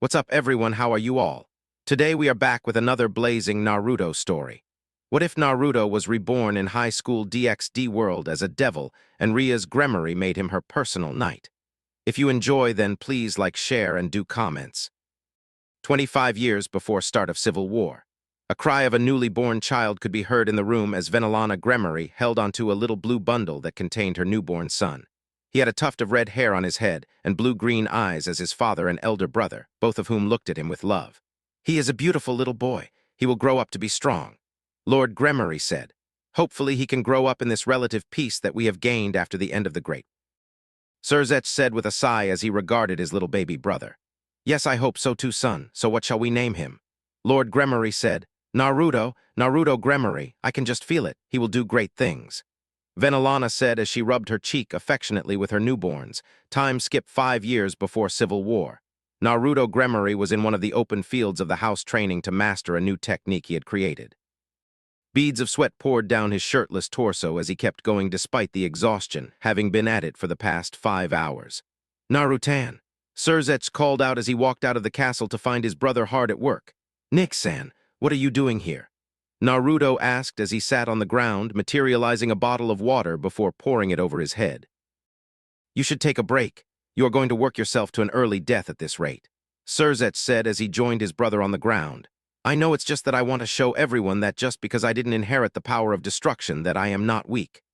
What's up, everyone? How are you all? Today we are back with another blazing Naruto story. What if Naruto was reborn in HighSchool DxD world as a devil and Ria's Gremory made him her personal knight? If you enjoy, then please like, share, and do comments. 25 years before start of Civil War. A cry of a newly born child could be heard in the room as Venelana Gremory held onto a little blue bundle that contained her newborn son. He had a tuft of red hair on his head and blue-green eyes as his father and elder brother, both of whom looked at him with love. "He is a beautiful little boy. He will grow up to be strong," Lord Gremory said. "Hopefully he can grow up in this relative peace that we have gained after the end of the Great." Surzech said with a sigh as he regarded his little baby brother. "Yes, I hope so too, son. So what shall we name him?" Lord Gremory said, Naruto Gremory. I can just feel it. He will do great things." Venelana said as she rubbed her cheek affectionately with her newborns. Time skipped 5 years before Civil War. Naruto Gremory was in one of the open fields of the house training to master a new technique he had created. Beads of sweat poured down his shirtless torso as he kept going despite the exhaustion, having been at it for the past 5 hours. "Narutan!" Surzech called out as he walked out of the castle to find his brother hard at work. "Nick-san, what are you doing here?" Naruto asked as he sat on the ground, materializing a bottle of water before pouring it over his head. "You should take a break. You are going to work yourself to an early death at this rate," Surzech said as he joined his brother on the ground. "I know, it's just that I want to show everyone that just because I didn't inherit the power of destruction that I am not weak,"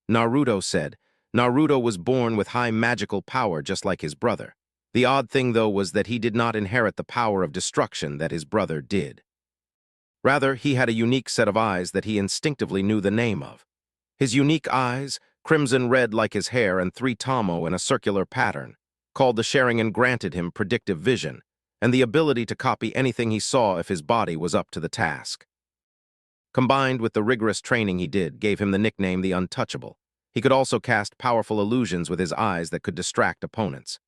Naruto said. Naruto was born with high magical power just like his brother. The odd thing, though, was that he did not inherit the power of destruction that his brother did. Rather, he had a unique set of eyes that he instinctively knew the name of. His unique eyes, crimson red like his hair and 3 tomo in a circular pattern, called the Sharingan, granted him predictive vision and the ability to copy anything he saw if his body was up to the task. Combined with the rigorous training he did, gave him the nickname the Untouchable. He could also cast powerful illusions with his eyes that could distract opponents.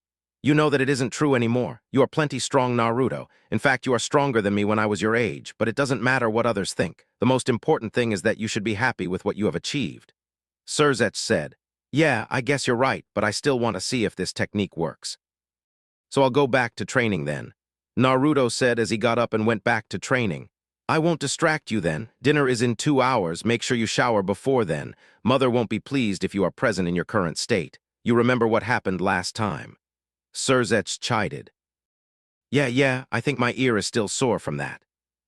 "You know that it isn't true anymore. You are plenty strong, Naruto. In fact, you are stronger than me when I was your age, but it doesn't matter what others think. The most important thing is that you should be happy with what you have achieved," Surzech said. "Yeah, I guess you're right, but I still want to see if this technique works. So I'll go back to training then," Naruto said as he got up and went back to training. "I won't distract you then. Dinner is in 2 hours. Make sure you shower before then. Mother won't be pleased if you are present in your current state. You remember what happened last time," Surzech chided. Yeah, I think my ear is still sore from that,"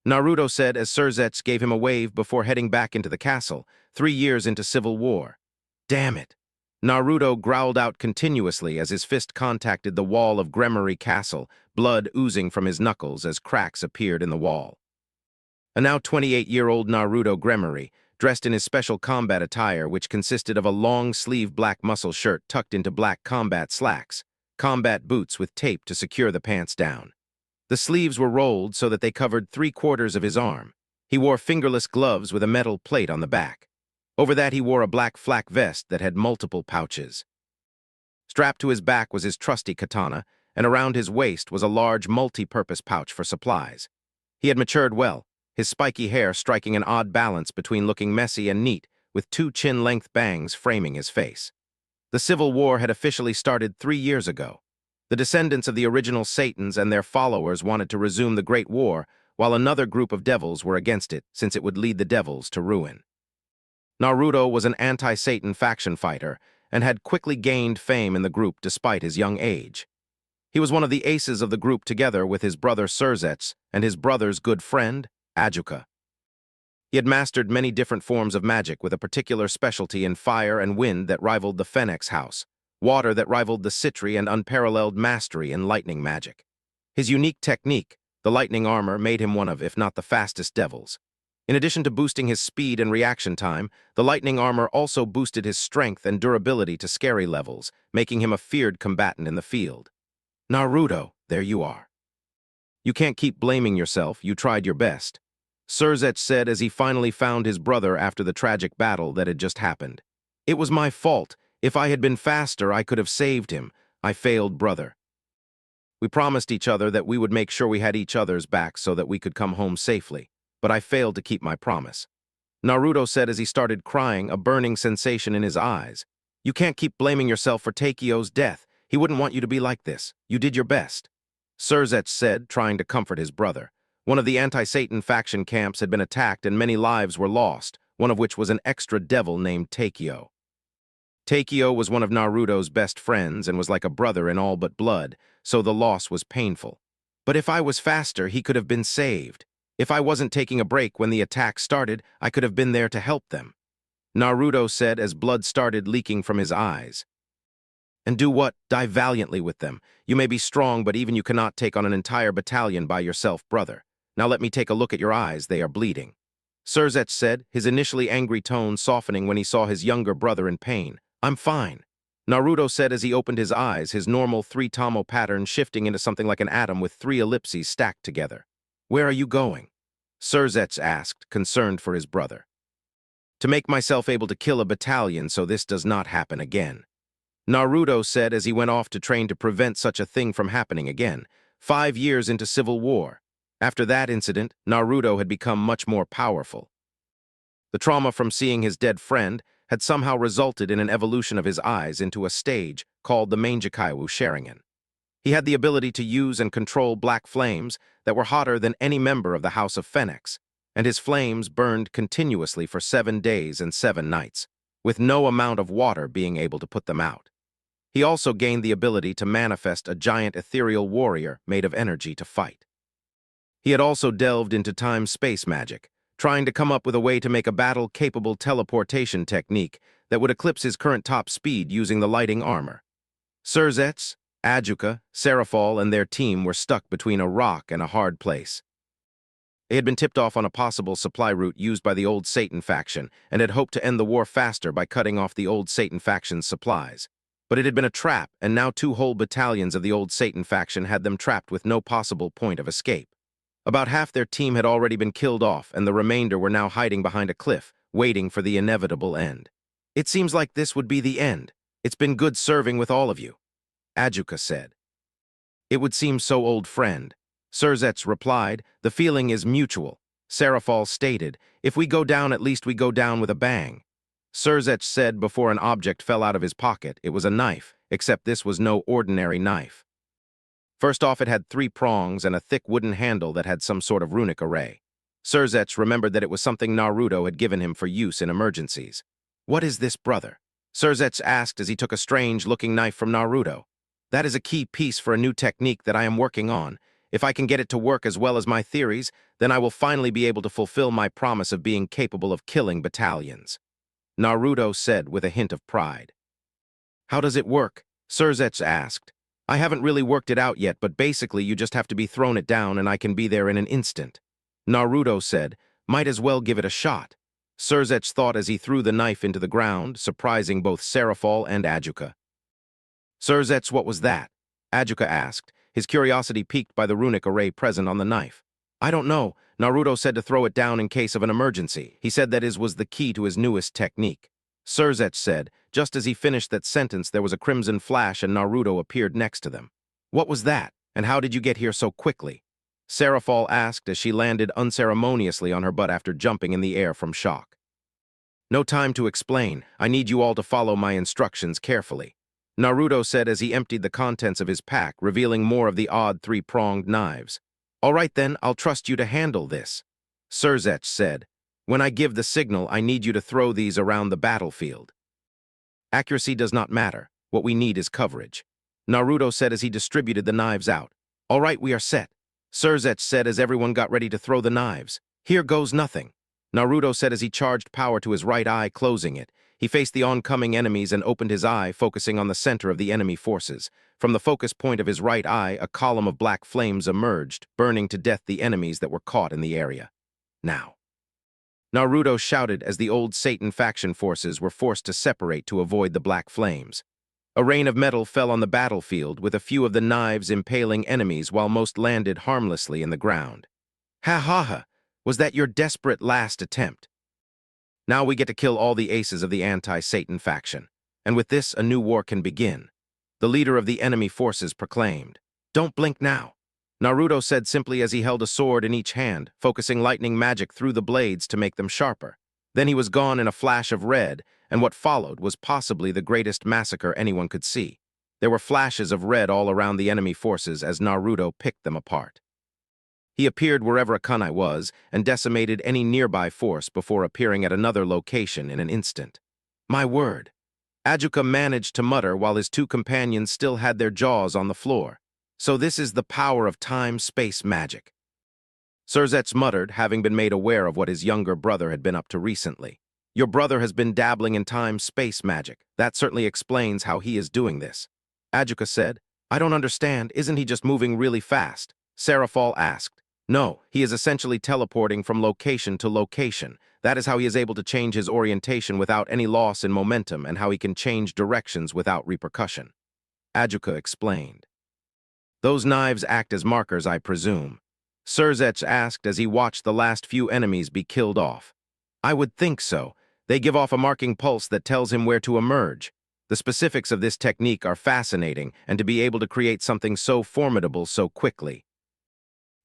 Naruto said as Surzech gave him a wave before heading back into the castle, 3 years into Civil War. "Damn it," Naruto growled out continuously as his fist contacted the wall of Gremory Castle, blood oozing from his knuckles as cracks appeared in the wall. A now 28-year-old Naruto Gremory, dressed in his special combat attire, which consisted of a long-sleeve black muscle shirt tucked into black combat slacks, combat boots with tape to secure the pants down. The sleeves were rolled so that they covered 3/4 of his arm. He wore fingerless gloves with a metal plate on the back. Over that he wore a black flak vest that had multiple pouches. Strapped to his back was his trusty katana, and around his waist was a large multi-purpose pouch for supplies. He had matured well, his spiky hair striking an odd balance between looking messy and neat, with 2 chin-length bangs framing his face. The Civil War had officially started 3 years ago. The descendants of the original Satans and their followers wanted to resume the Great War, while another group of devils were against it, since it would lead the devils to ruin. Naruto was an anti-Satan faction fighter and had quickly gained fame in the group despite his young age. He was one of the aces of the group together with his brother Surzech and his brother's good friend, Ajuka. He had mastered many different forms of magic with a particular specialty in fire and wind that rivaled the Phoenix House, water that rivaled the Citri, and unparalleled mastery in lightning magic. His unique technique, the lightning armor, made him one of, if not the fastest devils. In addition to boosting his speed and reaction time, the lightning armor also boosted his strength and durability to scary levels, making him a feared combatant in the field. "Naruto, there you are. You can't keep blaming yourself. You tried your best," Surzech said as he finally found his brother after the tragic battle that had just happened. "It was my fault. If I had been faster, I could have saved him. I failed, brother. We promised each other that we would make sure we had each other's back so that we could come home safely, but I failed to keep my promise," Naruto said as he started crying, a burning sensation in his eyes. "You can't keep blaming yourself for Takio's death. He wouldn't want you to be like this. You did your best." Surzech said, trying to comfort his brother. One of the anti-Satan faction camps had been attacked and many lives were lost, one of which was an extra devil named Takeo. Takeo was one of Naruto's best friends and was like a brother in all but blood, so the loss was painful. But if I was faster, he could have been saved. If I wasn't taking a break when the attack started, I could have been there to help them. Naruto said as blood started leaking from his eyes. And do what? Die valiantly with them. You may be strong, but even you cannot take on an entire battalion by yourself, brother. Now let me take a look at your eyes, they are bleeding. Surzech said, his initially angry tone softening when he saw his younger brother in pain. I'm fine. Naruto said as he opened his eyes, his normal 3-tomo pattern shifting into something like an atom with 3 ellipses stacked together. Where are you going? Surzech asked, concerned for his brother. To make myself able to kill a battalion so this does not happen again. Naruto said as he went off to train to prevent such a thing from happening again, 5 years into civil war. After that incident, Naruto had become much more powerful. The trauma from seeing his dead friend had somehow resulted in an evolution of his eyes into a stage called the Mangekyou Sharingan. He had the ability to use and control black flames that were hotter than any member of the House of Phoenix, and his flames burned continuously for 7 days and 7 nights, with no amount of water being able to put them out. He also gained the ability to manifest a giant ethereal warrior made of energy to fight. He had also delved into time-space magic, trying to come up with a way to make a battle-capable teleportation technique that would eclipse his current top speed using the lighting armor. Surzech, Ajuka, Serafal, and their team were stuck between a rock and a hard place. They had been tipped off on a possible supply route used by the old Satan faction and had hoped to end the war faster by cutting off the old Satan faction's supplies. But it had been a trap, and now 2 whole battalions of the old Satan faction had them trapped with no possible point of escape. About half their team had already been killed off, and the remainder were now hiding behind a cliff, waiting for the inevitable end. It seems like this would be the end. It's been good serving with all of you, Ajuka said. It would seem so, old friend. Surzech replied, the feeling is mutual. Serafal stated, if we go down, at least we go down with a bang. Surzech said before an object fell out of his pocket. It was a knife, except this was no ordinary knife. First off, it had 3 prongs and a thick wooden handle that had some sort of runic array. Surzech remembered that it was something Naruto had given him for use in emergencies. What is this, brother? Surzech asked as he took a strange-looking knife from Naruto. That is a key piece for a new technique that I am working on. If I can get it to work as well as my theories, then I will finally be able to fulfill my promise of being capable of killing battalions. Naruto said with a hint of pride. How does it work? Surzech asked. I haven't really worked it out yet, but basically you just have to be thrown it down and I can be there in an instant. Naruto said, might as well give it a shot. Surzech thought as he threw the knife into the ground, surprising both Serafal and Ajuka. Surzech, what was that? Ajuka asked, his curiosity piqued by the runic array present on the knife. I don't know. Naruto said to throw it down in case of an emergency. He said that was the key to his newest technique. Surzech said, just as he finished that sentence, there was a crimson flash and Naruto appeared next to them. What was that, and how did you get here so quickly? Serafal asked as she landed unceremoniously on her butt after jumping in the air from shock. No time to explain. I need you all to follow my instructions carefully. Naruto said as he emptied the contents of his pack, revealing more of the odd 3-pronged knives. All right then, I'll trust you to handle this. Surzech said, when I give the signal, I need you to throw these around the battlefield. Accuracy does not matter. What we need is coverage. Naruto said as he distributed the knives out. All right, we are set. Surzech said as everyone got ready to throw the knives. Here goes nothing. Naruto said as he charged power to his right eye, closing it. He faced the oncoming enemies and opened his eye, focusing on the center of the enemy forces. From the focus point of his right eye, a column of black flames emerged, burning to death the enemies that were caught in the area. Now. Naruto shouted as the old Satan faction forces were forced to separate to avoid the black flames. A rain of metal fell on the battlefield, with a few of the knives impaling enemies while most landed harmlessly in the ground. Ha ha ha! Was that your desperate last attempt? Now we get to kill all the aces of the anti-Satan faction, and with this a new war can begin. The leader of the enemy forces proclaimed. Don't blink now. Naruto said simply as he held a sword in each hand, focusing lightning magic through the blades to make them sharper. Then he was gone in a flash of red, and what followed was possibly the greatest massacre anyone could see. There were flashes of red all around the enemy forces as Naruto picked them apart. He appeared wherever a kunai was and decimated any nearby force before appearing at another location in an instant. My word! Ajuka managed to mutter while his two companions still had their jaws on the floor. So this is the power of time-space magic. Surzets muttered, having been made aware of what his younger brother had been up to recently. Your brother has been dabbling in time-space magic. That certainly explains how he is doing this. Ajuka said, I don't understand. Isn't he just moving really fast? Seraphol asked. No, he is essentially teleporting from location to location. That is how he is able to change his orientation without any loss in momentum and how he can change directions without repercussion. Ajuka explained. Those knives act as markers, I presume. Surzets asked as he watched the last few enemies be killed off. I would think so. They give off a marking pulse that tells him where to emerge. The specifics of this technique are fascinating, and to be able to create something so formidable so quickly.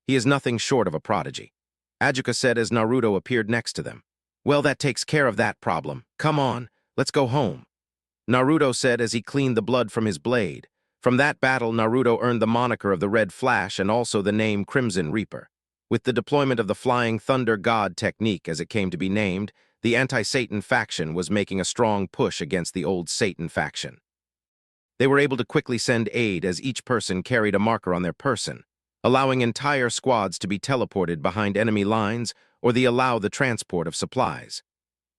He is nothing short of a prodigy. Ajuka said as Naruto appeared next to them. Well, that takes care of that problem. Come on, let's go home. Naruto said as he cleaned the blood from his blade. From that battle, Naruto earned the moniker of the Red Flash and also the name Crimson Reaper. With the deployment of the Flying Thunder God technique, as it came to be named, the anti-Satan faction was making a strong push against the old Satan faction. They were able to quickly send aid as each person carried a marker on their person, allowing entire squads to be teleported behind enemy lines or allow the transport of supplies.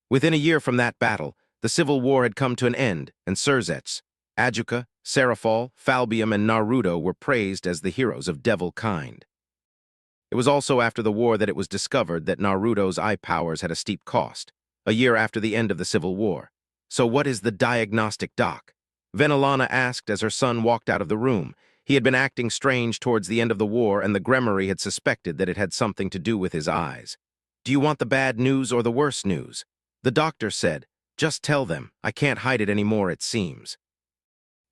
Within a year from that battle, the Civil War had come to an end, and Surzets, Ajuka, Seraphol, Falbium, and Naruto were praised as the heroes of devil kind. It was also after the war that it was discovered that Naruto's eye powers had a steep cost, a year after the end of the Civil War. So what is the diagnostic doc? Venelana asked as her son walked out of the room. He had been acting strange towards the end of the war, and the Gremory had suspected that it had something to do with his eyes. Do you want the bad news or the worse news? The doctor said, just tell them. I can't hide it anymore, it seems.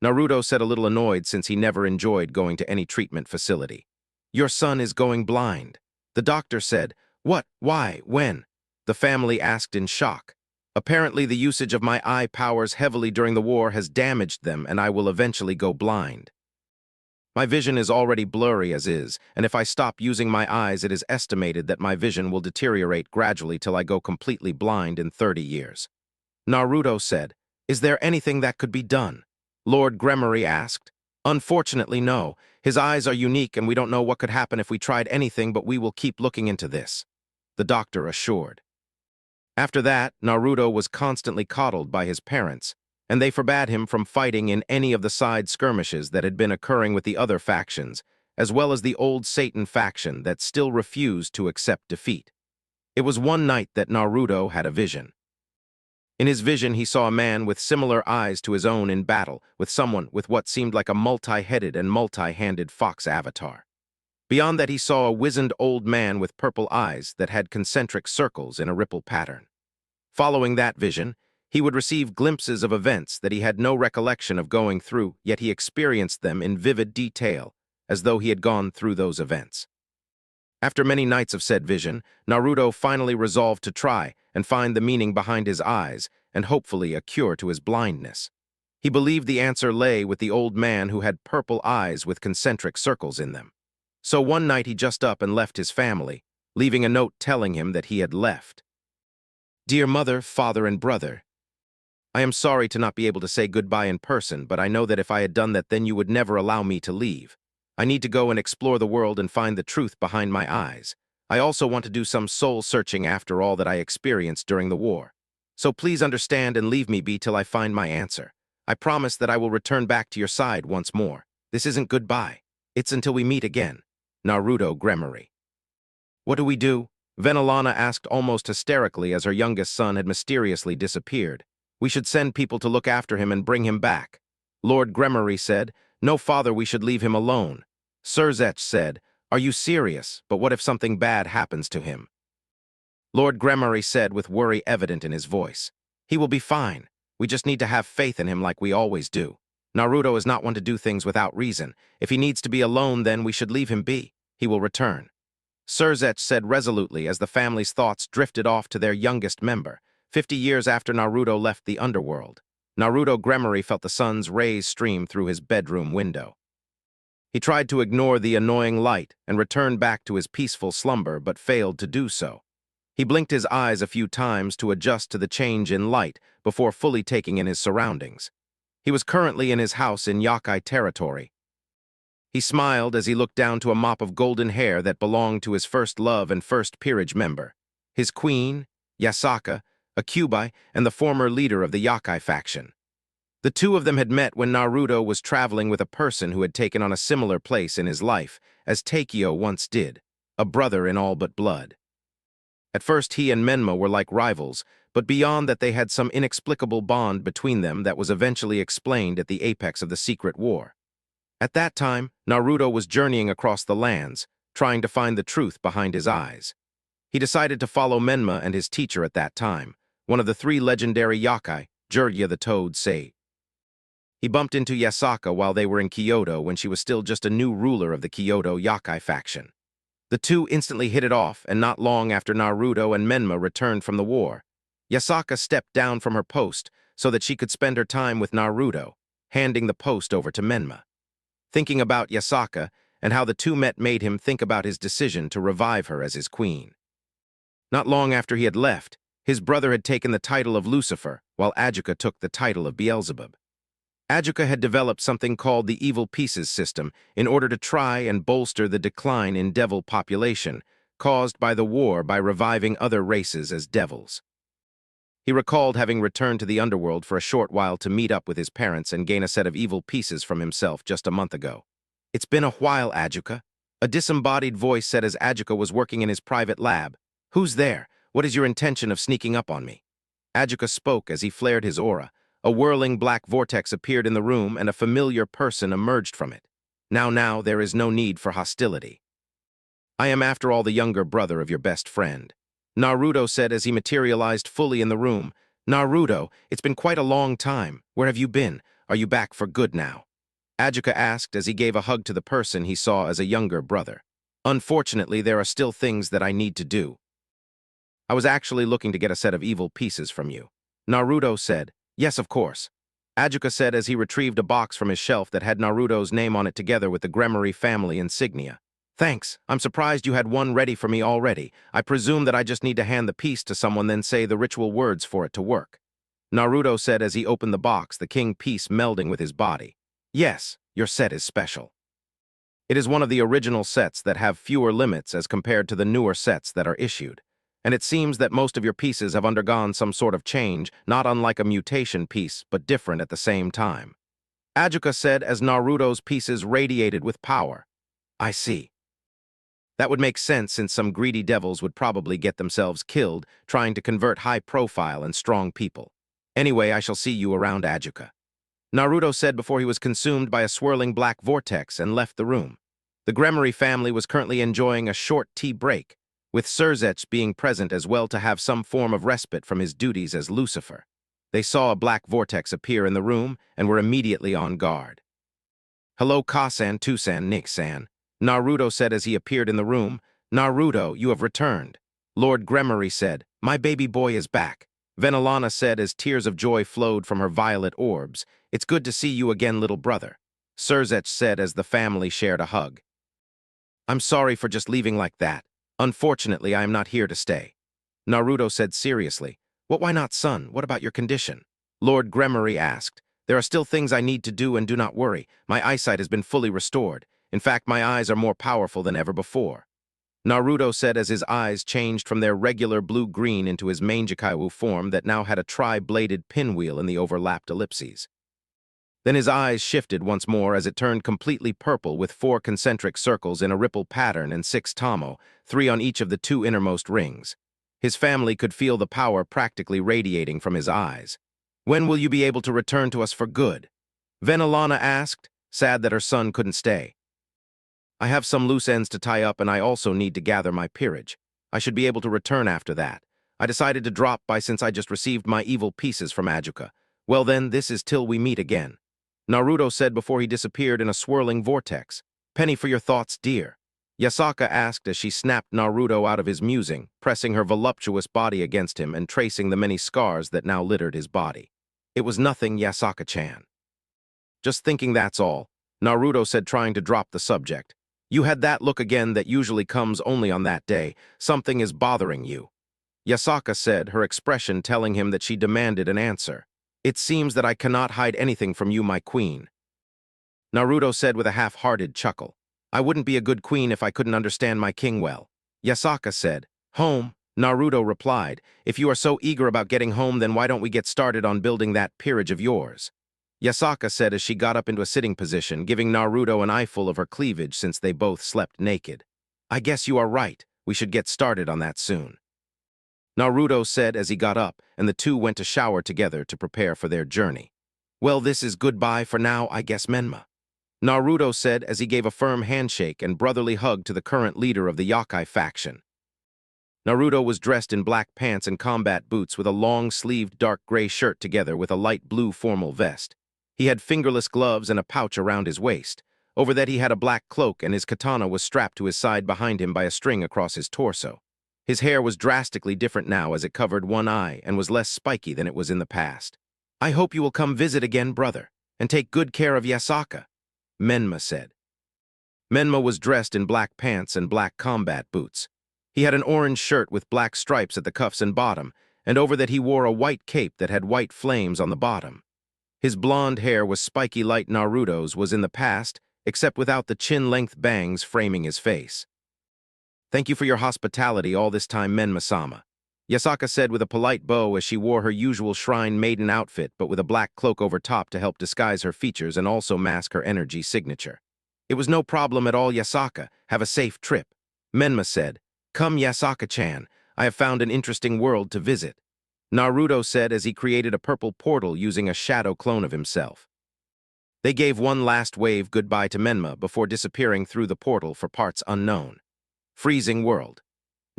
Naruto said a little annoyed since he never enjoyed going to any treatment facility. Your son is going blind. The doctor said, what, why, when? The family asked in shock. Apparently the usage of my eye powers heavily during the war has damaged them and I will eventually go blind. My vision is already blurry as is, and if I stop using my eyes it is estimated that my vision will deteriorate gradually till I go completely blind in 30 years. Naruto said, is there anything that could be done? Lord Gremory asked. Unfortunately, no. His eyes are unique and we don't know what could happen if we tried anything, but we will keep looking into this, the doctor assured. After that, Naruto was constantly coddled by his parents, and they forbade him from fighting in any of the side skirmishes that had been occurring with the other factions, as well as the old Satan faction that still refused to accept defeat. It was one night that Naruto had a vision. In his vision, he saw a man with similar eyes to his own in battle with someone with what seemed like a multi-headed and multi-handed fox avatar. Beyond that, he saw a wizened old man with purple eyes that had concentric circles in a ripple pattern. Following that vision, he would receive glimpses of events that he had no recollection of going through, yet he experienced them in vivid detail, as though he had gone through those events. After many nights of said vision, Naruto finally resolved to try and find the meaning behind his eyes and hopefully a cure to his blindness. He believed the answer lay with the old man who had purple eyes with concentric circles in them. So one night he just up and left his family, leaving a note telling him that he had left. Dear mother, father, and brother, I am sorry to not be able to say goodbye in person, but I know that if I had done that, then you would never allow me to leave. I need to go and explore the world and find the truth behind my eyes. I also want to do some soul-searching after all that I experienced during the war. So please understand and leave me be till I find my answer. I promise that I will return back to your side once more. This isn't goodbye. It's until we meet again. Naruto Gremory. What do we do? Venelana asked almost hysterically as her youngest son had mysteriously disappeared. We should send people to look after him and bring him back. Lord Gremory said, no, father, we should leave him alone. Surzets said, are you serious? But what if something bad happens to him? Lord Gremory said with worry evident in his voice. He will be fine. We just need to have faith in him like we always do. Naruto is not one to do things without reason. If he needs to be alone, then we should leave him be. He will return. Surzets said resolutely as the family's thoughts drifted off to their youngest member, 50 years after Naruto left the underworld. Naruto Gremory felt the sun's rays stream through his bedroom window. He tried to ignore the annoying light and return back to his peaceful slumber, but failed to do so. He blinked his eyes a few times to adjust to the change in light before fully taking in his surroundings. He was currently in his house in Yakai territory. He smiled as he looked down to a mop of golden hair that belonged to his first love and first peerage member, his queen, Yasaka, a Kyuubi, and the former leader of the Yakai faction. The two of them had met when Naruto was traveling with a person who had taken on a similar place in his life, as Takeo once did, a brother in all but blood. At first he and Menma were like rivals, but beyond that they had some inexplicable bond between them that was eventually explained at the apex of the secret war. At that time, Naruto was journeying across the lands, trying to find the truth behind his eyes. He decided to follow Menma and his teacher at that time, one of the three legendary Yakai, Jiraiya the Toad Sei. He bumped into Yasaka while they were in Kyoto when she was still just a new ruler of the Kyoto Yakai faction. The two instantly hit it off, and not long after Naruto and Menma returned from the war, Yasaka stepped down from her post so that she could spend her time with Naruto, handing the post over to Menma. Thinking about Yasaka and how the two met made him think about his decision to revive her as his queen. Not long after he had left, his brother had taken the title of Lucifer, while Ajuka took the title of Beelzebub. Ajuka had developed something called the Evil Pieces system in order to try and bolster the decline in devil population caused by the war by reviving other races as devils. He recalled having returned to the underworld for a short while to meet up with his parents and gain a set of evil pieces from himself just a month ago. "It's been a while, Ajuka," a disembodied voice said as Ajuka was working in his private lab. "Who's there? What is your intention of sneaking up on me?" Ajuka spoke as he flared his aura. A whirling black vortex appeared in the room and a familiar person emerged from it. Now, there is no need for hostility. "I am, after all, the younger brother of your best friend," Naruto said as he materialized fully in the room. "Naruto, it's been quite a long time. Where have you been? Are you back for good now?" Ajuka asked as he gave a hug to the person he saw as a younger brother. "Unfortunately, there are still things that I need to do. I was actually looking to get a set of evil pieces from you." Naruto said, "Yes, of course." Ajuka said as he retrieved a box from his shelf that had Naruto's name on it together with the Gremory family insignia. "Thanks. I'm surprised you had one ready for me already. I presume that I just need to hand the piece to someone, then say the ritual words for it to work." Naruto said as he opened the box, the king piece melding with his body. "Yes, your set is special. It is one of the original sets that have fewer limits as compared to the newer sets that are issued. And it seems that most of your pieces have undergone some sort of change, not unlike a mutation piece, but different at the same time." Ajuka said as Naruto's pieces radiated with power. "I see. That would make sense since some greedy devils would probably get themselves killed trying to convert high-profile and strong people. Anyway, I shall see you around, Ajuka." Naruto said before he was consumed by a swirling black vortex and left the room. The Gremory family was currently enjoying a short tea break, with Surzech being present as well to have some form of respite from his duties as Lucifer. They saw a black vortex appear in the room and were immediately on guard. "Hello, Kasan, Tusan, Nick-san," Naruto said as he appeared in the room. "Naruto, you have returned." Lord Gremory said, "My baby boy is back." Venilana said as tears of joy flowed from her violet orbs, "It's good to see you again, little brother." Surzech said as the family shared a hug. "I'm sorry for just leaving like that. Unfortunately, I am not here to stay." Naruto said seriously, Why not, son? What about your condition?" Lord Gremory asked. "There are still things I need to do, and do not worry. My eyesight has been fully restored. In fact, my eyes are more powerful than ever before." Naruto said as his eyes changed from their regular blue-green into his Mangekaiwu form that now had a tri-bladed pinwheel in the overlapped ellipses. Then his eyes shifted once more as it turned completely purple with 4 concentric circles in a ripple pattern and 6 tomo, 3 on each of the 2 innermost rings. His family could feel the power practically radiating from his eyes. "When will you be able to return to us for good?" Venilana asked, sad that her son couldn't stay. "I have some loose ends to tie up, and I also need to gather my peerage. I should be able to return after that. I decided to drop by since I just received my evil pieces from Ajuka. Well then, this is till we meet again," Naruto said before he disappeared in a swirling vortex. "Penny for your thoughts, dear," Yasaka asked as she snapped Naruto out of his musing, pressing her voluptuous body against him and tracing the many scars that now littered his body. It was nothing, Yasaka-chan. Just thinking that's all, Naruto said, trying to drop the subject. You had that look again that usually comes only on that day. Something is bothering you. Yasaka said, her expression telling him that she demanded an answer. It seems that I cannot hide anything from you, my queen. Naruto said with a half-hearted chuckle. I wouldn't be a good queen if I couldn't understand my king well. Yasaka said, home. Naruto replied, if you are so eager about getting home, then why don't we get started on building that peerage of yours? Yasaka said as she got up into a sitting position, giving Naruto an eyeful of her cleavage since they both slept naked. I guess you are right. We should get started on that soon. Naruto said as he got up, and the two went to shower together to prepare for their journey. Well, this is goodbye for now, I guess, Menma. Naruto said as he gave a firm handshake and brotherly hug to the current leader of the Yakai faction. Naruto was dressed in black pants and combat boots with a long-sleeved dark gray shirt together with a light blue formal vest. He had fingerless gloves and a pouch around his waist. Over that he had a black cloak, and his katana was strapped to his side behind him by a string across his torso. His hair was drastically different now as it covered one eye and was less spiky than it was in the past. I hope you will come visit again, brother, and take good care of Yasaka, Menma said. Menma was dressed in black pants and black combat boots. He had an orange shirt with black stripes at the cuffs and bottom, and over that he wore a white cape that had white flames on the bottom. His blonde hair was spiky like Naruto's was in the past, except without the chin-length bangs framing his face. Thank you for your hospitality all this time, Menma-sama, Yasaka said with a polite bow as she wore her usual shrine maiden outfit but with a black cloak over top to help disguise her features and also mask her energy signature. It was no problem at all, Yasaka. Have a safe trip, Menma said. Come, Yasaka-chan, I have found an interesting world to visit, Naruto said as he created a purple portal using a shadow clone of himself. They gave one last wave goodbye to Menma before disappearing through the portal for parts unknown. Freezing world.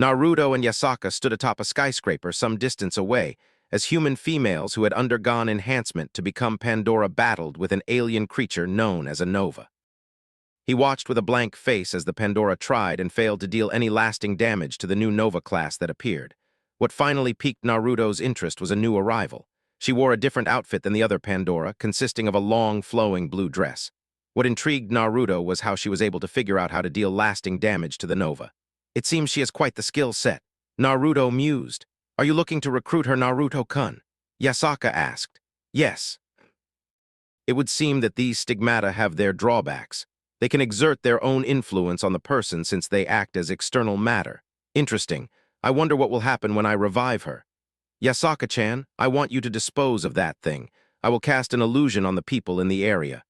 Naruto and Yasaka stood atop a skyscraper some distance away as human females who had undergone enhancement to become Pandora battled with an alien creature known as a Nova. He watched with a blank face as the Pandora tried and failed to deal any lasting damage to the new Nova class that appeared. What finally piqued Naruto's interest was a new arrival. She wore a different outfit than the other Pandora, consisting of a long, flowing blue dress. What intrigued Naruto was how she was able to figure out how to deal lasting damage to the Nova. It seems she has quite the skill set, Naruto mused. Are you looking to recruit her, Naruto-kun? Yasaka asked. Yes. It would seem that these stigmata have their drawbacks. They can exert their own influence on the person since they act as external matter. Interesting. I wonder what will happen when I revive her. Yasaka-chan, I want you to dispose of that thing. I will cast an illusion on the people in the area,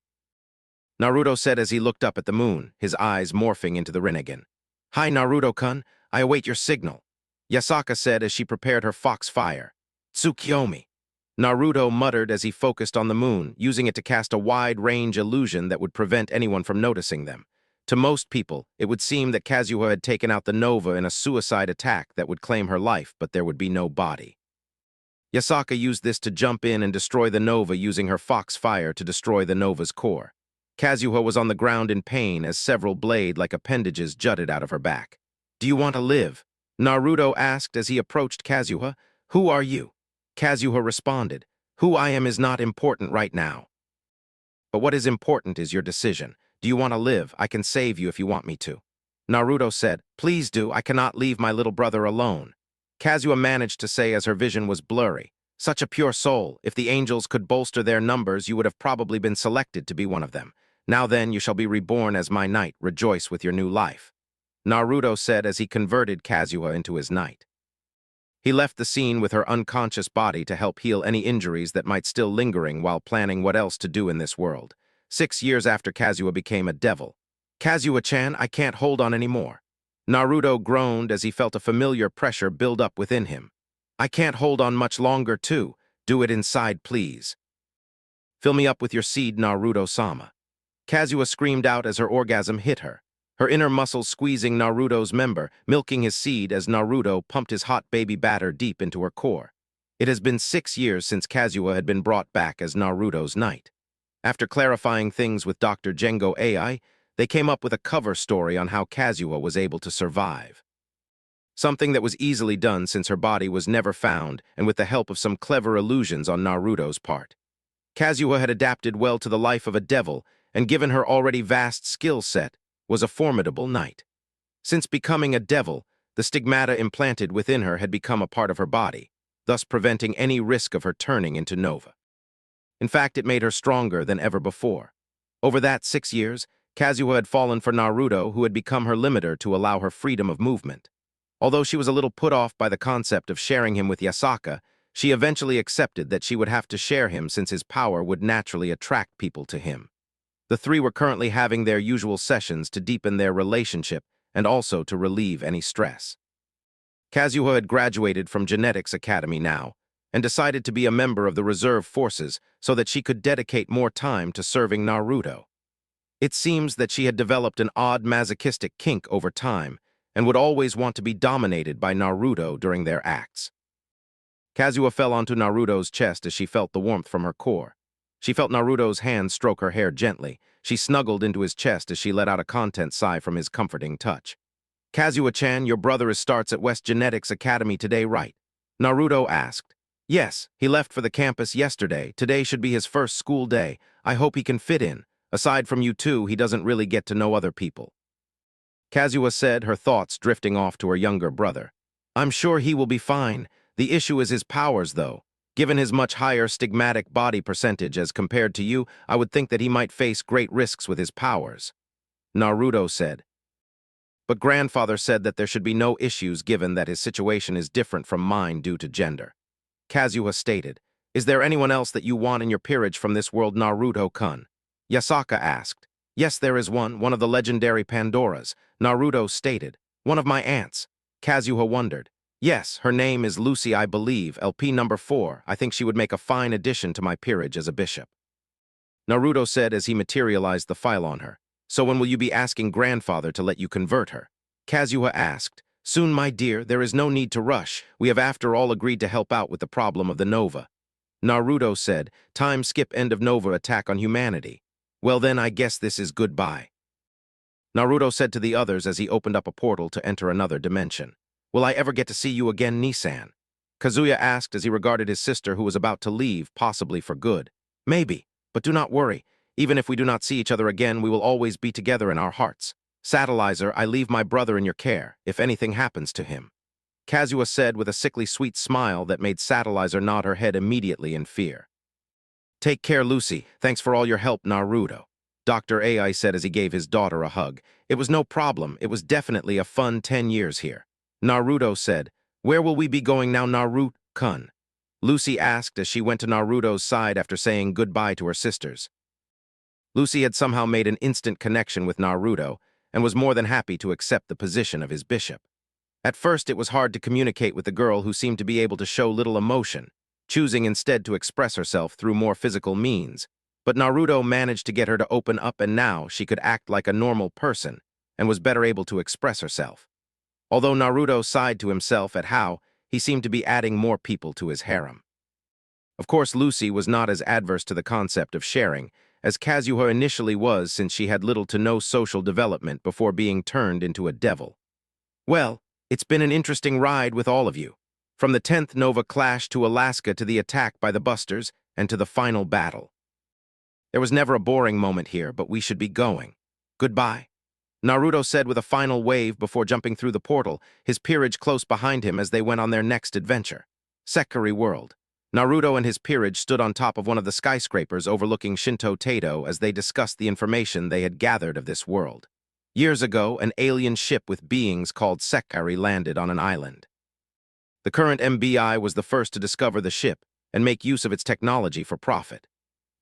Naruto said as he looked up at the moon, his eyes morphing into the Rinnegan. Hi, Naruto-kun, I await your signal, Yasaka said as she prepared her fox fire. Tsukiyomi, Naruto muttered as he focused on the moon, using it to cast a wide-range illusion that would prevent anyone from noticing them. To most people, it would seem that Kazuha had taken out the Nova in a suicide attack that would claim her life, but there would be no body. Yasaka used this to jump in and destroy the Nova using her fox fire to destroy the Nova's core. Kazuha was on the ground in pain as several blade-like appendages jutted out of her back. Do you want to live? Naruto asked as he approached Kazuha. Who are you? Kazuha responded. Who I am is not important right now. But what is important is your decision. Do you want to live? I can save you if you want me to. Naruto said, please do, I cannot leave my little brother alone. Kazuha managed to say as her vision was blurry. Such a pure soul, if the angels could bolster their numbers, you would have probably been selected to be one of them. Now then, you shall be reborn as my knight, rejoice with your new life, Naruto said as he converted Kazuha into his knight. He left the scene with her unconscious body to help heal any injuries that might still lingering while planning what else to do in this world. 6 years after Kazuha became a devil. Kazuha-chan, I can't hold on anymore. Naruto groaned as he felt a familiar pressure build up within him. I can't hold on much longer too. Do it inside, please. Fill me up with your seed, Naruto-sama. Kazuha screamed out as her orgasm hit her, her inner muscles squeezing Naruto's member, milking his seed as Naruto pumped his hot baby batter deep into her core. It has been 6 years since Kazuha had been brought back as Naruto's knight. After clarifying things with Dr. Gengo AI, they came up with a cover story on how Kazuha was able to survive. something that was easily done since her body was never found and with the help of some clever illusions on Naruto's part. Kazuha had adapted well to the life of a devil and, given her already vast skill set, was a formidable knight. Since becoming a devil, the stigmata implanted within her had become a part of her body, thus preventing any risk of her turning into Nova. In fact, it made her stronger than ever before. Over that 6 years, Kazuha had fallen for Naruto, who had become her limiter to allow her freedom of movement. Although she was a little put off by the concept of sharing him with Yasaka, she eventually accepted that she would have to share him since his power would naturally attract people to him. The three were currently having their usual sessions to deepen their relationship and also to relieve any stress. Kazuha had graduated from Genetics Academy now and decided to be a member of the reserve forces so that she could dedicate more time to serving Naruto. It seems that she had developed an odd masochistic kink over time and would always want to be dominated by Naruto during their acts. Kazuha fell onto Naruto's chest as she felt the warmth from her core. She felt Naruto's hands stroke her hair gently. She snuggled into his chest as she let out a content sigh from his comforting touch. "Kazuha-chan, your brother starts at West Genetics Academy today, right?" Naruto asked. "Yes, he left for the campus yesterday. Today should be his first school day. I hope he can fit in. Aside from you two, he doesn't really get to know other people." Kazuha said, her thoughts drifting off to her younger brother. "I'm sure he will be fine. The issue is his powers, though. Given his much higher stigmatic body percentage as compared to you, I would think that he might face great risks with his powers." Naruto said. "But grandfather said that there should be no issues given that his situation is different from mine due to gender." Kazuha stated. "Is there anyone else that you want in your peerage from this world, Naruto-kun?" Yasaka asked. "Yes, there is one of the legendary Pandoras," Naruto stated. "One of my aunts." Kazuha wondered. "Yes, her name is Lucy, I believe, LP number 4. I think she would make a fine addition to my peerage as a bishop." Naruto said as he materialized the file on her. "So when will you be asking grandfather to let you convert her?" Kazuha asked. "Soon, my dear, there is no need to rush. We have after all agreed to help out with the problem of the Nova." Naruto said, "Time skip end of Nova attack on humanity. Well then, I guess this is goodbye." Naruto said to the others as he opened up a portal to enter another dimension. "Will I ever get to see you again, Nissan?" Kazuya asked as he regarded his sister who was about to leave, possibly for good. "Maybe, but do not worry. Even if we do not see each other again, we will always be together in our hearts. Satellizer, I leave my brother in your care, if anything happens to him." Kazuha said with a sickly sweet smile that made Satellizer nod her head immediately in fear. "Take care, Lucy. Thanks for all your help, Naruto," Dr. Ai said as he gave his daughter a hug. "It was no problem. It was definitely a fun 10 years here." Naruto said, "Where will we be going now, Naruto-kun?" Lucy asked as she went to Naruto's side after saying goodbye to her sisters. Lucy had somehow made an instant connection with Naruto and was more than happy to accept the position of his bishop. At first, it was hard to communicate with the girl who seemed to be able to show little emotion, choosing instead to express herself through more physical means. But Naruto managed to get her to open up, and now she could act like a normal person and was better able to express herself. Although Naruto sighed to himself at how he seemed to be adding more people to his harem. Of course, Lucy was not as adverse to the concept of sharing as Kazuha initially was, since she had little to no social development before being turned into a devil. "Well, it's been an interesting ride with all of you. From the 10th Nova clash to Alaska to the attack by the Busters and to the final battle. There was never a boring moment here, but we should be going. Goodbye," Naruto said with a final wave before jumping through the portal, his peerage close behind him as they went on their next adventure. Sekiri World. Naruto and his peerage stood on top of one of the skyscrapers overlooking Shinto Tato as they discussed the information they had gathered of this world. Years ago, an alien ship with beings called Sekiri landed on an island. The current MBI was the first to discover the ship and make use of its technology for profit.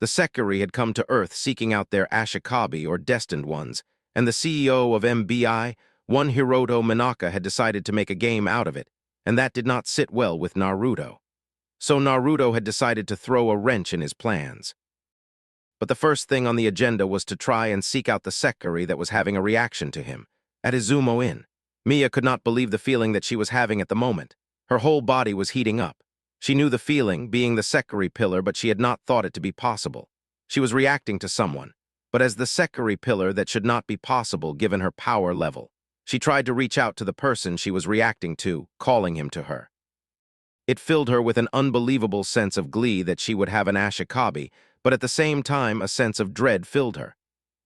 The Sekiri had come to Earth seeking out their Ashikabi, or destined ones, and the CEO of MBI, one Hiroto Minaka, had decided to make a game out of it, and that did not sit well with Naruto. So Naruto had decided to throw a wrench in his plans. But the first thing on the agenda was to try and seek out the Sekiri that was having a reaction to him, at Izumo Inn. Mia could not believe the feeling that she was having at the moment. Her whole body was heating up. She knew the feeling, being the Sekiri pillar, but she had not thought it to be possible. She was reacting to someone, but as the Sekiri pillar that should not be possible given her power level. She tried to reach out to the person she was reacting to, calling him to her. It filled her with an unbelievable sense of glee that she would have an Ashikabi, but at the same time a sense of dread filled her.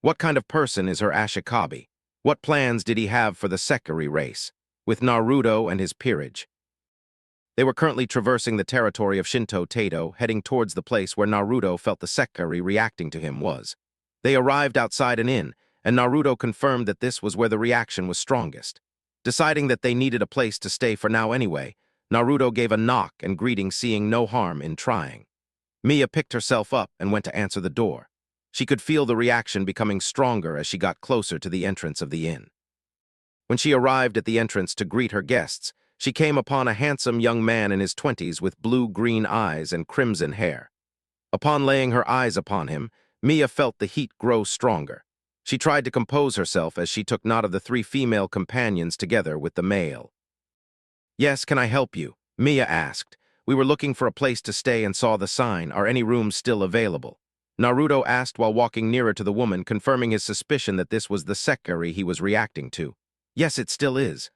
What kind of person is her Ashikabi? What plans did he have for the Sekiri race, with Naruto and his peerage? They were currently traversing the territory of Shinto Tato, heading towards the place where Naruto felt the Sekiri reacting to him was. They arrived outside an inn, and Naruto confirmed that this was where the reaction was strongest. Deciding that they needed a place to stay for now anyway, Naruto gave a knock and greeting, seeing no harm in trying. Mia picked herself up and went to answer the door. She could feel the reaction becoming stronger as she got closer to the entrance of the inn. When she arrived at the entrance to greet her guests, she came upon a handsome young man in his 20s with blue-green eyes and crimson hair. Upon laying her eyes upon him, Mia felt the heat grow stronger. She tried to compose herself as she took note of the 3 female companions together with the male. "Yes, can I help you?" Mia asked. "We were looking for a place to stay and saw the sign. Are any rooms still available?" Naruto asked while walking nearer to the woman, confirming his suspicion that this was the Sekiri he was reacting to. "Yes, it still is.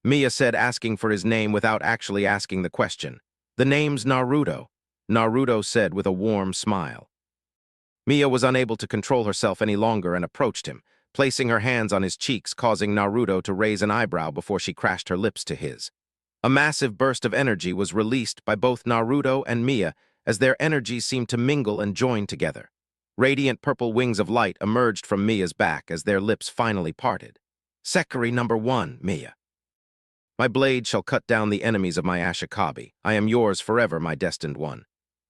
Mia said, asking for his name without actually asking the question. "The name's Naruto," Naruto said with a warm smile. Mia was unable to control herself any longer and approached him, placing her hands on his cheeks, causing Naruto to raise an eyebrow before she crashed her lips to his. A massive burst of energy was released by both Naruto and Mia as their energies seemed to mingle and join together. Radiant purple wings of light emerged from Mia's back as their lips finally parted. "Sekiri number 1, Mia. My blade shall cut down the enemies of my Ashikabi. I am yours forever, my destined one,"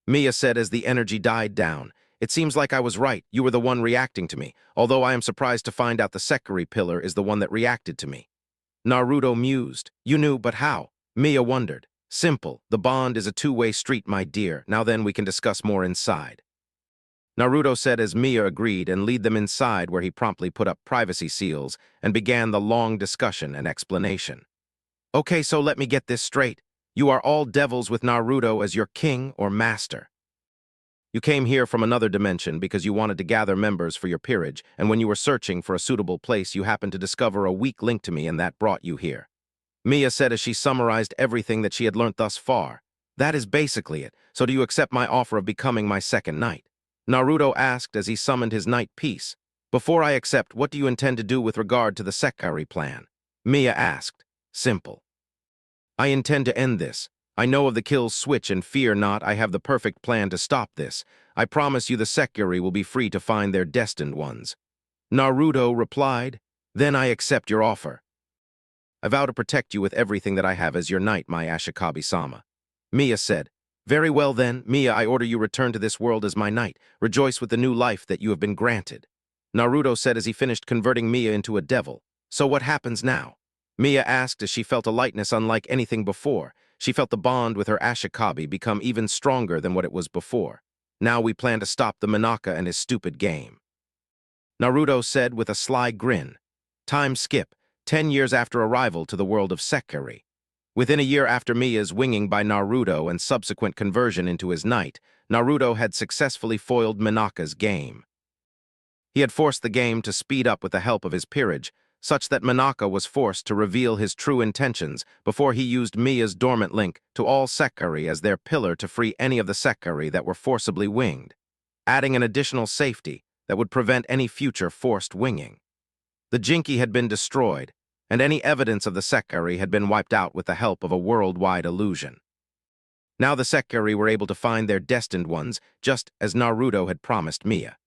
Mia said as the energy died down. "It seems like I was right. You were the one reacting to me, although I am surprised to find out the Sekiri pillar is the one that reacted to me." Naruto mused. "You knew, but how?" Mia wondered. "Simple. The bond is a two-way street, my dear. Now then, we can discuss more inside." Naruto said as Mia agreed and led them inside, where he promptly put up privacy seals and began the long discussion and explanation. "Okay, so let me get this straight. You are all devils with Naruto as your king or master. You came here from another dimension because you wanted to gather members for your peerage, and when you were searching for a suitable place, you happened to discover a weak link to me, and that brought you here," Mia said as she summarized everything that she had learnt thus far. "That is basically it. So do you accept my offer of becoming my second knight?" Naruto asked as he summoned his knight piece. "Before I accept, what do you intend to do with regard to the Sekiri plan?" Mia asked. "Simple. I intend to end this. I know of the kill switch and fear not, I have the perfect plan to stop this. I promise you the Sekiri will be free to find their destined ones." Naruto replied, "Then I accept your offer. I vow to protect you with everything that I have as your knight, my Ashikabi-sama." Mia said, "Very well then, Mia, I order you return to this world as my knight. Rejoice with the new life that you have been granted." Naruto said as he finished converting Mia into a devil. "So what happens now?" Mia asked as she felt a lightness unlike anything before. She felt the bond with her Ashikabi become even stronger than what it was before. "Now we plan to stop the Manaka and his stupid game," Naruto said with a sly grin. Time skip, 10 years after arrival to the world of Sekiri. Within a year after Mia's winging by Naruto and subsequent conversion into his knight, Naruto had successfully foiled Manaka's game. He had forced the game to speed up with the help of his peerage, such that Manaka was forced to reveal his true intentions before he used Mia's dormant link to all Sekiri as their pillar to free any of the Sekiri that were forcibly winged, adding an additional safety that would prevent any future forced winging. The Jinki had been destroyed, and any evidence of the Sekiri had been wiped out with the help of a worldwide illusion. Now the Sekiri were able to find their destined ones, just as Naruto had promised Mia.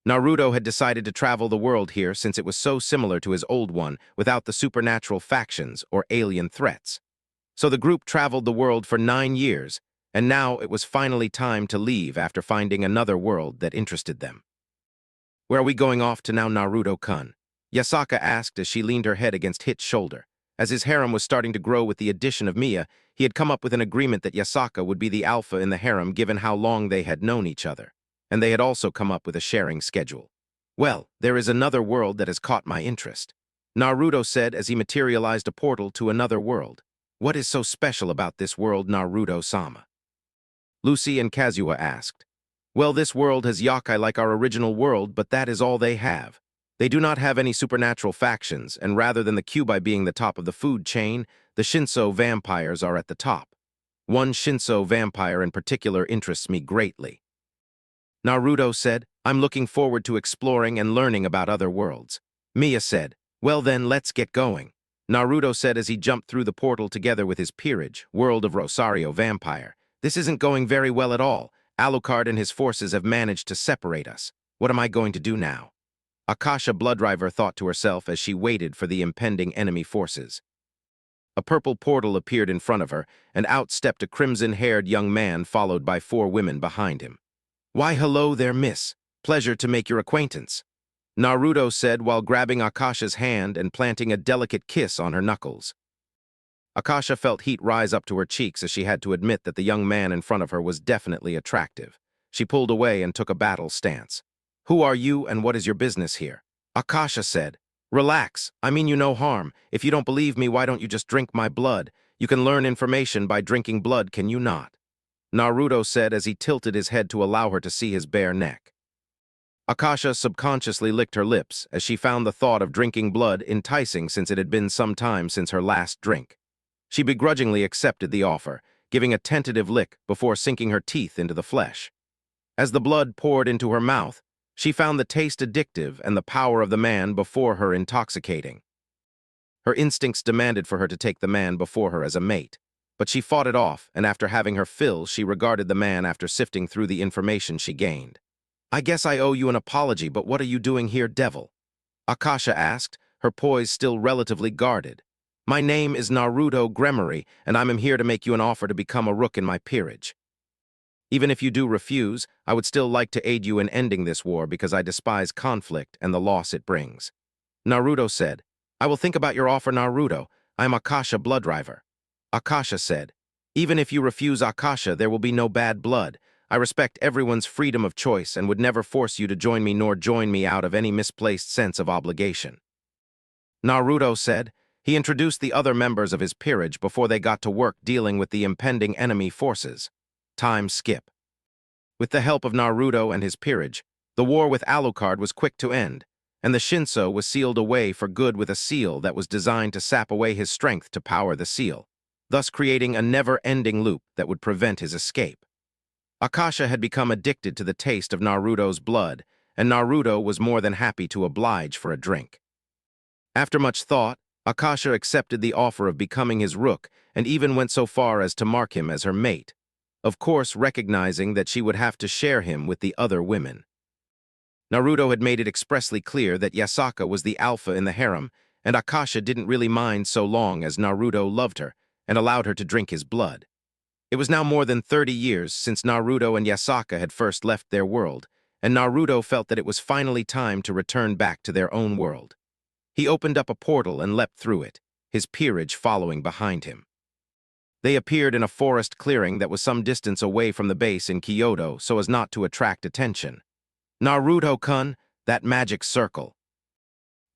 Naruto had decided to travel the world here since it was so similar to his old one without the supernatural factions or alien threats. So the group traveled the world for 9 years, and now it was finally time to leave after finding another world that interested them. "Where are we going off to now, Naruto-kun?" Yasaka asked as she leaned her head against Hit's shoulder. As his harem was starting to grow with the addition of Mia, he had come up with an agreement that Yasaka would be the alpha in the harem given how long they had known each other. And they had also come up with a sharing schedule. "Well, there is another world that has caught my interest," Naruto said as he materialized a portal to another world. "What is so special about this world, Naruto-sama?" Lucy and Kazuha asked. "Well, this world has yokai like our original world, but that is all they have. They do not have any supernatural factions, and rather than the Kyuubi being the top of the food chain, the Shinso vampires are at the top. One Shinso vampire in particular interests me greatly. Naruto said, I'm looking forward to exploring and learning about other worlds. Mia said, well then, let's get going. Naruto said as he jumped through the portal together with his peerage, World of Rosario Vampire. This isn't going very well at all. Alucard and his forces have managed to separate us. What am I going to do now? Akasha Bloodriver thought to herself as she waited for the impending enemy forces. A purple portal appeared in front of her, and out stepped a crimson-haired young man followed by 4 women behind him. Why, hello there, miss. Pleasure to make your acquaintance, Naruto said while grabbing Akasha's hand and planting a delicate kiss on her knuckles. Akasha felt heat rise up to her cheeks as she had to admit that the young man in front of her was definitely attractive. She pulled away and took a battle stance. Who are you and what is your business here? Akasha said. Relax, I mean you no harm. If you don't believe me, why don't you just drink my blood? You can learn information by drinking blood, can you not? Naruto said as he tilted his head to allow her to see his bare neck. Akasha subconsciously licked her lips as she found the thought of drinking blood enticing since it had been some time since her last drink. She begrudgingly accepted the offer, giving a tentative lick before sinking her teeth into the flesh. As the blood poured into her mouth, she found the taste addictive and the power of the man before her intoxicating. Her instincts demanded for her to take the man before her as a mate, but she fought it off, and after having her fill, she regarded the man after sifting through the information she gained. I guess I owe you an apology, but what are you doing here, devil? Akasha asked, her poise still relatively guarded. My name is Naruto Gremory, and I'm here to make you an offer to become a rook in my peerage. Even if you do refuse, I would still like to aid you in ending this war because I despise conflict and the loss it brings. Naruto said, I will think about your offer, Naruto. I am Akasha Bloodriver. Akasha said, even if you refuse Akasha, there will be no bad blood. I respect everyone's freedom of choice and would never force you to join me nor join me out of any misplaced sense of obligation. Naruto said. He introduced the other members of his peerage before they got to work dealing with the impending enemy forces. Time skip. With the help of Naruto and his peerage, the war with Alucard was quick to end, and the Shinso was sealed away for good with a seal that was designed to sap away his strength to power the seal, thus creating a never-ending loop that would prevent his escape. Akasha had become addicted to the taste of Naruto's blood, and Naruto was more than happy to oblige for a drink. After much thought, Akasha accepted the offer of becoming his rook and even went so far as to mark him as her mate, of course recognizing that she would have to share him with the other women. Naruto had made it expressly clear that Yasaka was the alpha in the harem, and Akasha didn't really mind so long as Naruto loved her and allowed her to drink his blood. It was now more than 30 years since Naruto and Yasaka had first left their world, and Naruto felt that it was finally time to return back to their own world. He opened up a portal and leapt through it, his peerage following behind him. They appeared in a forest clearing that was some distance away from the base in Kyoto so as not to attract attention. Naruto-kun, that magic circle.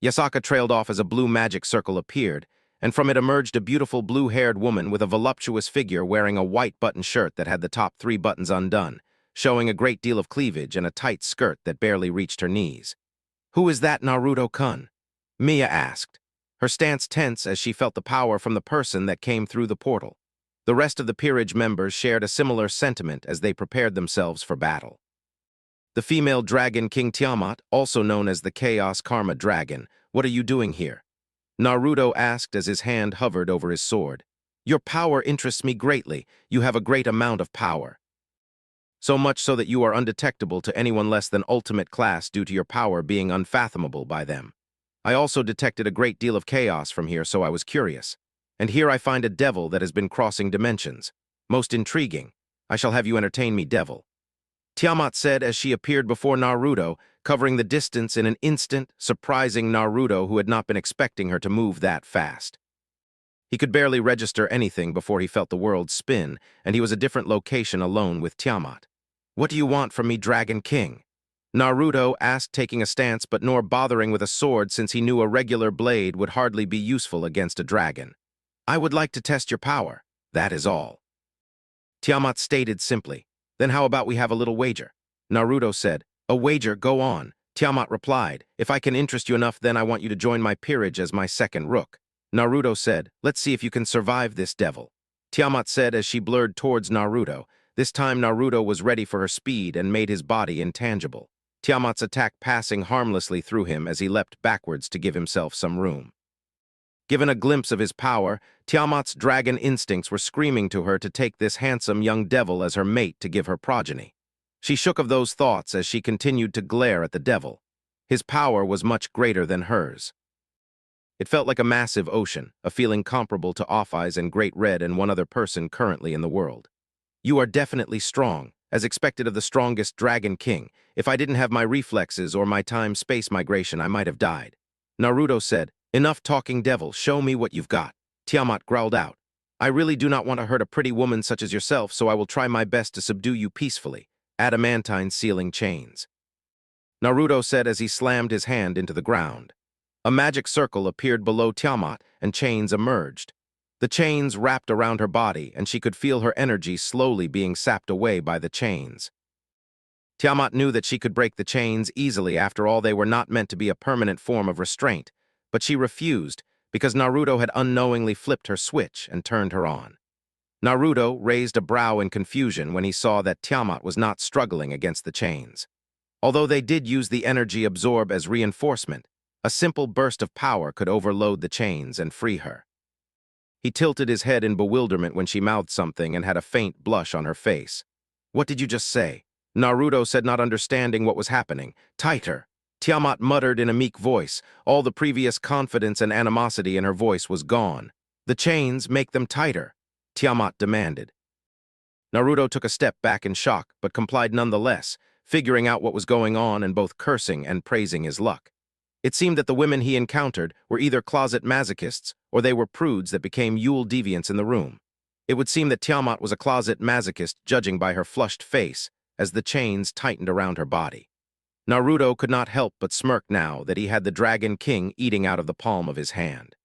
Yasaka trailed off as a blue magic circle appeared, and from it emerged a beautiful blue-haired woman with a voluptuous figure wearing a white button shirt that had the top 3 buttons undone, showing a great deal of cleavage and a tight skirt that barely reached her knees. Who is that, Naruto-kun? Mia asked, her stance tense as she felt the power from the person that came through the portal. The rest of the peerage members shared a similar sentiment as they prepared themselves for battle. The female dragon King Tiamat, also known as the Chaos Karma Dragon, what are you doing here? Naruto asked as his hand hovered over his sword. Your power interests me greatly. You have a great amount of power. So much so that you are undetectable to anyone less than ultimate class due to your power being unfathomable by them. I also detected a great deal of chaos from here, so I was curious. And here I find a devil that has been crossing dimensions. Most intriguing. I shall have you entertain me, devil. Tiamat said as she appeared before Naruto, covering the distance in an instant, surprising Naruto who had not been expecting her to move that fast. He could barely register anything before he felt the world spin, and he was a different location alone with Tiamat. What do you want from me, Dragon King? Naruto asked, taking a stance but nor bothering with a sword since he knew a regular blade would hardly be useful against a dragon. I would like to test your power, that is all. Tiamat stated simply. Then how about we have a little wager? Naruto said, a wager, go on. Tiamat replied, "If I can interest you enough, then I want you to join my peerage as my second rook." Naruto said, "Let's see if you can survive this devil." Tiamat said as she blurred towards Naruto. This time Naruto was ready for her speed and made his body intangible. Tiamat's attack passing harmlessly through him as he leapt backwards to give himself some room. Given a glimpse of his power, Tiamat's dragon instincts were screaming to her to take this handsome young devil as her mate to give her progeny. She shook of those thoughts as she continued to glare at the devil. His power was much greater than hers. It felt like a massive ocean, a feeling comparable to Off-Eyes and Great Red and one other person currently in the world. "You are definitely strong, as expected of the strongest Dragon King. If I didn't have my reflexes or my time-space migration, I might have died." Naruto said, "Enough talking, devil, show me what you've got." Tiamat growled out, "I really do not want to hurt a pretty woman such as yourself, so I will try my best to subdue you peacefully." Adamantine sealing chains. Naruto said as he slammed his hand into the ground. A magic circle appeared below Tiamat and chains emerged. The chains wrapped around her body and she could feel her energy slowly being sapped away by the chains. Tiamat knew that she could break the chains easily. After all, they were not meant to be a permanent form of restraint, but she refused because Naruto had unknowingly flipped her switch and turned her on. Naruto raised a brow in confusion when he saw that Tiamat was not struggling against the chains. Although they did use the energy absorb as reinforcement, a simple burst of power could overload the chains and free her. He tilted his head in bewilderment when she mouthed something and had a faint blush on her face. "What did you just say?" Naruto said, not understanding what was happening. "Tighter." Tiamat muttered in a meek voice. All the previous confidence and animosity in her voice was gone. "The chains make them tighter," Tiamat demanded. Naruto took a step back in shock, but complied nonetheless, figuring out what was going on and both cursing and praising his luck. It seemed that the women he encountered were either closet masochists or they were prudes that became Yule deviants in the room. It would seem that Tiamat was a closet masochist, judging by her flushed face as the chains tightened around her body. Naruto could not help but smirk now that he had the Dragon King eating out of the palm of his hand.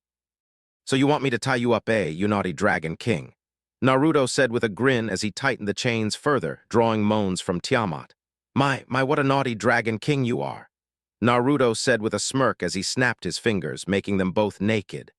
"So you want me to tie you up, eh, you naughty Dragon King?" Naruto said with a grin as he tightened the chains further, drawing moans from Tiamat. My, what a naughty Dragon King you are," Naruto said with a smirk as he snapped his fingers, making them both naked.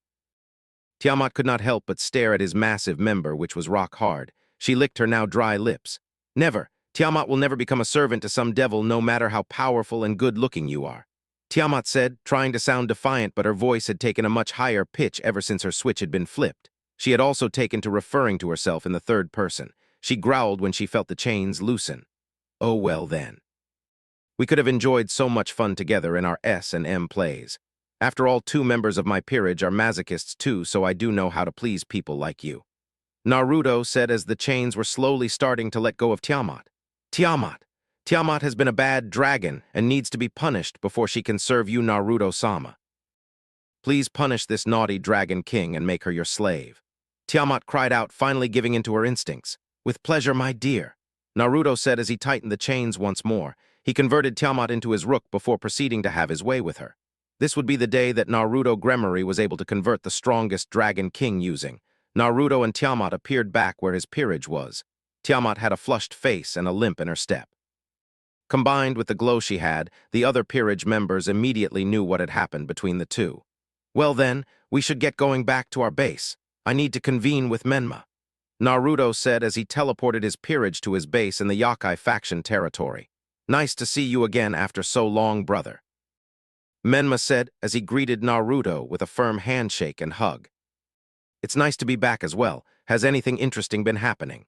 Tiamat could not help but stare at his massive member, which was rock hard. She licked her now dry lips. "Never. Tiamat will never become a servant to some devil, no matter how powerful and good-looking you are," Tiamat said, trying to sound defiant, but her voice had taken a much higher pitch ever since her switch had been flipped. She had also taken to referring to herself in the third person. She growled when she felt the chains loosen. "Oh well then. We could have enjoyed so much fun together in our S&M plays. After all, 2 members of my peerage are masochists too, so I do know how to please people like you," Naruto said as the chains were slowly starting to let go of Tiamat. Tiamat has been a bad dragon and needs to be punished before she can serve you, Naruto-sama. Please punish this naughty Dragon King and make her your slave," Tiamat cried out, finally giving in to her instincts. "With pleasure, my dear," Naruto said as he tightened the chains once more. He converted Tiamat into his rook before proceeding to have his way with her. This would be the day that Naruto Gremory was able to convert the strongest Dragon King using. Naruto and Tiamat appeared back where his peerage was. Tiamat had a flushed face and a limp in her step. Combined with the glow she had, the other peerage members immediately knew what had happened between the two. "Well then, we should get going back to our base. I need to convene with Menma," Naruto said as he teleported his peerage to his base in the Yakai faction territory. "Nice to see you again after so long, brother," Menma said as he greeted Naruto with a firm handshake and hug. "It's nice to be back as well. Has anything interesting been happening?"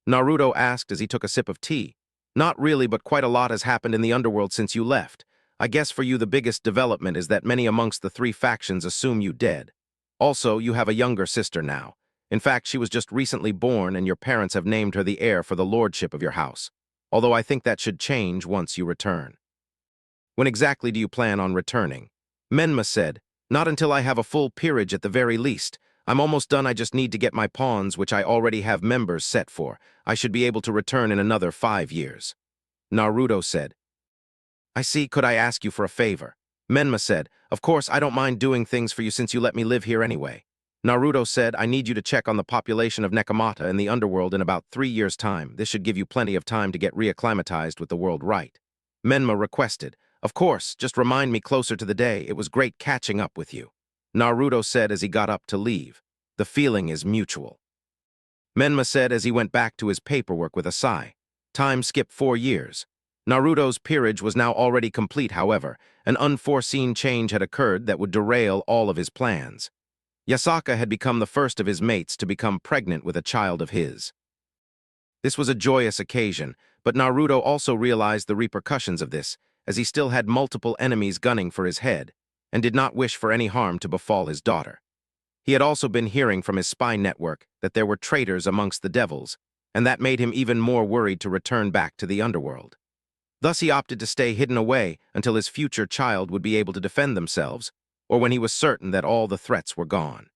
Naruto asked as he took a sip of tea. "Not really, but quite a lot has happened in the underworld since you left. I guess for you the biggest development is that many amongst the 3 factions assume you dead. Also, you have a younger sister now. In fact, she was just recently born and your parents have named her the heir for the lordship of your house. Although I think that should change once you return." "When exactly do you plan on returning?" Menma said, "Not until I have a full peerage at the very least. I'm almost done. I just need to get my pawns, which I already have members set for. I should be able to return in another 5 years." Naruto said, "I see. Could I ask you for a favor?" Menma said, "Of course, I don't mind doing things for you since you let me live here anyway." Naruto said, "I need you to check on the population of Nekomata in the underworld in about 3 years' time. This should give you plenty of time to get reacclimatized with the world right." Menma requested, Of course, just remind me closer to the day. It was great catching up with you. Naruto said as he got up to leave. The feeling is mutual. Menma said as he went back to his paperwork with a sigh. Time skipped 4 years. Naruto's peerage was now already complete, however. An unforeseen change had occurred that would derail all of his plans. Yasaka had become the first of his mates to become pregnant with a child of his. This was a joyous occasion, but Naruto also realized the repercussions of this, as he still had multiple enemies gunning for his head, and did not wish for any harm to befall his daughter. He had also been hearing from his spy network that there were traitors amongst the devils, and that made him even more worried to return back to the underworld. Thus he opted to stay hidden away until his future child would be able to defend themselves, or when he was certain that all the threats were gone.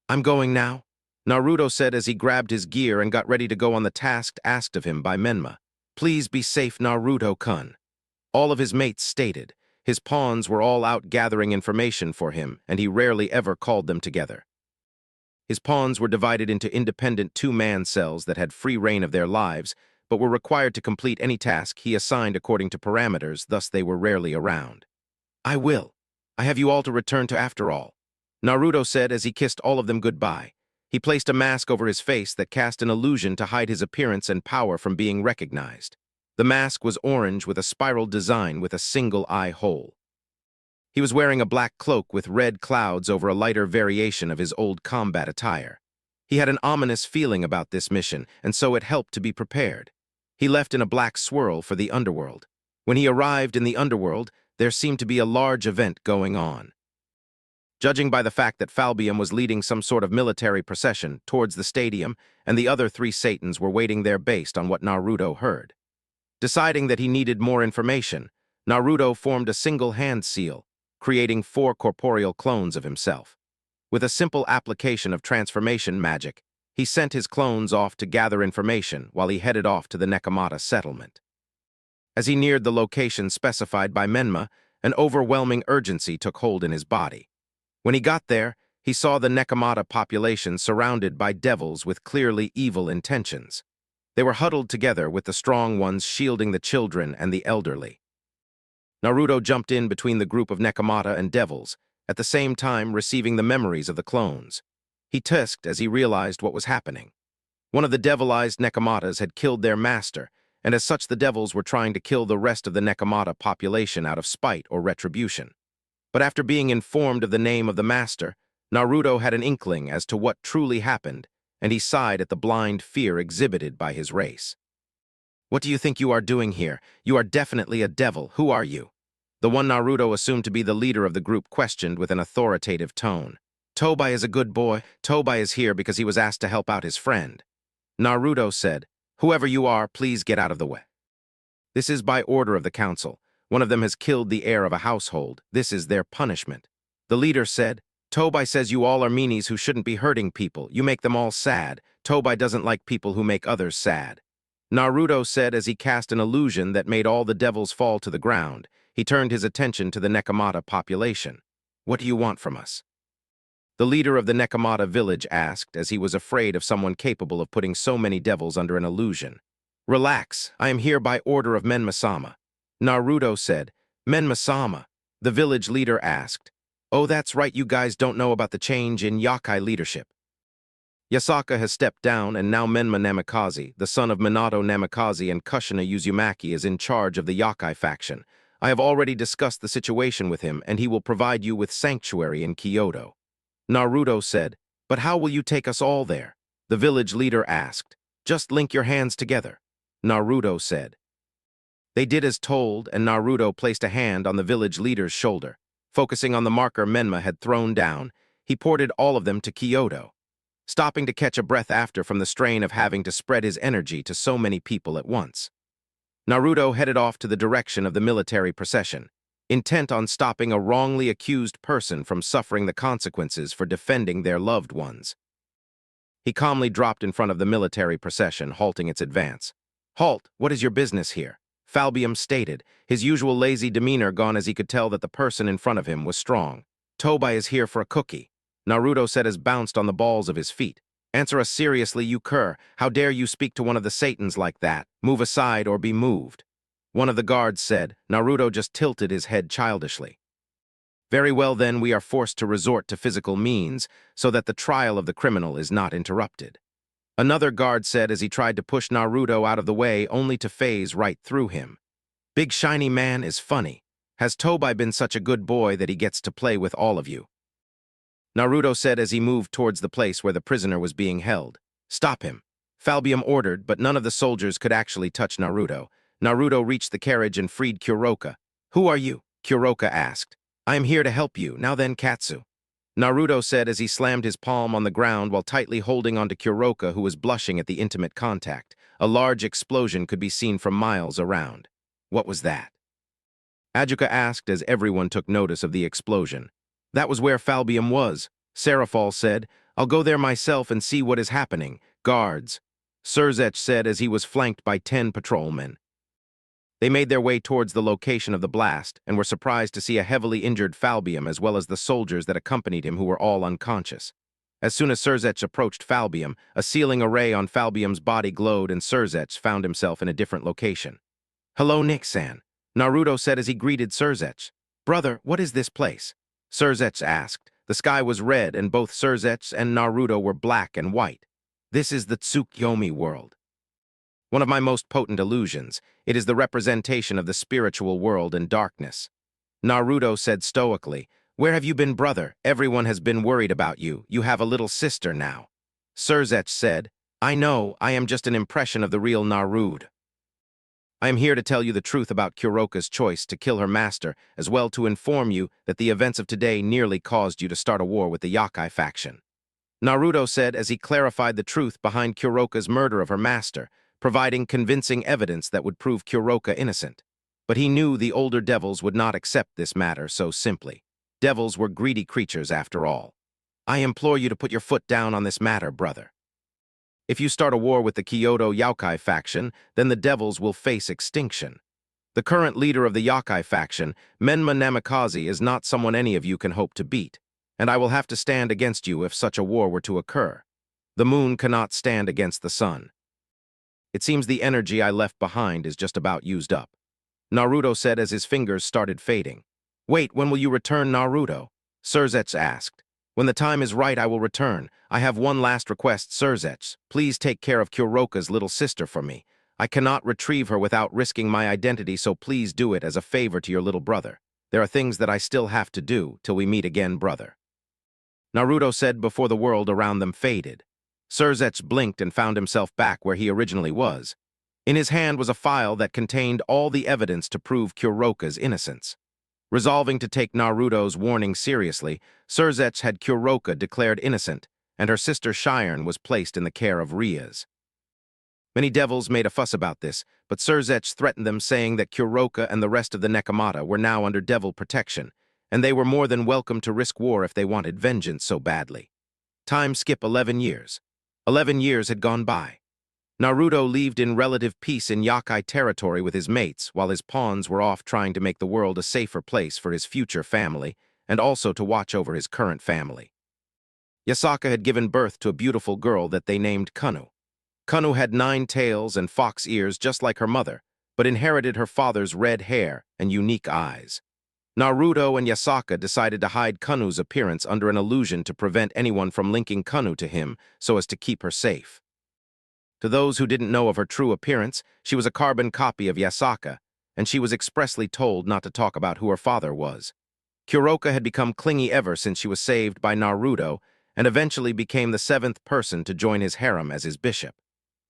"I'm going now," Naruto said as he grabbed his gear and got ready to go on the task asked of him by Menma. "Please be safe, Naruto-kun." All of his mates stated. His pawns were all out gathering information for him, and he rarely ever called them together. His pawns were divided into independent 2-man cells that had free reign of their lives, but were required to complete any task he assigned according to parameters, thus they were rarely around. "I will. I have you all to return to after all," Naruto said as he kissed all of them goodbye. He placed a mask over his face that cast an illusion to hide his appearance and power from being recognized. The mask was orange with a spiral design with a single eye hole. He was wearing a black cloak with red clouds over a lighter variation of his old combat attire. He had an ominous feeling about this mission, and so it helped to be prepared. He left in a black swirl for the underworld. When he arrived in the underworld, there seemed to be a large event going on. Judging by the fact that Falbium was leading some sort of military procession towards the stadium, and the other 3 Satans were waiting there based on what Naruto heard. Deciding that he needed more information, Naruto formed a single hand seal, creating 4 corporeal clones of himself. With a simple application of transformation magic, he sent his clones off to gather information while he headed off to the Nekomata settlement. As he neared the location specified by Menma, an overwhelming urgency took hold in his body. When he got there, he saw the Nekomata population surrounded by devils with clearly evil intentions. They were huddled together with the strong ones shielding the children and the elderly. Naruto jumped in between the group of Nekomata and devils, at the same time receiving the memories of the clones. He tusked as he realized what was happening. One of the devilized Nekomatas had killed their master, and as such the devils were trying to kill the rest of the Nekomata population out of spite or retribution. But after being informed of the name of the master, Naruto had an inkling as to what truly happened, and he sighed at the blind fear exhibited by his race. "What do you think you are doing here? You are definitely a devil. Who are you?" The one Naruto assumed to be the leader of the group questioned with an authoritative tone. "Tobai is a good boy. Tobai is here because he was asked to help out his friend." Naruto said, "Whoever you are, please get out of the way. This is by order of the council. One of them has killed the heir of a household. This is their punishment." The leader said, "Tobai says you all are meanies who shouldn't be hurting people. You make them all sad. Tobai doesn't like people who make others sad." Naruto said as he cast an illusion that made all the devils fall to the ground. He turned his attention to the Nekomata population. "What do you want from us?" The leader of the Nekomata village asked as he was afraid of someone capable of putting so many devils under an illusion. "Relax, I am here by order of Menma-sama." Naruto said, "Menma-sama?" The village leader asked. "Oh, that's right, you guys don't know about the change in Yakai leadership. Yasaka has stepped down, and now Menma Namikaze, the son of Minato Namikaze and Kushina Uzumaki, is in charge of the Yakai faction. I have already discussed the situation with him, and he will provide you with sanctuary in Kyoto." Naruto said, "But how will you take us all there?" The village leader asked. "Just link your hands together," Naruto said. They did as told, and Naruto placed a hand on the village leader's shoulder. Focusing on the marker Menma had thrown down, he ported all of them to Kyoto, stopping to catch a breath after from the strain of having to spread his energy to so many people at once. Naruto headed off to the direction of the military procession, intent on stopping a wrongly accused person from suffering the consequences for defending their loved ones. He calmly dropped in front of the military procession, halting its advance. "Halt! What is your business here?" Falbium stated, his usual lazy demeanor gone as he could tell that the person in front of him was strong. "Tobai is here for a cookie," Naruto said as bounced on the balls of his feet. "Answer us seriously, you cur. How dare you speak to one of the Satans like that? Move aside or be moved." One of the guards said. Naruto just tilted his head childishly. Very well then, we are forced to resort to physical means so that the trial of the criminal is not interrupted. Another guard said as he tried to push Naruto out of the way only to phase right through him. Big shiny man is funny. Has Tobai been such a good boy that he gets to play with all of you? Naruto said as he moved towards the place where the prisoner was being held. Stop him. Falbium ordered, but none of the soldiers could actually touch Naruto. Naruto reached the carriage and freed Kuroka. Who are you? Kuroka asked. I am here to help you. Now then, Katsu. Naruto said as he slammed his palm on the ground while tightly holding onto Kuroka, who was blushing at the intimate contact. A large explosion could be seen from miles around. What was that? Ajuka asked as everyone took notice of the explosion. That was where Falbium was. Serafal said, I'll go there myself and see what is happening. Guards. Surzech said as he was flanked by 10 patrolmen. They made their way towards the location of the blast and were surprised to see a heavily injured Falbium as well as the soldiers that accompanied him who were all unconscious. As soon as Surzech approached Falbium, a sealing array on Falbium's body glowed and Surzech found himself in a different location. Hello, Nick-san. Naruto said as he greeted Surzech. Brother, what is this place? Surzech asked. The sky was red and both Surzech and Naruto were black and white. This is the Tsukuyomi world. One of my most potent illusions. It is the representation of the spiritual world and darkness. Naruto said stoically, Where have you been, brother? Everyone has been worried about you. You have a little sister now. Surzech said, I know, I am just an impression of the real Naruto. I am here to tell you the truth about Kuroka's choice to kill her master, as well to inform you that the events of today nearly caused you to start a war with the Yakai faction. Naruto said as he clarified the truth behind Kuroka's murder of her master, providing convincing evidence that would prove Kuroka innocent. But he knew the older devils would not accept this matter so simply. Devils were greedy creatures after all. I implore you to put your foot down on this matter, brother. If you start a war with the Kyoto Yakai faction, then the devils will face extinction. The current leader of the Yakai faction, Menma Namikaze, is not someone any of you can hope to beat, and I will have to stand against you if such a war were to occur. The moon cannot stand against the sun. It seems the energy I left behind is just about used up. Naruto said as his fingers started fading. Wait, when will you return, Naruto? Surzech asked. When the time is right, I will return. I have one last request, Surzech. Please take care of Kuroka's little sister for me. I cannot retrieve her without risking my identity, so please do it as a favor to your little brother. There are things that I still have to do till we meet again, brother. Naruto said before the world around them faded. Surzech blinked and found himself back where he originally was. In his hand was a file that contained all the evidence to prove Kuroka's innocence. Resolving to take Naruto's warning seriously, Surzech had Kuroka declared innocent, and her sister Shiren was placed in the care of Rias. Many devils made a fuss about this, but Surzech threatened them, saying that Kuroka and the rest of the Nekomata were now under devil protection, and they were more than welcome to risk war if they wanted vengeance so badly. Time skip 11 years. 11 years had gone by. Naruto lived in relative peace in Yakai territory with his mates, while his pawns were off trying to make the world a safer place for his future family, and also to watch over his current family. Yasaka had given birth to a beautiful girl that they named Kanu. Kanu had 9 tails and fox ears just like her mother, but inherited her father's red hair and unique eyes. Naruto and Yasaka decided to hide Kanu's appearance under an illusion to prevent anyone from linking Kanu to him so as to keep her safe. To those who didn't know of her true appearance, she was a carbon copy of Yasaka, and she was expressly told not to talk about who her father was. Kuroka had become clingy ever since she was saved by Naruto, and eventually became the 7th person to join his harem as his bishop.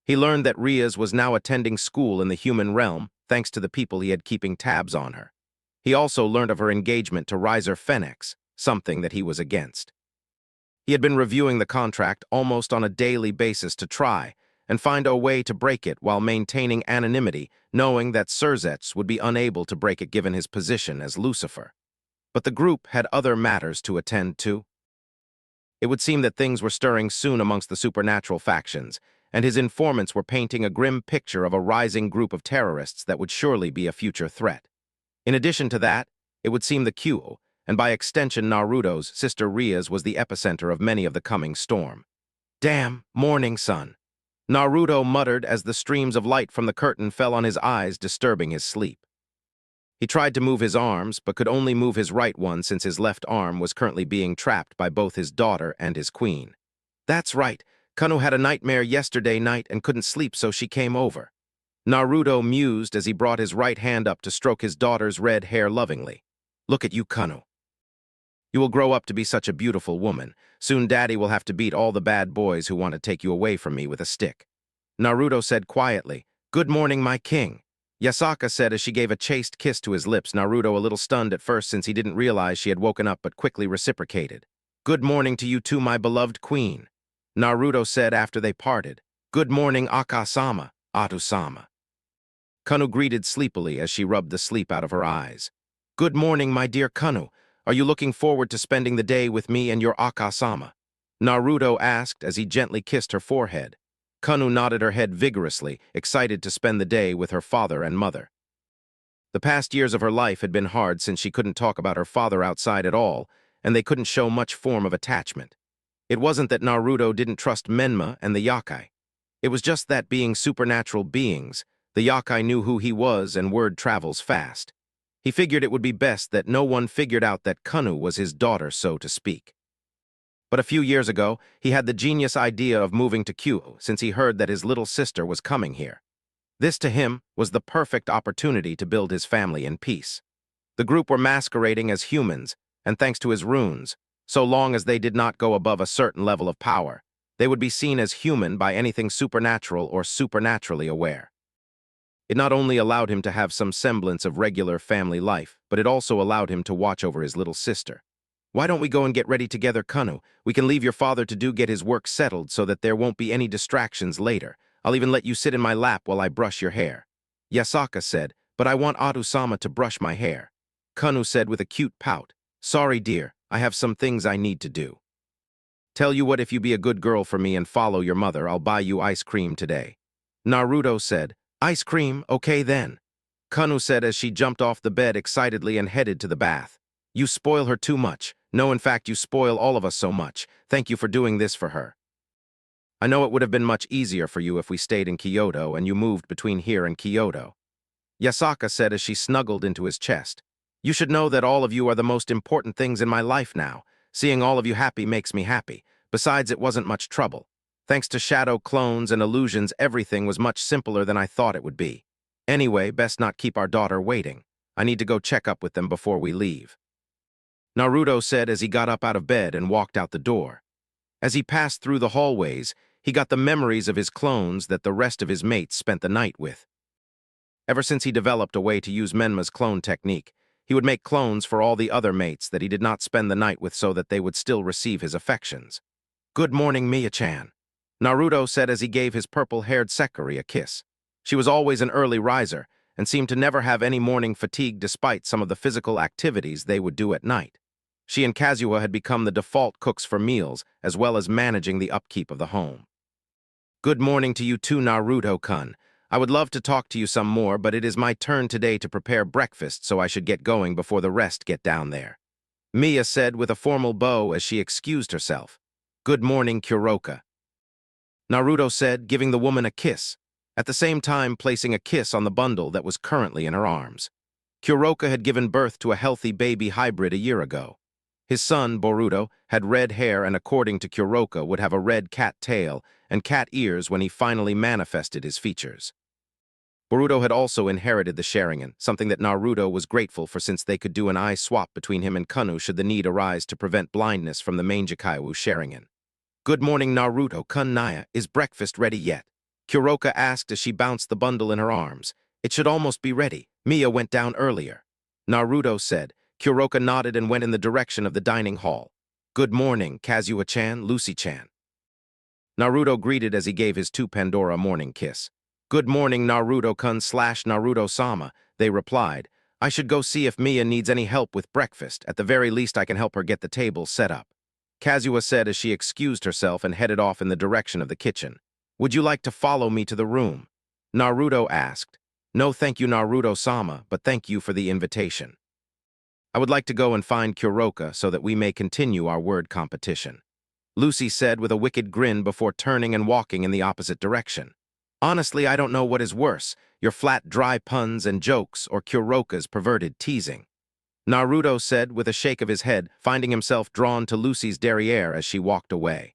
He learned that Rias was now attending school in the human realm, thanks to the people he had keeping tabs on her. He also learned of her engagement to Riser Fenix, something that he was against. He had been reviewing the contract almost on a daily basis to try and find a way to break it while maintaining anonymity, knowing that Surzech would be unable to break it given his position as Lucifer. But the group had other matters to attend to. It would seem that things were stirring soon amongst the supernatural factions, and his informants were painting a grim picture of a rising group of terrorists that would surely be a future threat. In addition to that, it would seem the Q, and by extension Naruto's sister Rias, was the epicenter of many of the coming storm. Damn, morning sun. Naruto muttered as the streams of light from the curtain fell on his eyes, disturbing his sleep. He tried to move his arms, but could only move his right one since his left arm was currently being trapped by both his daughter and his queen. That's right, Kano had a nightmare yesterday night and couldn't sleep, so she came over. Naruto mused as he brought his right hand up to stroke his daughter's red hair lovingly. Look at you, Kano. You will grow up to be such a beautiful woman. Soon Daddy will have to beat all the bad boys who want to take you away from me with a stick. Naruto said quietly, "Good morning, my king." Yasaka said as she gave a chaste kiss to his lips, Naruto a little stunned at first since he didn't realize she had woken up but quickly reciprocated. "Good morning to you too, my beloved queen." Naruto said after they parted, "Good morning, Aka-sama, Atu-sama." Kano greeted sleepily as she rubbed the sleep out of her eyes. "Good morning, my dear Kano. Are you looking forward to spending the day with me and your Aka-sama?" Naruto asked as he gently kissed her forehead. Kano nodded her head vigorously, excited to spend the day with her father and mother. The past years of her life had been hard since she couldn't talk about her father outside at all, and they couldn't show much form of attachment. It wasn't that Naruto didn't trust Menma and the Yakai. It was just that, being supernatural beings, the Yakai knew who he was and word travels fast. He figured it would be best that no one figured out that Kano was his daughter, so to speak. But a few years ago, he had the genius idea of moving to Kyoto since he heard that his little sister was coming here. This, to him, was the perfect opportunity to build his family in peace. The group were masquerading as humans, and thanks to his runes, so long as they did not go above a certain level of power, they would be seen as human by anything supernatural or supernaturally aware. It not only allowed him to have some semblance of regular family life, but it also allowed him to watch over his little sister. "Why don't we go and get ready together, Kano? We can leave your father to get his work settled so that there won't be any distractions later. I'll even let you sit in my lap while I brush your hair." Yasaka said, "But I want Atu-sama to brush my hair." Kano said with a cute pout, "Sorry, dear, I have some things I need to do." "Tell you what, if you be a good girl for me and follow your mother, I'll buy you ice cream today." Naruto said, "Ice cream, okay then." Kano said as she jumped off the bed excitedly and headed to the bath. "You spoil her too much. No, in fact, you spoil all of us so much. Thank you for doing this for her. I know it would have been much easier for you if we stayed in Kyoto and you moved between here and Kyoto." Yasaka said as she snuggled into his chest. "You should know that all of you are the most important things in my life now. Seeing all of you happy makes me happy. Besides, it wasn't much trouble. Thanks to shadow clones and illusions, everything was much simpler than I thought it would be. Anyway, best not keep our daughter waiting. I need to go check up with them before we leave." Naruto said as he got up out of bed and walked out the door. As he passed through the hallways, he got the memories of his clones that the rest of his mates spent the night with. Ever since he developed a way to use Menma's clone technique, he would make clones for all the other mates that he did not spend the night with so that they would still receive his affections. "Good morning, Miya-chan," Naruto said as he gave his purple-haired Sekiri a kiss. She was always an early riser and seemed to never have any morning fatigue despite some of the physical activities they would do at night. She and Kazuha had become the default cooks for meals, as well as managing the upkeep of the home. "Good morning to you too, Naruto-kun. I would love to talk to you some more, but it is my turn today to prepare breakfast, so I should get going before the rest get down there," Miya said with a formal bow as she excused herself. "Good morning, Kuroka," Naruto said, giving the woman a kiss, at the same time placing a kiss on the bundle that was currently in her arms. Kuroka had given birth to a healthy baby hybrid a year ago. His son, Boruto, had red hair and, according to Kuroka, would have a red cat tail and cat ears when he finally manifested his features. Boruto had also inherited the Sharingan, something that Naruto was grateful for since they could do an eye swap between him and Kano should the need arise to prevent blindness from the Mangekaiwu Sharingan. "Good morning, Naruto-kun. Naya, is breakfast ready yet?" Kuroka asked as she bounced the bundle in her arms. "It should almost be ready. Miya went down earlier," Naruto said. Kuroka nodded and went in the direction of the dining hall. "Good morning, Kazuha-chan, Lucy-chan," Naruto greeted as he gave his two Pandora morning kiss. "Good morning, Naruto-kun/Naruto-sama," they replied. "I should go see if Miya needs any help with breakfast. At the very least, I can help her get the table set up," Kazuha said as she excused herself and headed off in the direction of the kitchen. "Would you like to follow me to the room?" Naruto asked. "No, thank you, Naruto-sama, but thank you for the invitation. I would like to go and find Kuroka so that we may continue our word competition." Lucy said with a wicked grin before turning and walking in the opposite direction. Honestly, I don't know what is worse, your flat, dry puns and jokes or Kuroka's perverted teasing. Naruto said with a shake of his head, finding himself drawn to Lucy's derriere as she walked away.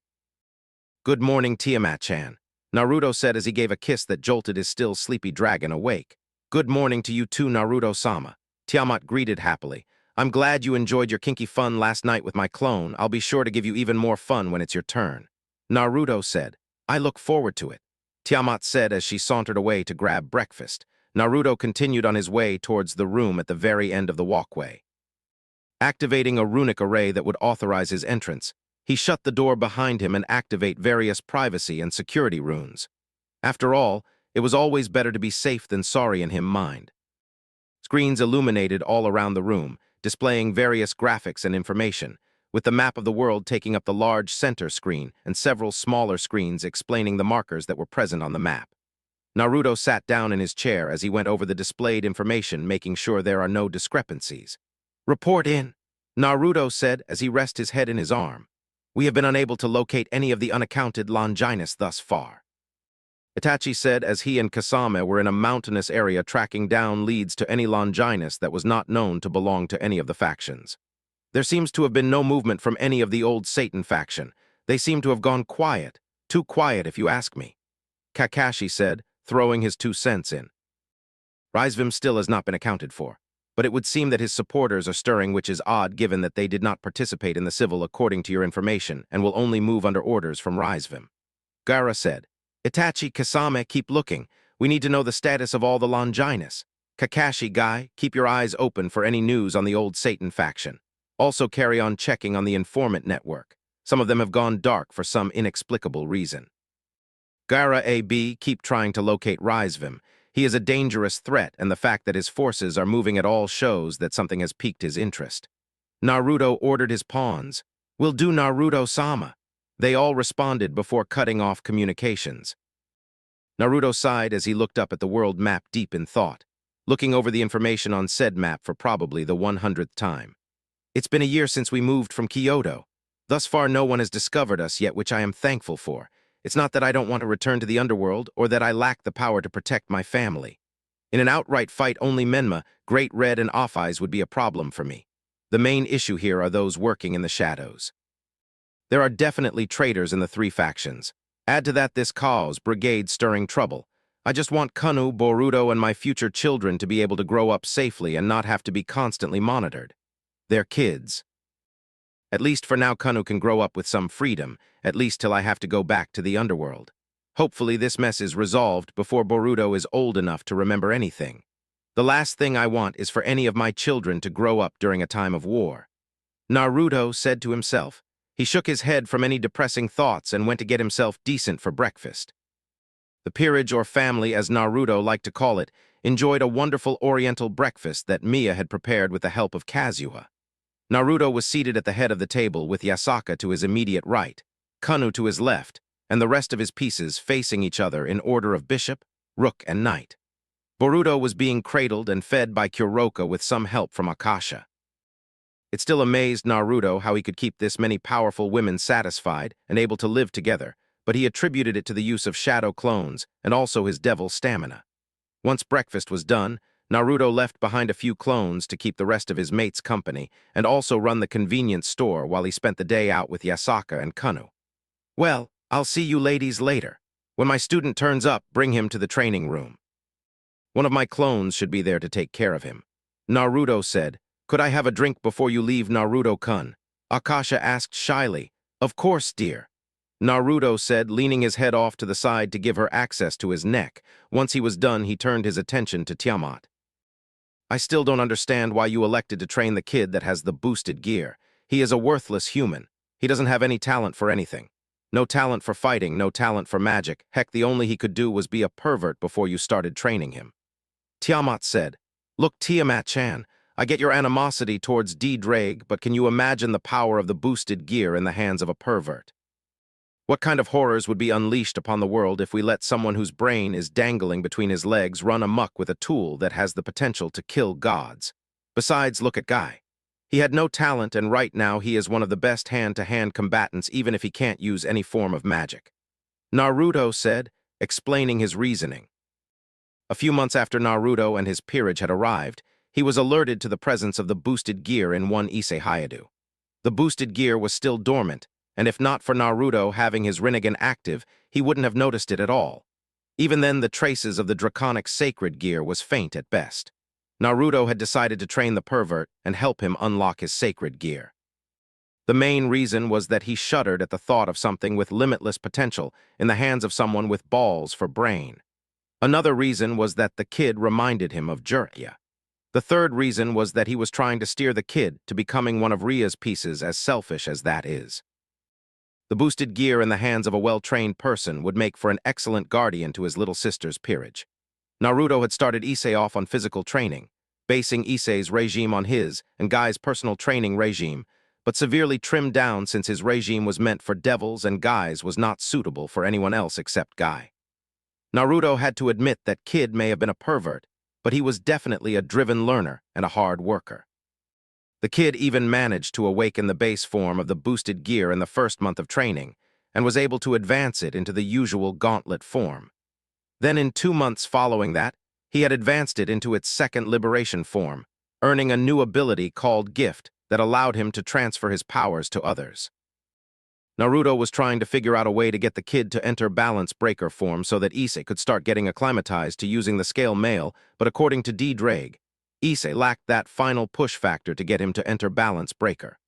Good morning, Tiamat-chan, Naruto said as he gave a kiss that jolted his still sleepy dragon awake. Good morning to you too, Naruto-sama, Tiamat greeted happily. I'm glad you enjoyed your kinky fun last night with my clone. I'll be sure to give you even more fun when it's your turn. Naruto said, I look forward to it, Tiamat said as she sauntered away to grab breakfast. Naruto continued on his way towards the room at the very end of the walkway. Activating a runic array that would authorize his entrance, he shut the door behind him and activate various privacy and security runes. After all, it was always better to be safe than sorry in him mind. Screens illuminated all around the room, displaying various graphics and information, with the map of the world taking up the large center screen and several smaller screens explaining the markers that were present on the map. Naruto sat down in his chair as he went over the displayed information, making sure there are no discrepancies. Report in, Naruto said as he rested his head in his arm. We have been unable to locate any of the unaccounted Longinus thus far, Itachi said as he and Kasame were in a mountainous area tracking down leads to any Longinus that was not known to belong to any of the factions. There seems to have been no movement from any of the old Satan faction. They seem to have gone quiet. Too quiet, if you ask me, Kakashi said, throwing his 2 cents in. Raizvim still has not been accounted for, but it would seem that his supporters are stirring, which is odd given that they did not participate in the civil according to your information and will only move under orders from Raizvim. Gaara said, Itachi, Kasame, keep looking. We need to know the status of all the Longinus. Kakashi, Guy, keep your eyes open for any news on the old Satan faction. Also carry on checking on the informant network. Some of them have gone dark for some inexplicable reason. Gaara AB, keep trying to locate Raizvim. He is a dangerous threat, and the fact that his forces are moving at all shows that something has piqued his interest. Naruto ordered his pawns. Will do, Naruto-sama. They all responded before cutting off communications. Naruto sighed as he looked up at the world map deep in thought, looking over the information on said map for probably the 100th time. It's been a year since we moved from Kyoto. Thus far no one has discovered us yet, which I am thankful for. It's not that I don't want to return to the underworld or that I lack the power to protect my family. In an outright fight, only Menma, Great Red, and Off-Eyes would be a problem for me. The main issue here are those working in the shadows. There are definitely traitors in the 3 factions. Add to that this Chaos brigade stirring trouble. I just want Kanu, Boruto, and my future children to be able to grow up safely and not have to be constantly monitored. They're kids. At least for now, Kanu can grow up with some freedom, at least till I have to go back to the underworld. Hopefully this mess is resolved before Boruto is old enough to remember anything. The last thing I want is for any of my children to grow up during a time of war. Naruto said to himself. He shook his head from any depressing thoughts and went to get himself decent for breakfast. The peerage, or family as Naruto liked to call it, enjoyed a wonderful oriental breakfast that Miya had prepared with the help of Kazuha. Naruto was seated at the head of the table with Yasaka to his immediate right, Kanu to his left, and the rest of his pieces facing each other in order of bishop, rook, and knight. Boruto was being cradled and fed by Kuroka with some help from Akasha. It still amazed Naruto how he could keep this many powerful women satisfied and able to live together, but he attributed it to the use of shadow clones and also his devil stamina. Once breakfast was done, Naruto left behind a few clones to keep the rest of his mates company and also run the convenience store while he spent the day out with Yasaka and Kanu. Well, I'll see you ladies later. When my student turns up, bring him to the training room. One of my clones should be there to take care of him. Naruto said, Could I have a drink before you leave, Naruto-kun? Akasha asked shyly. Of course, dear. Naruto said, leaning his head off to the side to give her access to his neck. Once he was done, he turned his attention to Tiamat. I still don't understand why you elected to train the kid that has the boosted gear. He is a worthless human. He doesn't have any talent for anything. No talent for fighting, no talent for magic. Heck, the only he could do was be a pervert before you started training him. Tiamat said, Look, Tiamat-chan, I get your animosity towards D-Drake, but can you imagine the power of the boosted gear in the hands of a pervert? What kind of horrors would be unleashed upon the world if we let someone whose brain is dangling between his legs run amok with a tool that has the potential to kill gods? Besides, look at Guy. He had no talent, and right now he is one of the best hand-to-hand combatants even if he can't use any form of magic. Naruto said, explaining his reasoning. A few months after Naruto and his peerage had arrived, he was alerted to the presence of the boosted gear in one Issei Hayadu. The boosted gear was still dormant, and if not for Naruto having his Rinnegan active, he wouldn't have noticed it at all. Even then, the traces of the draconic sacred gear was faint at best. Naruto had decided to train the pervert and help him unlock his sacred gear. The main reason was that he shuddered at the thought of something with limitless potential in the hands of someone with balls for brain. Another reason was that the kid reminded him of Jiraiya. The third reason was that he was trying to steer the kid to becoming one of Ria's pieces, as selfish as that is. The boosted gear in the hands of a well-trained person would make for an excellent guardian to his little sister's peerage. Naruto had started Issei off on physical training, basing Issei's regime on his and Guy's personal training regime, but severely trimmed down since his regime was meant for devils and Guy's was not suitable for anyone else except Guy. Naruto had to admit that Kid may have been a pervert, but he was definitely a driven learner and a hard worker. The kid even managed to awaken the base form of the boosted gear in the first month of training, and was able to advance it into the usual gauntlet form. Then in 2 months following that, he had advanced it into its second liberation form, earning a new ability called Gift that allowed him to transfer his powers to others. Naruto was trying to figure out a way to get the kid to enter balance breaker form so that Issei could start getting acclimatized to using the scale mail, but according to D-Drag, Issei lacked that final push factor to get him to enter balance breaker.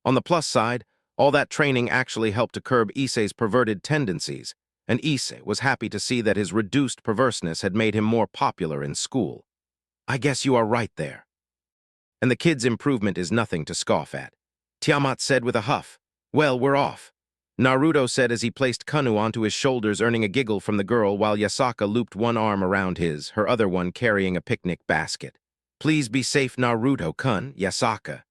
On the plus side, all that training actually helped to curb Issei's perverted tendencies, and Issei was happy to see that his reduced perverseness had made him more popular in school. I guess you are right there. And the kid's improvement is nothing to scoff at. Tiamat said with a huff, well, we're off. Naruto said as he placed Kanu onto his shoulders, earning a giggle from the girl while Yasaka looped one arm around his, her other one carrying a picnic basket. Please be safe, Naruto-kun, Yasaka.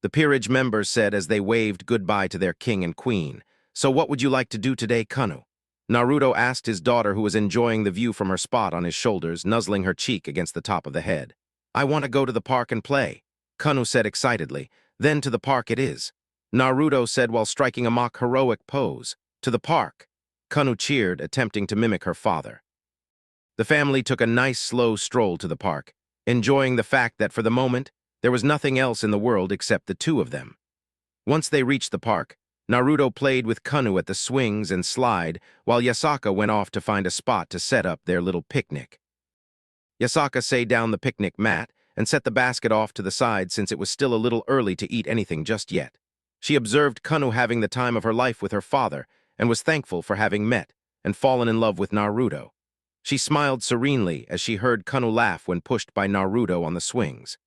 The peerage members said as they waved goodbye to their king and queen. So what would you like to do today, Kanu? Naruto asked his daughter, who was enjoying the view from her spot on his shoulders, nuzzling her cheek against the top of the head. I want to go to the park and play, Kanu said excitedly. Then to the park it is, Naruto said while striking a mock heroic pose. To the park, Kanu cheered, attempting to mimic her father. The family took a nice slow stroll to the park, enjoying the fact that for the moment, there was nothing else in the world except the two of them. Once they reached the park, Naruto played with Kanu at the swings and slide, while Yasaka went off to find a spot to set up their little picnic. Yasaka sat down the picnic mat and set the basket off to the side since it was still a little early to eat anything just yet. She observed Kanu having the time of her life with her father and was thankful for having met and fallen in love with Naruto. She smiled serenely as she heard Kanu laugh when pushed by Naruto on the swings.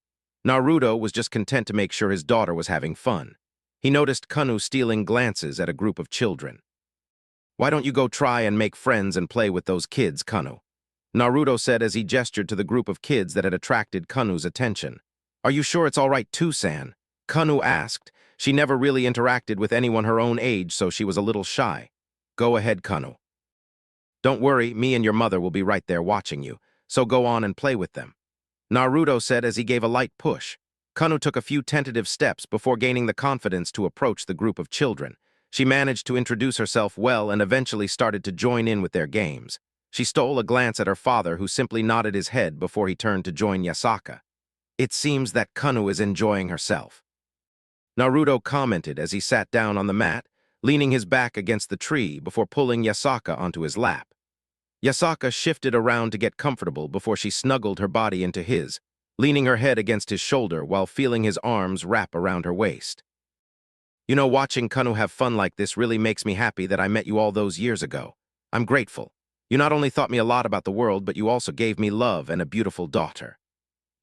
Naruto was just content to make sure his daughter was having fun. He noticed Kanu stealing glances at a group of children. Why don't you go try and make friends and play with those kids, Kanu? Naruto said as he gestured to the group of kids that had attracted Kanu's attention. Are you sure it's all right too, San? Kanu asked. She never really interacted with anyone her own age, so she was a little shy. Go ahead, Kanu. Don't worry, me and your mother will be right there watching you, so go on and play with them, Naruto said as he gave a light push. Kanu took a few tentative steps before gaining the confidence to approach the group of children. She managed to introduce herself well and eventually started to join in with their games. She stole a glance at her father, who simply nodded his head before he turned to join Yasaka. It seems that Kanu is enjoying herself, Naruto commented as he sat down on the mat, leaning his back against the tree before pulling Yasaka onto his lap. Yasaka shifted around to get comfortable before she snuggled her body into his, leaning her head against his shoulder while feeling his arms wrap around her waist. You know, watching Kanu have fun like this really makes me happy that I met you all those years ago. I'm grateful. You not only taught me a lot about the world, but you also gave me love and a beautiful daughter,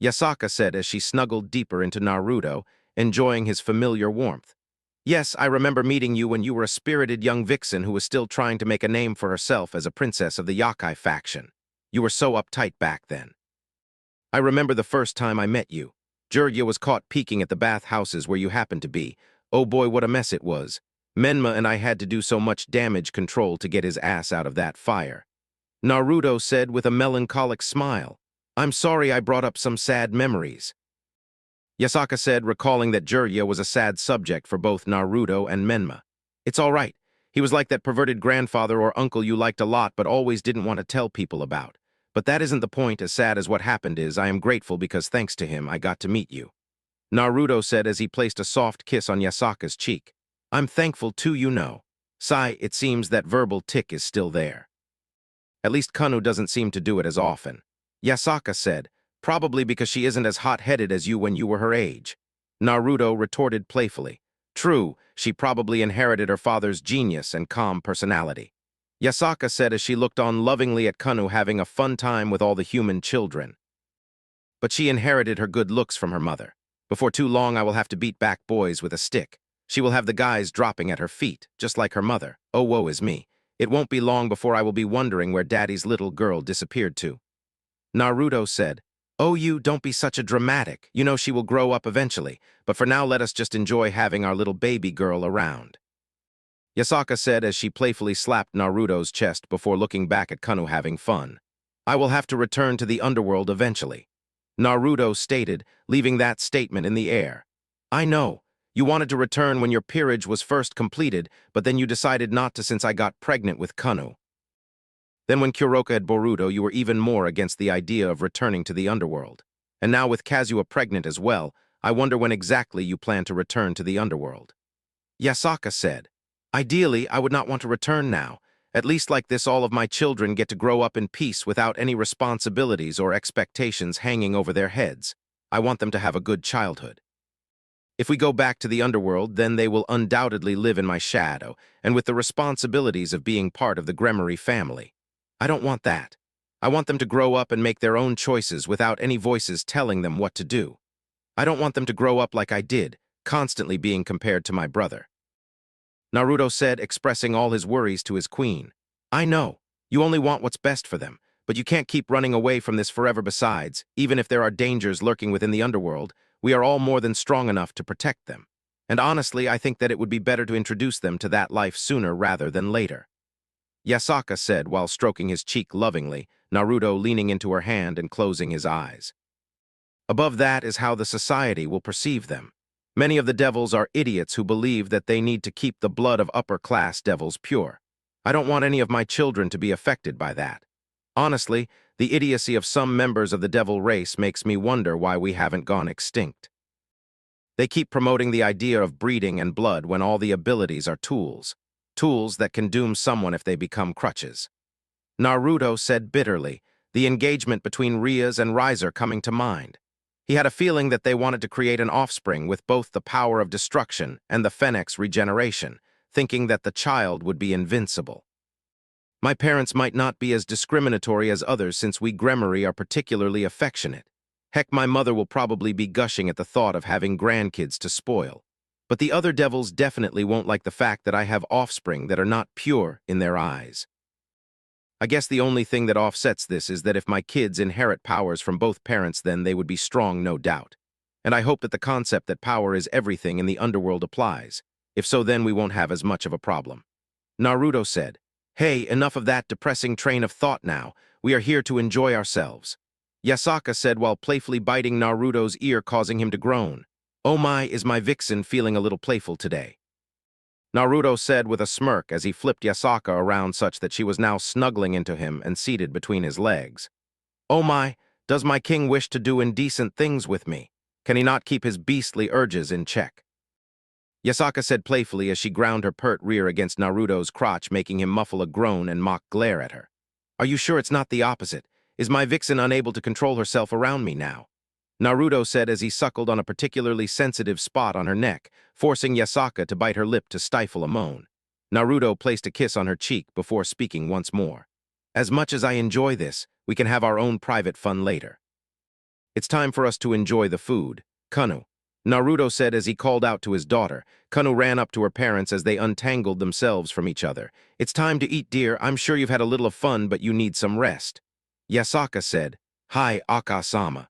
Yasaka said as she snuggled deeper into Naruto, enjoying his familiar warmth. Yes, I remember meeting you when you were a spirited young vixen who was still trying to make a name for herself as a princess of the Yakai faction. You were so uptight back then. I remember the first time I met you. Jiraiya was caught peeking at the bathhouses where you happened to be. Oh boy, what a mess it was. Menma and I had to do so much damage control to get his ass out of that fire, Naruto said with a melancholic smile. I'm sorry I brought up some sad memories. Yasaka said, recalling that Jirya was a sad subject for both Naruto and Menma. It's all right. He was like that perverted grandfather or uncle you liked a lot but always didn't want to tell people about. But that isn't the point. As sad as what happened is, I am grateful because thanks to him, I got to meet you. Naruto said as he placed a soft kiss on Yasaka's cheek. I'm thankful too, you know. Sigh, it seems that verbal tick is still there. At least Kanu doesn't seem to do it as often. Yasaka said, probably because she isn't as hot-headed as you when you were her age. Naruto retorted playfully. True, she probably inherited her father's genius and calm personality. Yasaka said as she looked on lovingly at Kanu having a fun time with all the human children. But she inherited her good looks from her mother. Before too long I will have to beat back boys with a stick. She will have the guys dropping at her feet, just like her mother. Oh, woe is me. It won't be long before I will be wondering where Daddy's little girl disappeared to. Naruto said, oh, you don't be such a dramatic. You know she will grow up eventually, but for now let us just enjoy having our little baby girl around. Yasaka said as she playfully slapped Naruto's chest before looking back at Kanu having fun. I will have to return to the underworld eventually. Naruto stated, leaving that statement in the air. I know. You wanted to return when your peerage was first completed, but then you decided not to since I got pregnant with Kanu. Then when Kuroka had Boruto, you were even more against the idea of returning to the underworld. And now with Kazuya pregnant as well, I wonder when exactly you plan to return to the underworld. Yasaka said, ideally, I would not want to return now. At least like this, all of my children get to grow up in peace without any responsibilities or expectations hanging over their heads. I want them to have a good childhood. If we go back to the underworld, then they will undoubtedly live in my shadow, and with the responsibilities of being part of the Gremory family. I don't want that. I want them to grow up and make their own choices without any voices telling them what to do. I don't want them to grow up like I did, constantly being compared to my brother. Naruto said, expressing all his worries to his queen. I know. You only want what's best for them, but you can't keep running away from this forever. Besides, even if there are dangers lurking within the underworld, we are all more than strong enough to protect them. And honestly, I think that it would be better to introduce them to that life sooner rather than later. Yasaka said while stroking his cheek lovingly, Naruto leaning into her hand and closing his eyes. Above that is how the society will perceive them. Many of the devils are idiots who believe that they need to keep the blood of upper-class devils pure. I don't want any of my children to be affected by that. Honestly, the idiocy of some members of the devil race makes me wonder why we haven't gone extinct. They keep promoting the idea of breeding and blood when all the abilities are tools. Tools that can doom someone if they become crutches. Naruto said bitterly, the engagement between Rias and Riser coming to mind. He had a feeling that they wanted to create an offspring with both the power of destruction and the Phoenix regeneration, thinking that the child would be invincible. My parents might not be as discriminatory as others since we Gremory are particularly affectionate. Heck, my mother will probably be gushing at the thought of having grandkids to spoil. But the other devils definitely won't like the fact that I have offspring that are not pure in their eyes. I guess the only thing that offsets this is that if my kids inherit powers from both parents, then they would be strong, no doubt. And I hope that the concept that power is everything in the underworld applies. If so, then we won't have as much of a problem. Naruto said, hey, enough of that depressing train of thought now. We are here to enjoy ourselves. Yasaka said while playfully biting Naruto's ear, causing him to groan. Oh my, is my vixen feeling a little playful today? Naruto said with a smirk as he flipped Yasaka around such that she was now snuggling into him and seated between his legs. Oh my, does my king wish to do indecent things with me? Can he not keep his beastly urges in check? Yasaka said playfully as she ground her pert rear against Naruto's crotch, making him muffle a groan and mock glare at her. Are you sure it's not the opposite? Is my vixen unable to control herself around me now? Naruto said as he suckled on a particularly sensitive spot on her neck, forcing Yasaka to bite her lip to stifle a moan. Naruto placed a kiss on her cheek before speaking once more. As much as I enjoy this, we can have our own private fun later. It's time for us to enjoy the food. Kanu. Naruto said as he called out to his daughter. Kanu ran up to her parents as they untangled themselves from each other. It's time to eat, dear. I'm sure you've had a little of fun, but you need some rest. Yasaka said, Hi, Aka-sama.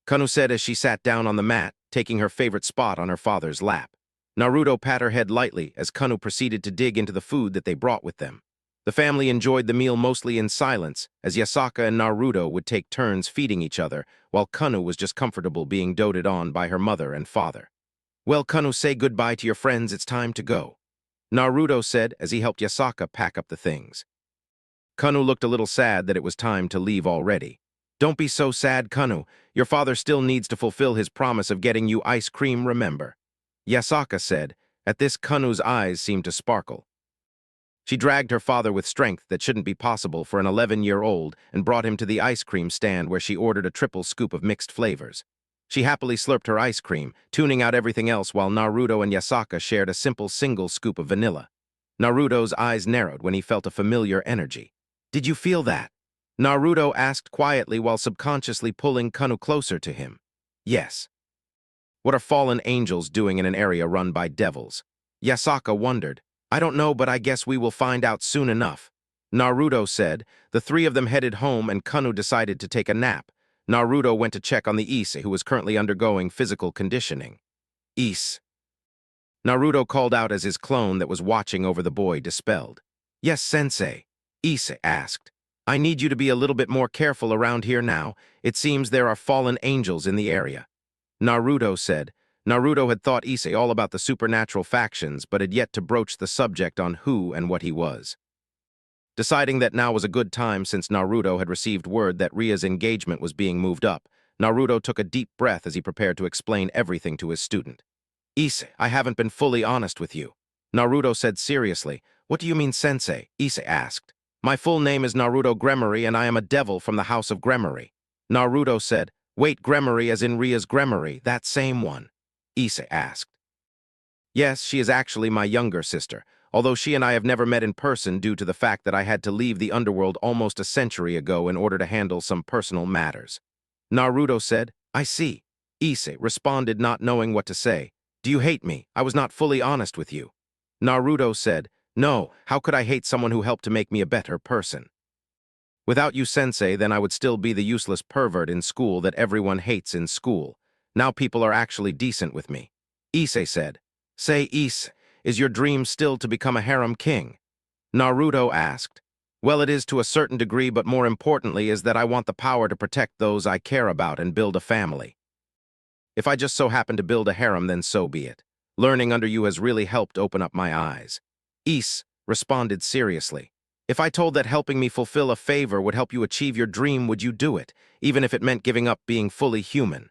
Kanu said as she sat down on the mat, taking her favorite spot on her father's lap. Naruto pat her head lightly as Kanu proceeded to dig into the food that they brought with them. The family enjoyed the meal mostly in silence, as Yasaka and Naruto would take turns feeding each other, while Kanu was just comfortable being doted on by her mother and father. "Well, Kanu, say goodbye to your friends, it's time to go," Naruto said as he helped Yasaka pack up the things. Kanu looked a little sad that it was time to leave already. "Don't be so sad, Kanu. Your father still needs to fulfill his promise of getting you ice cream, remember?" Yasaka said. At this, Kanu's eyes seemed to sparkle. She dragged her father with strength that shouldn't be possible for an 11-year-old and brought him to the ice cream stand where she ordered a triple scoop of mixed flavors. She happily slurped her ice cream, tuning out everything else while Naruto and Yasaka shared a simple single scoop of vanilla. Naruto's eyes narrowed when he felt a familiar energy. "Did you feel that?" Naruto asked quietly while subconsciously pulling Kanu closer to him. "Yes." "What are fallen angels doing in an area run by devils?" Yasaka wondered. "I don't know, but I guess we will find out soon enough," Naruto said. The three of them headed home and Kanu decided to take a nap. Naruto went to check on the Ise, who was currently undergoing physical conditioning. "Ise," Naruto called out as his clone that was watching over the boy dispelled. "Yes, sensei," Ise asked. "I need you to be a little bit more careful around here now. It seems there are fallen angels in the area," Naruto said. Naruto had taught Ise all about the supernatural factions, but had yet to broach the subject on who and what he was. Deciding that now was a good time since Naruto had received word that Ria's engagement was being moved up, Naruto took a deep breath as he prepared to explain everything to his student. "Ise, I haven't been fully honest with you," Naruto said seriously. "What do you mean, sensei?" Ise asked. "My full name is Naruto Gremory, and I am a devil from the House of Gremory," Naruto said. "Wait, Gremory as in Ria's Gremory, that same one?" Ise asked. "Yes, she is actually my younger sister, although she and I have never met in person due to the fact that I had to leave the underworld almost a century ago in order to handle some personal matters," Naruto said. "I see." Ise responded, not knowing what to say. "Do you hate me? I was not fully honest with you." Naruto said, "No, how could I hate someone who helped to make me a better person? Without you, sensei, then I would still be the useless pervert in school that everyone hates in school. Now people are actually decent with me." Ise said. "Say, Ise, is your dream still to become a harem king?" Naruto asked. "Well, it is to a certain degree, but more importantly is that I want the power to protect those I care about and build a family. If I just so happen to build a harem, then so be it. Learning under you has really helped open up my eyes." Ise responded seriously. "If I told that helping me fulfill a favor would help you achieve your dream, would you do it, even if it meant giving up being fully human?"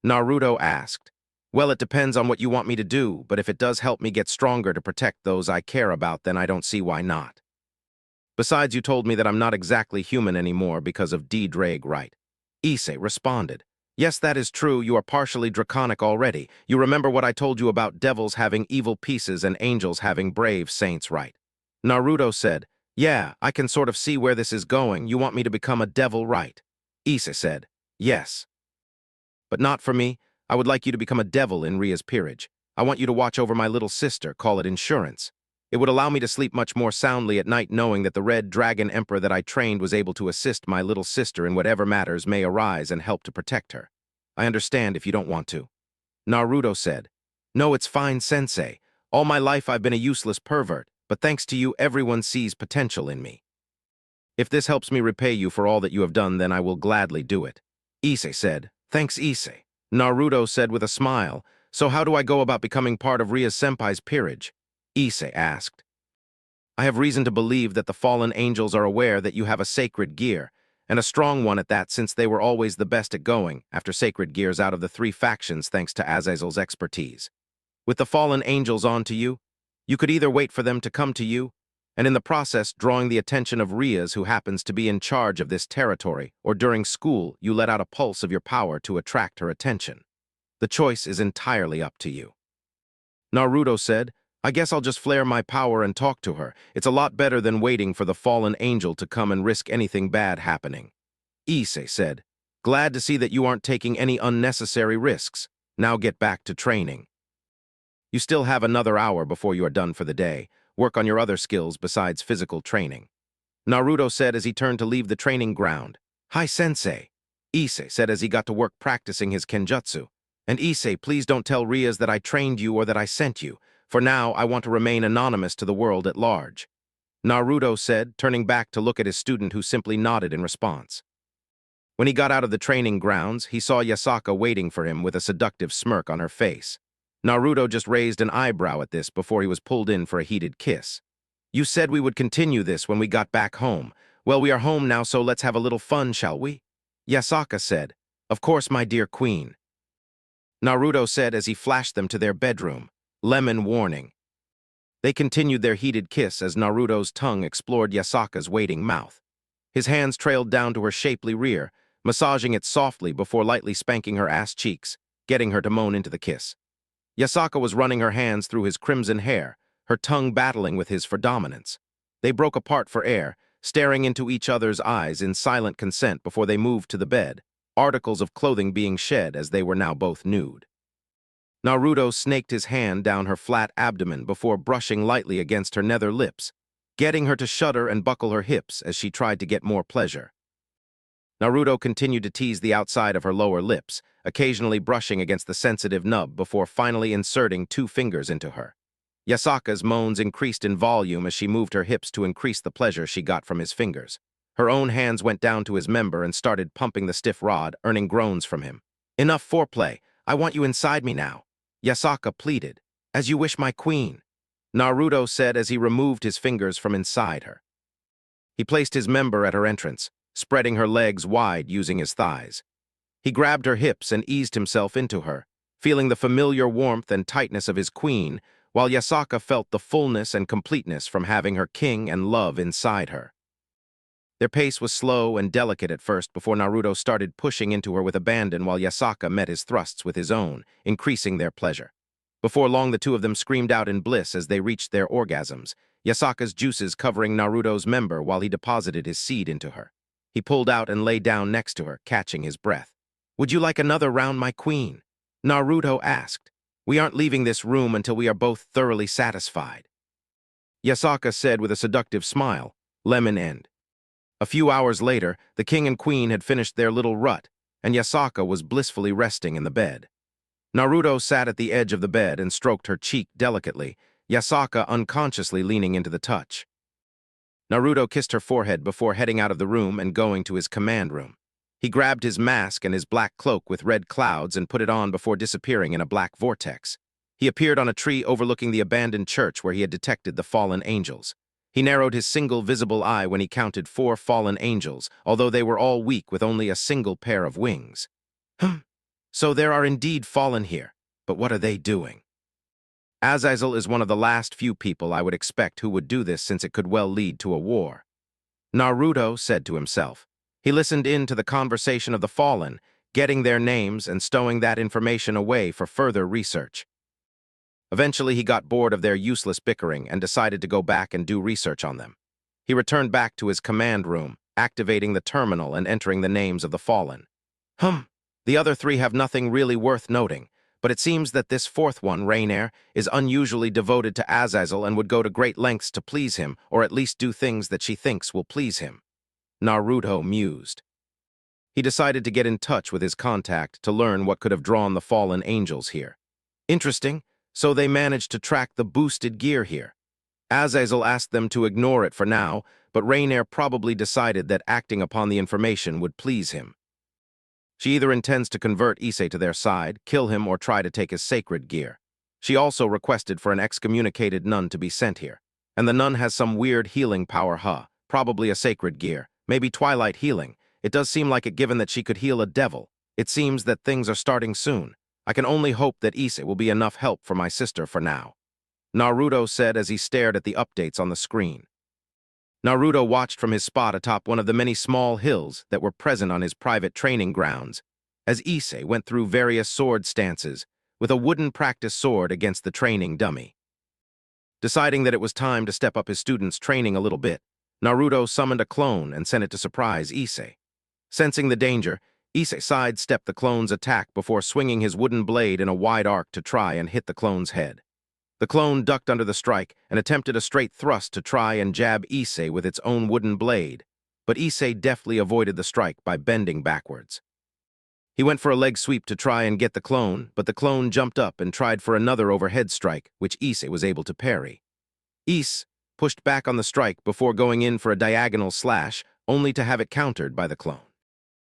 Naruto asked. "Well, it depends on what you want me to do, but if it does help me get stronger to protect those I care about, then I don't see why not. Besides, you told me that I'm not exactly human anymore because of D-Drag, right?" Ise responded. "Yes, that is true. You are partially draconic already. You remember what I told you about devils having evil pieces and angels having brave saints, right?" Naruto said. "Yeah, I can sort of see where this is going. You want me to become a devil, right?" Ise said. "Yes. But not for me. I would like you to become a devil in Ria's peerage. I want you to watch over my little sister, call it insurance. It would allow me to sleep much more soundly at night knowing that the Red Dragon Emperor that I trained was able to assist my little sister in whatever matters may arise and help to protect her. I understand if you don't want to." Naruto said. "No, it's fine, sensei. All my life I've been a useless pervert, but thanks to you, everyone sees potential in me. If this helps me repay you for all that you have done, then I will gladly do it." Ise said. "Thanks, Ise." Naruto said with a smile. "So how do I go about becoming part of Ria's senpai's peerage?" Ise asked. "I have reason to believe that the fallen angels are aware that you have a sacred gear, and a strong one at that, since they were always the best at going after sacred gears out of the three factions thanks to Azazel's expertise. With the fallen angels on to you, you could either wait for them to come to you, and in the process drawing the attention of Rias, who happens to be in charge of this territory, or during school you let out a pulse of your power to attract her attention. The choice is entirely up to you." Naruto said, "I guess I'll just flare my power and talk to her. It's a lot better than waiting for the fallen angel to come and risk anything bad happening." Ise said, "Glad to see that you aren't taking any unnecessary risks. Now get back to training. You still have another hour before you are done for the day. Work on your other skills besides physical training," Naruto said as he turned to leave the training ground. "Hi, sensei," Ise said as he got to work practicing his kenjutsu. "And Ise, please don't tell Rias that I trained you or that I sent you. For now, I want to remain anonymous to the world at large." Naruto said, turning back to look at his student who simply nodded in response. When he got out of the training grounds, he saw Yasaka waiting for him with a seductive smirk on her face. Naruto just raised an eyebrow at this before he was pulled in for a heated kiss. "You said we would continue this when we got back home. Well, we are home now, so let's have a little fun, shall we?" Yasaka said, "Of course, my dear queen." Naruto said as he flashed them to their bedroom. Lemon warning. They continued their heated kiss as Naruto's tongue explored Yasaka's waiting mouth. His hands trailed down to her shapely rear, massaging it softly before lightly spanking her ass cheeks, getting her to moan into the kiss. Yasaka was running her hands through his crimson hair, her tongue battling with his for dominance. They broke apart for air, staring into each other's eyes in silent consent before they moved to the bed, articles of clothing being shed as they were now both nude. Naruto snaked his hand down her flat abdomen before brushing lightly against her nether lips, getting her to shudder and buckle her hips as she tried to get more pleasure. Naruto continued to tease the outside of her lower lips, occasionally brushing against the sensitive nub before finally inserting 2 fingers into her. Yasaka's moans increased in volume as she moved her hips to increase the pleasure she got from his fingers. Her own hands went down to his member and started pumping the stiff rod, earning groans from him. "Enough foreplay. I want you inside me now," Yasaka pleaded. "As you wish, my queen," Naruto said as he removed his fingers from inside her. He placed his member at her entrance, spreading her legs wide using his thighs. He grabbed her hips and eased himself into her, feeling the familiar warmth and tightness of his queen, while Yasaka felt the fullness and completeness from having her king and love inside her. Their pace was slow and delicate at first before Naruto started pushing into her with abandon while Yasaka met his thrusts with his own, increasing their pleasure. Before long, the two of them screamed out in bliss as they reached their orgasms, Yasaka's juices covering Naruto's member while he deposited his seed into her. He pulled out and lay down next to her, catching his breath. "Would you like another round, my queen?" Naruto asked. "We aren't leaving this room until we are both thoroughly satisfied," Yasaka said with a seductive smile. Lemon end. A few hours later, the king and queen had finished their little rut, and Yasaka was blissfully resting in the bed. Naruto sat at the edge of the bed and stroked her cheek delicately, Yasaka unconsciously leaning into the touch. Naruto kissed her forehead before heading out of the room and going to his command room. He grabbed his mask and his black cloak with red clouds and put it on before disappearing in a black vortex. He appeared on a tree overlooking the abandoned church where he had detected the fallen angels. He narrowed his single visible eye when he counted 4 fallen angels, although they were all weak with only a single pair of wings. So there are indeed fallen here, but what are they doing? Azazel is one of the last few people I would expect who would do this since it could well lead to a war. Naruto said to himself. He listened in to the conversation of the fallen, getting their names and stowing that information away for further research. Eventually, he got bored of their useless bickering and decided to go back and do research on them. He returned back to his command room, activating the terminal and entering the names of the fallen. The other 3 have nothing really worth noting, but it seems that this 4th one, Rainier, is unusually devoted to Azazel and would go to great lengths to please him, or at least do things that she thinks will please him. Naruto mused. He decided to get in touch with his contact to learn what could have drawn the fallen angels here. Interesting, so they managed to track the boosted gear here. Azazel asked them to ignore it for now, but Rainier probably decided that acting upon the information would please him. She either intends to convert Issei to their side, kill him, or try to take his sacred gear. She also requested for an excommunicated nun to be sent here. And the nun has some weird healing power, probably a sacred gear, maybe twilight healing. It does seem like it given that she could heal a devil. It seems that things are starting soon. I can only hope that Issei will be enough help for my sister for now, Naruto said as he stared at the updates on the screen. Naruto watched from his spot atop one of the many small hills that were present on his private training grounds, as Issei went through various sword stances with a wooden practice sword against the training dummy. Deciding that it was time to step up his student's training a little bit, Naruto summoned a clone and sent it to surprise Issei. Sensing the danger, Issei sidestepped the clone's attack before swinging his wooden blade in a wide arc to try and hit the clone's head. The clone ducked under the strike and attempted a straight thrust to try and jab Issei with its own wooden blade, but Issei deftly avoided the strike by bending backwards. He went for a leg sweep to try and get the clone, but the clone jumped up and tried for another overhead strike, which Issei was able to parry. pushed back on the strike before going in for a diagonal slash, only to have it countered by the clone.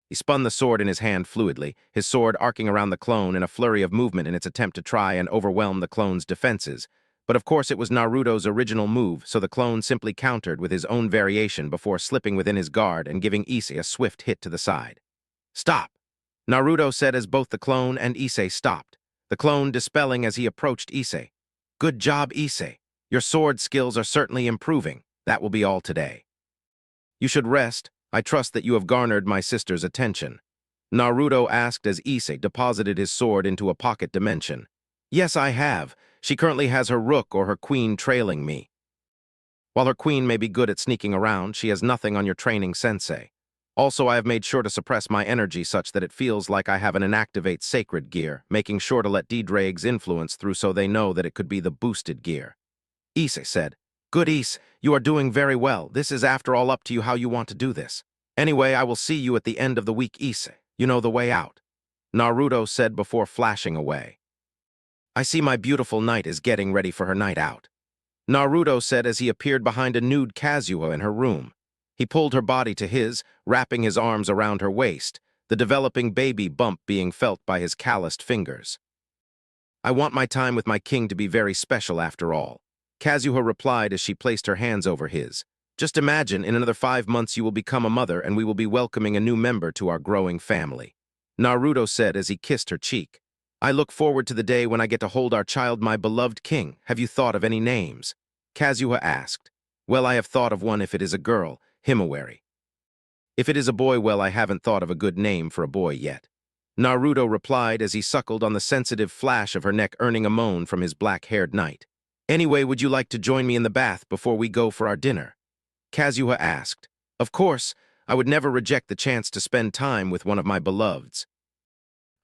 He spun the sword in his hand fluidly, his sword arcing around the clone in a flurry of movement in its attempt to try and overwhelm the clone's defenses. But of course it was Naruto's original move, so the clone simply countered with his own variation before slipping within his guard and giving Issei a swift hit to the side. "Stop!" Naruto said as both the clone and Issei stopped, the clone dispelling as he approached Issei. "Good job, Issei. Your sword skills are certainly improving. That will be all today. You should rest. I trust that you have garnered my sister's attention." Naruto asked as Issei deposited his sword into a pocket dimension. "Yes, I have. She currently has her rook or her queen trailing me. While her queen may be good at sneaking around, she has nothing on your training sensei. Also, I have made sure to suppress my energy such that it feels like I have an inactivate sacred gear, making sure to let D-Drake's influence through so they know that it could be the boosted gear." Issei said, "Good, Issei, you are doing very well. This is after all up to you how you want to do this. Anyway, I will see you at the end of the week, Issei. You know the way out," Naruto said before flashing away. "I see my beautiful knight is getting ready for her night out," Naruto said as he appeared behind a nude Kazuha in her room. He pulled her body to his, wrapping his arms around her waist, the developing baby bump being felt by his calloused fingers. "I want my time with my king to be very special after all," Kazuha replied as she placed her hands over his. "Just imagine, in another 5 months you will become a mother and we will be welcoming a new member to our growing family," Naruto said as he kissed her cheek. "I look forward to the day when I get to hold our child, my beloved king. Have you thought of any names?" Kazuha asked. "Well, I have thought of one if it is a girl, Himawari. If it is a boy, well, I haven't thought of a good name for a boy yet," Naruto replied as he suckled on the sensitive flash of her neck, earning a moan from his black-haired knight. "Anyway, would you like to join me in the bath before we go for our dinner?" Kazuha asked. "Of course, I would never reject the chance to spend time with one of my beloveds,"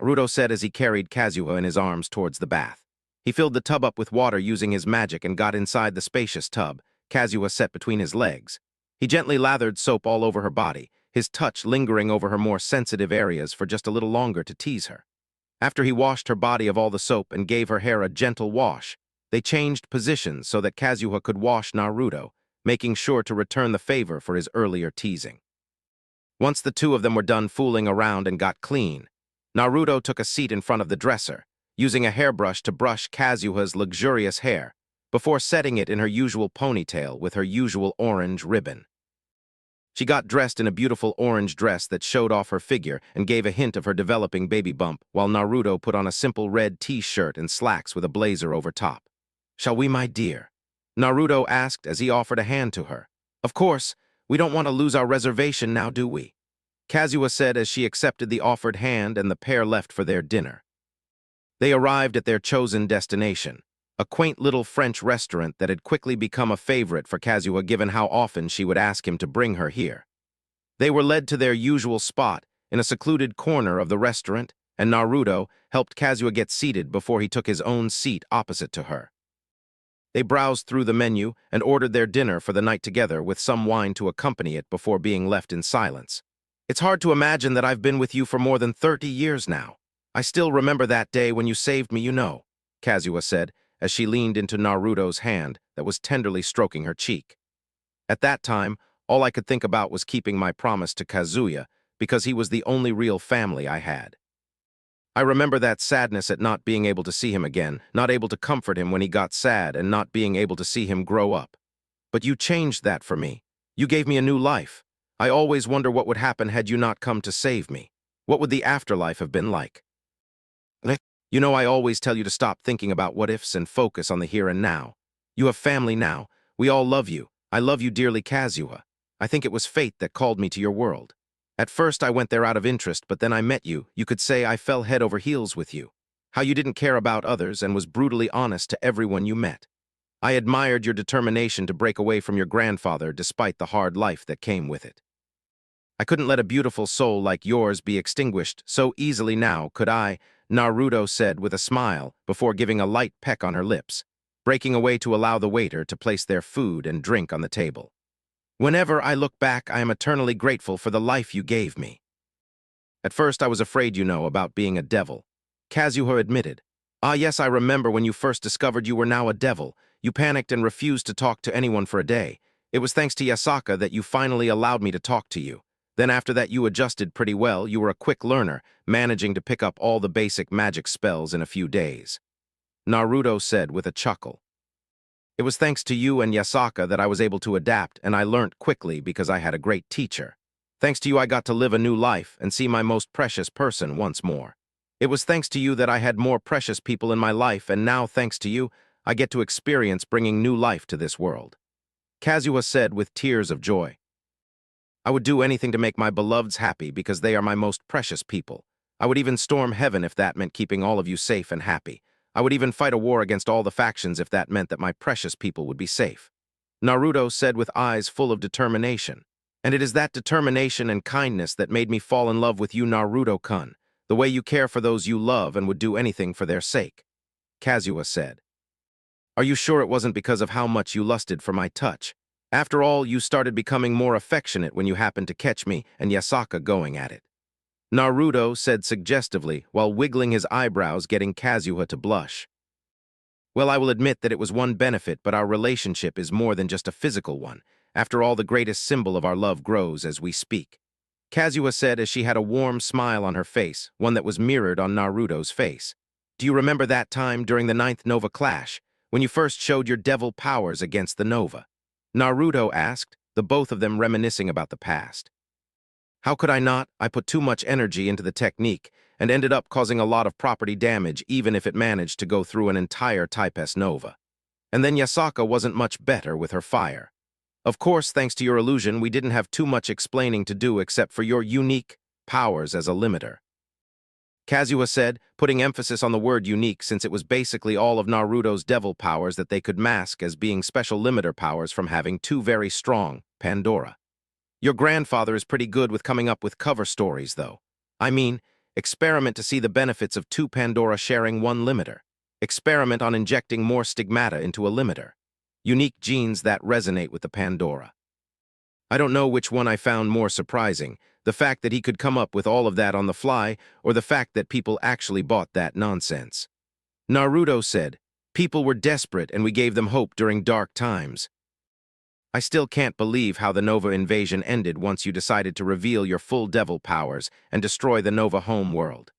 Naruto said as he carried Kazuha in his arms towards the bath. He filled the tub up with water using his magic and got inside the spacious tub, Kazuha set between his legs. He gently lathered soap all over her body, his touch lingering over her more sensitive areas for just a little longer to tease her. After he washed her body of all the soap and gave her hair a gentle wash, they changed positions so that Kazuha could wash Naruto, making sure to return the favor for his earlier teasing. Once the two of them were done fooling around and got clean, Naruto took a seat in front of the dresser, using a hairbrush to brush Kazuha's luxurious hair, before setting it in her usual ponytail with her usual orange ribbon. She got dressed in a beautiful orange dress that showed off her figure and gave a hint of her developing baby bump, while Naruto put on a simple red t-shirt and slacks with a blazer over top. "Shall we, my dear?" Naruto asked as he offered a hand to her. "Of course, we don't want to lose our reservation now, do we?" Kazuha said as she accepted the offered hand and the pair left for their dinner. They arrived at their chosen destination, a quaint little French restaurant that had quickly become a favorite for Kazuha given how often she would ask him to bring her here. They were led to their usual spot in a secluded corner of the restaurant, and Naruto helped Kazuha get seated before he took his own seat opposite to her. They browsed through the menu and ordered their dinner for the night together with some wine to accompany it before being left in silence. "It's hard to imagine that I've been with you for more than 30 years now. I still remember that day when you saved me, you know," Kazuha said, as she leaned into Naruto's hand that was tenderly stroking her cheek. "At that time, all I could think about was keeping my promise to Kazuya because he was the only real family I had. I remember that sadness at not being able to see him again, not able to comfort him when he got sad, and not being able to see him grow up. But you changed that for me. You gave me a new life. I always wonder what would happen had you not come to save me. What would the afterlife have been like? You know, I always tell you to stop thinking about what-ifs and focus on the here and now. You have family now. We all love you. I love you dearly, Kazuha. I think it was fate that called me to your world. At first I went there out of interest, but then I met you. You could say I fell head over heels with you. How you didn't care about others and was brutally honest to everyone you met. I admired your determination to break away from your grandfather despite the hard life that came with it. I couldn't let a beautiful soul like yours be extinguished so easily now, could I?" Naruto said with a smile before giving a light peck on her lips, breaking away to allow the waiter to place their food and drink on the table. "Whenever I look back, I am eternally grateful for the life you gave me. At first I was afraid, you know, about being a devil," Kazuha admitted. "Ah, yes, I remember when you first discovered you were now a devil. You panicked and refused to talk to anyone for a day. It was thanks to Yasaka that you finally allowed me to talk to you. Then after that you adjusted pretty well. You were a quick learner, managing to pick up all the basic magic spells in a few days. Naruto said with a chuckle. It was thanks to you and Yasaka that I was able to adapt, and I learnt quickly because I had a great teacher. Thanks to you I got to live a new life and see my most precious person once more. It was thanks to you that I had more precious people in my life, and now, thanks to you, I get to experience bringing new life to this world. Kazuha said with tears of joy. I would do anything to make my beloveds happy because they are my most precious people. I would even storm heaven if that meant keeping all of you safe and happy. I would even fight a war against all the factions if that meant that my precious people would be safe. Naruto said with eyes full of determination. And it is that determination and kindness that made me fall in love with you, Naruto-kun, the way you care for those you love and would do anything for their sake. Kazuha said. Are you sure it wasn't because of how much you lusted for my touch? After all, you started becoming more affectionate when you happened to catch me and Yasaka going at it. Naruto said suggestively while wiggling his eyebrows, getting Kazuha to blush. Well, I will admit that it was one benefit, but our relationship is more than just a physical one. After all, the greatest symbol of our love grows as we speak. Kazuha said as she had a warm smile on her face, one that was mirrored on Naruto's face. Do you remember that time during the 9th Nova Clash, when you first showed your devil powers against the Nova? Naruto asked, the both of them reminiscing about the past. How could I not? I put too much energy into the technique and ended up causing a lot of property damage even if it managed to go through an entire Type S Nova. And then Yasaka wasn't much better with her fire. Of course, thanks to your illusion, we didn't have too much explaining to do except for your unique powers as a limiter. Kazuha said, putting emphasis on the word unique since it was basically all of Naruto's devil powers that they could mask as being special limiter powers from having two very strong Pandora. Your grandfather is pretty good with coming up with cover stories, though. I mean, experiment to see the benefits of two Pandora sharing one limiter. Experiment on injecting more stigmata into a limiter. Unique genes that resonate with the Pandora. I don't know which one I found more surprising, the fact that he could come up with all of that on the fly, or the fact that people actually bought that nonsense. Naruto said, people were desperate and we gave them hope during dark times. I still can't believe how the Nova invasion ended once you decided to reveal your full devil powers and destroy the Nova home world.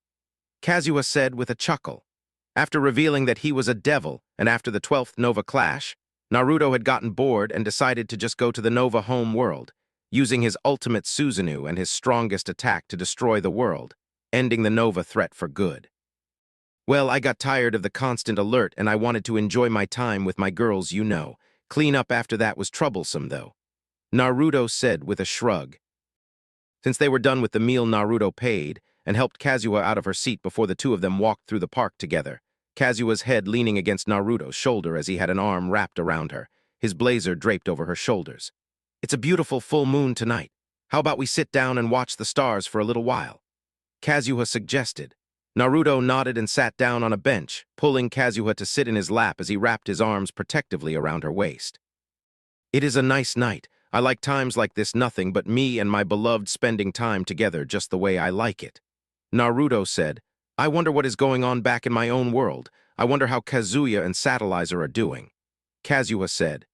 Kazuha said with a chuckle. After revealing that he was a devil, and after the 12th Nova Clash, Naruto had gotten bored and decided to just go to the Nova home world, using his ultimate Susanoo and his strongest attack to destroy the world, ending the Nova threat for good. Well, I got tired of the constant alert and I wanted to enjoy my time with my girls, you know. Clean up after that was troublesome, though. Naruto said with a shrug. Since they were done with the meal, Naruto paid and helped Kazuha out of her seat before the two of them walked through the park together, Kazuha's head leaning against Naruto's shoulder as he had an arm wrapped around her, his blazer draped over her shoulders. It's a beautiful full moon tonight. How about we sit down and watch the stars for a little while? Kazuha suggested. Naruto nodded and sat down on a bench, pulling Kazuha to sit in his lap as he wrapped his arms protectively around her waist. It is a nice night. I like times like this, nothing but me and my beloved spending time together just the way I like it. Naruto said, I wonder what is going on back in my own world. I wonder how Kazuya and Satellizer are doing. Kazuha said,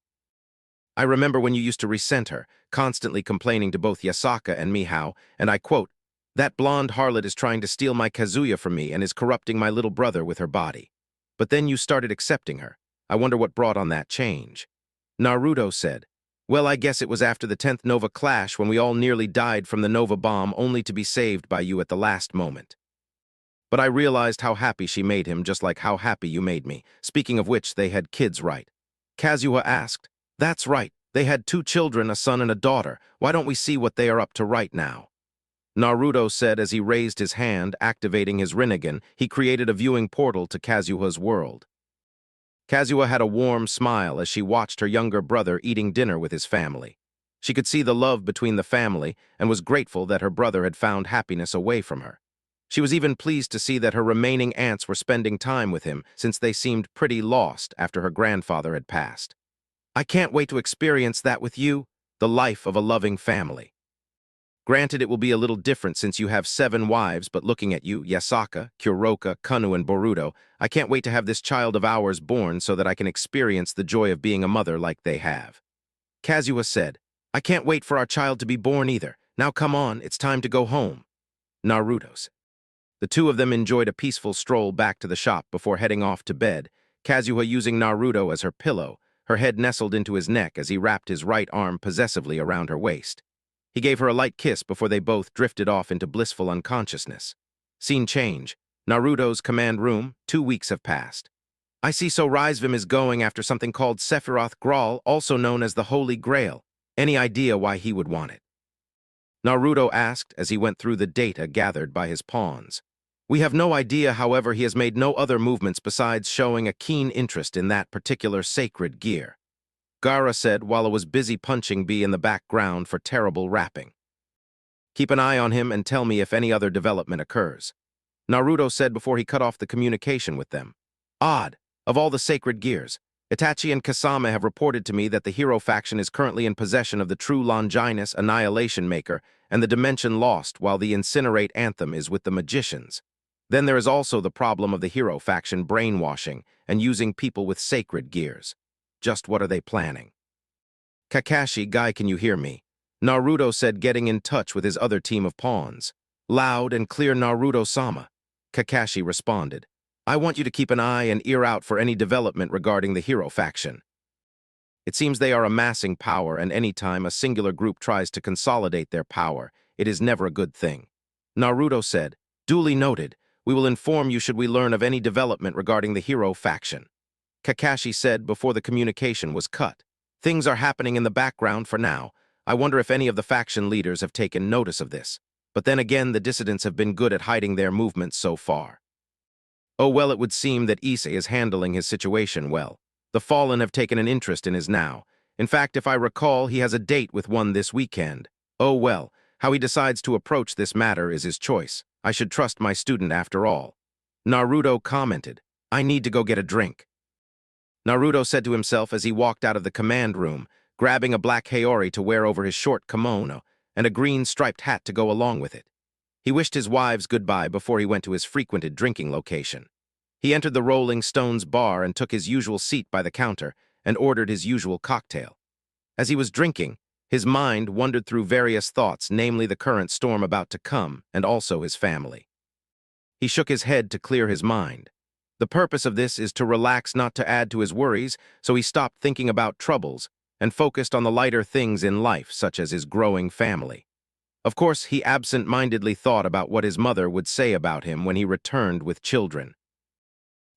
I remember when you used to resent her, constantly complaining to both Yasaka and me how, and I quote, that blonde harlot is trying to steal my Kazuya from me and is corrupting my little brother with her body. But then you started accepting her. I wonder what brought on that change. Naruto said, well, I guess it was after the 10th Nova Clash when we all nearly died from the Nova bomb only to be saved by you at the last moment. But I realized how happy she made him, just like how happy you made me. Speaking of which, they had kids, right? Kazuha asked, that's right. They had 2 children, a son and a daughter. Why don't we see what they are up to right now? Naruto said as he raised his hand, activating his Rinnegan. He created a viewing portal to Kazuha's world. Kazuha had a warm smile as she watched her younger brother eating dinner with his family. She could see the love between the family and was grateful that her brother had found happiness away from her. She was even pleased to see that her remaining aunts were spending time with him since they seemed pretty lost after her grandfather had passed. I can't wait to experience that with you, the life of a loving family. Granted, it will be a little different since you have 7 wives, but looking at you, Yasaka, Kuroka, Kanu, and Boruto, I can't wait to have this child of ours born so that I can experience the joy of being a mother like they have. Kazuha said, I can't wait for our child to be born either. Now come on, it's time to go home. Naruto said. The two of them enjoyed a peaceful stroll back to the shop before heading off to bed, Kazuha using Naruto as her pillow, her head nestled into his neck as he wrapped his right arm possessively around her waist. He gave her a light kiss before they both drifted off into blissful unconsciousness. Scene change. Naruto's command room, 2 weeks have passed. I see so Rizvim is going after something called Sephiroth Graal, also known as the Holy Grail. Any idea why he would want it? Naruto asked as he went through the data gathered by his pawns. We have no idea, however, he has made no other movements besides showing a keen interest in that particular sacred gear. Gaara said while he was busy punching B in the background for terrible rapping. Keep an eye on him and tell me if any other development occurs. Naruto said before he cut off the communication with them. Odd, of all the sacred gears, Itachi and Kasame have reported to me that the hero faction is currently in possession of the true Longinus Annihilation Maker and the Dimension Lost, while the Incinerate Anthem is with the magicians. Then there is also the problem of the hero faction brainwashing and using people with sacred gears. Just what are they planning? Kakashi, Guy, can you hear me? Naruto said, getting in touch with his other team of pawns. Loud and clear, Naruto-sama. Kakashi responded. I want you to keep an eye and ear out for any development regarding the hero faction. It seems they are amassing power, and any time a singular group tries to consolidate their power, it is never a good thing. Naruto said, duly noted. We will inform you should we learn of any development regarding the hero faction. Kakashi said before the communication was cut. Things are happening in the background for now. I wonder if any of the faction leaders have taken notice of this. But then again, the dissidents have been good at hiding their movements so far. Oh well, it would seem that Issei is handling his situation well. The Fallen have taken an interest in his now. In fact, if I recall, he has a date with one this weekend. Oh well, how he decides to approach this matter is his choice. I should trust my student after all. Naruto commented, I need to go get a drink. Naruto said to himself as he walked out of the command room, grabbing a black haori to wear over his short kimono and a green striped hat to go along with it. He wished his wives goodbye before he went to his frequented drinking location. He entered the Rolling Stones bar and took his usual seat by the counter and ordered his usual cocktail. As he was drinking, his mind wandered through various thoughts, namely the current storm about to come, and also his family. He shook his head to clear his mind. The purpose of this is to relax, not to add to his worries, so he stopped thinking about troubles and focused on the lighter things in life, such as his growing family. Of course, he absent-mindedly thought about what his mother would say about him when he returned with children.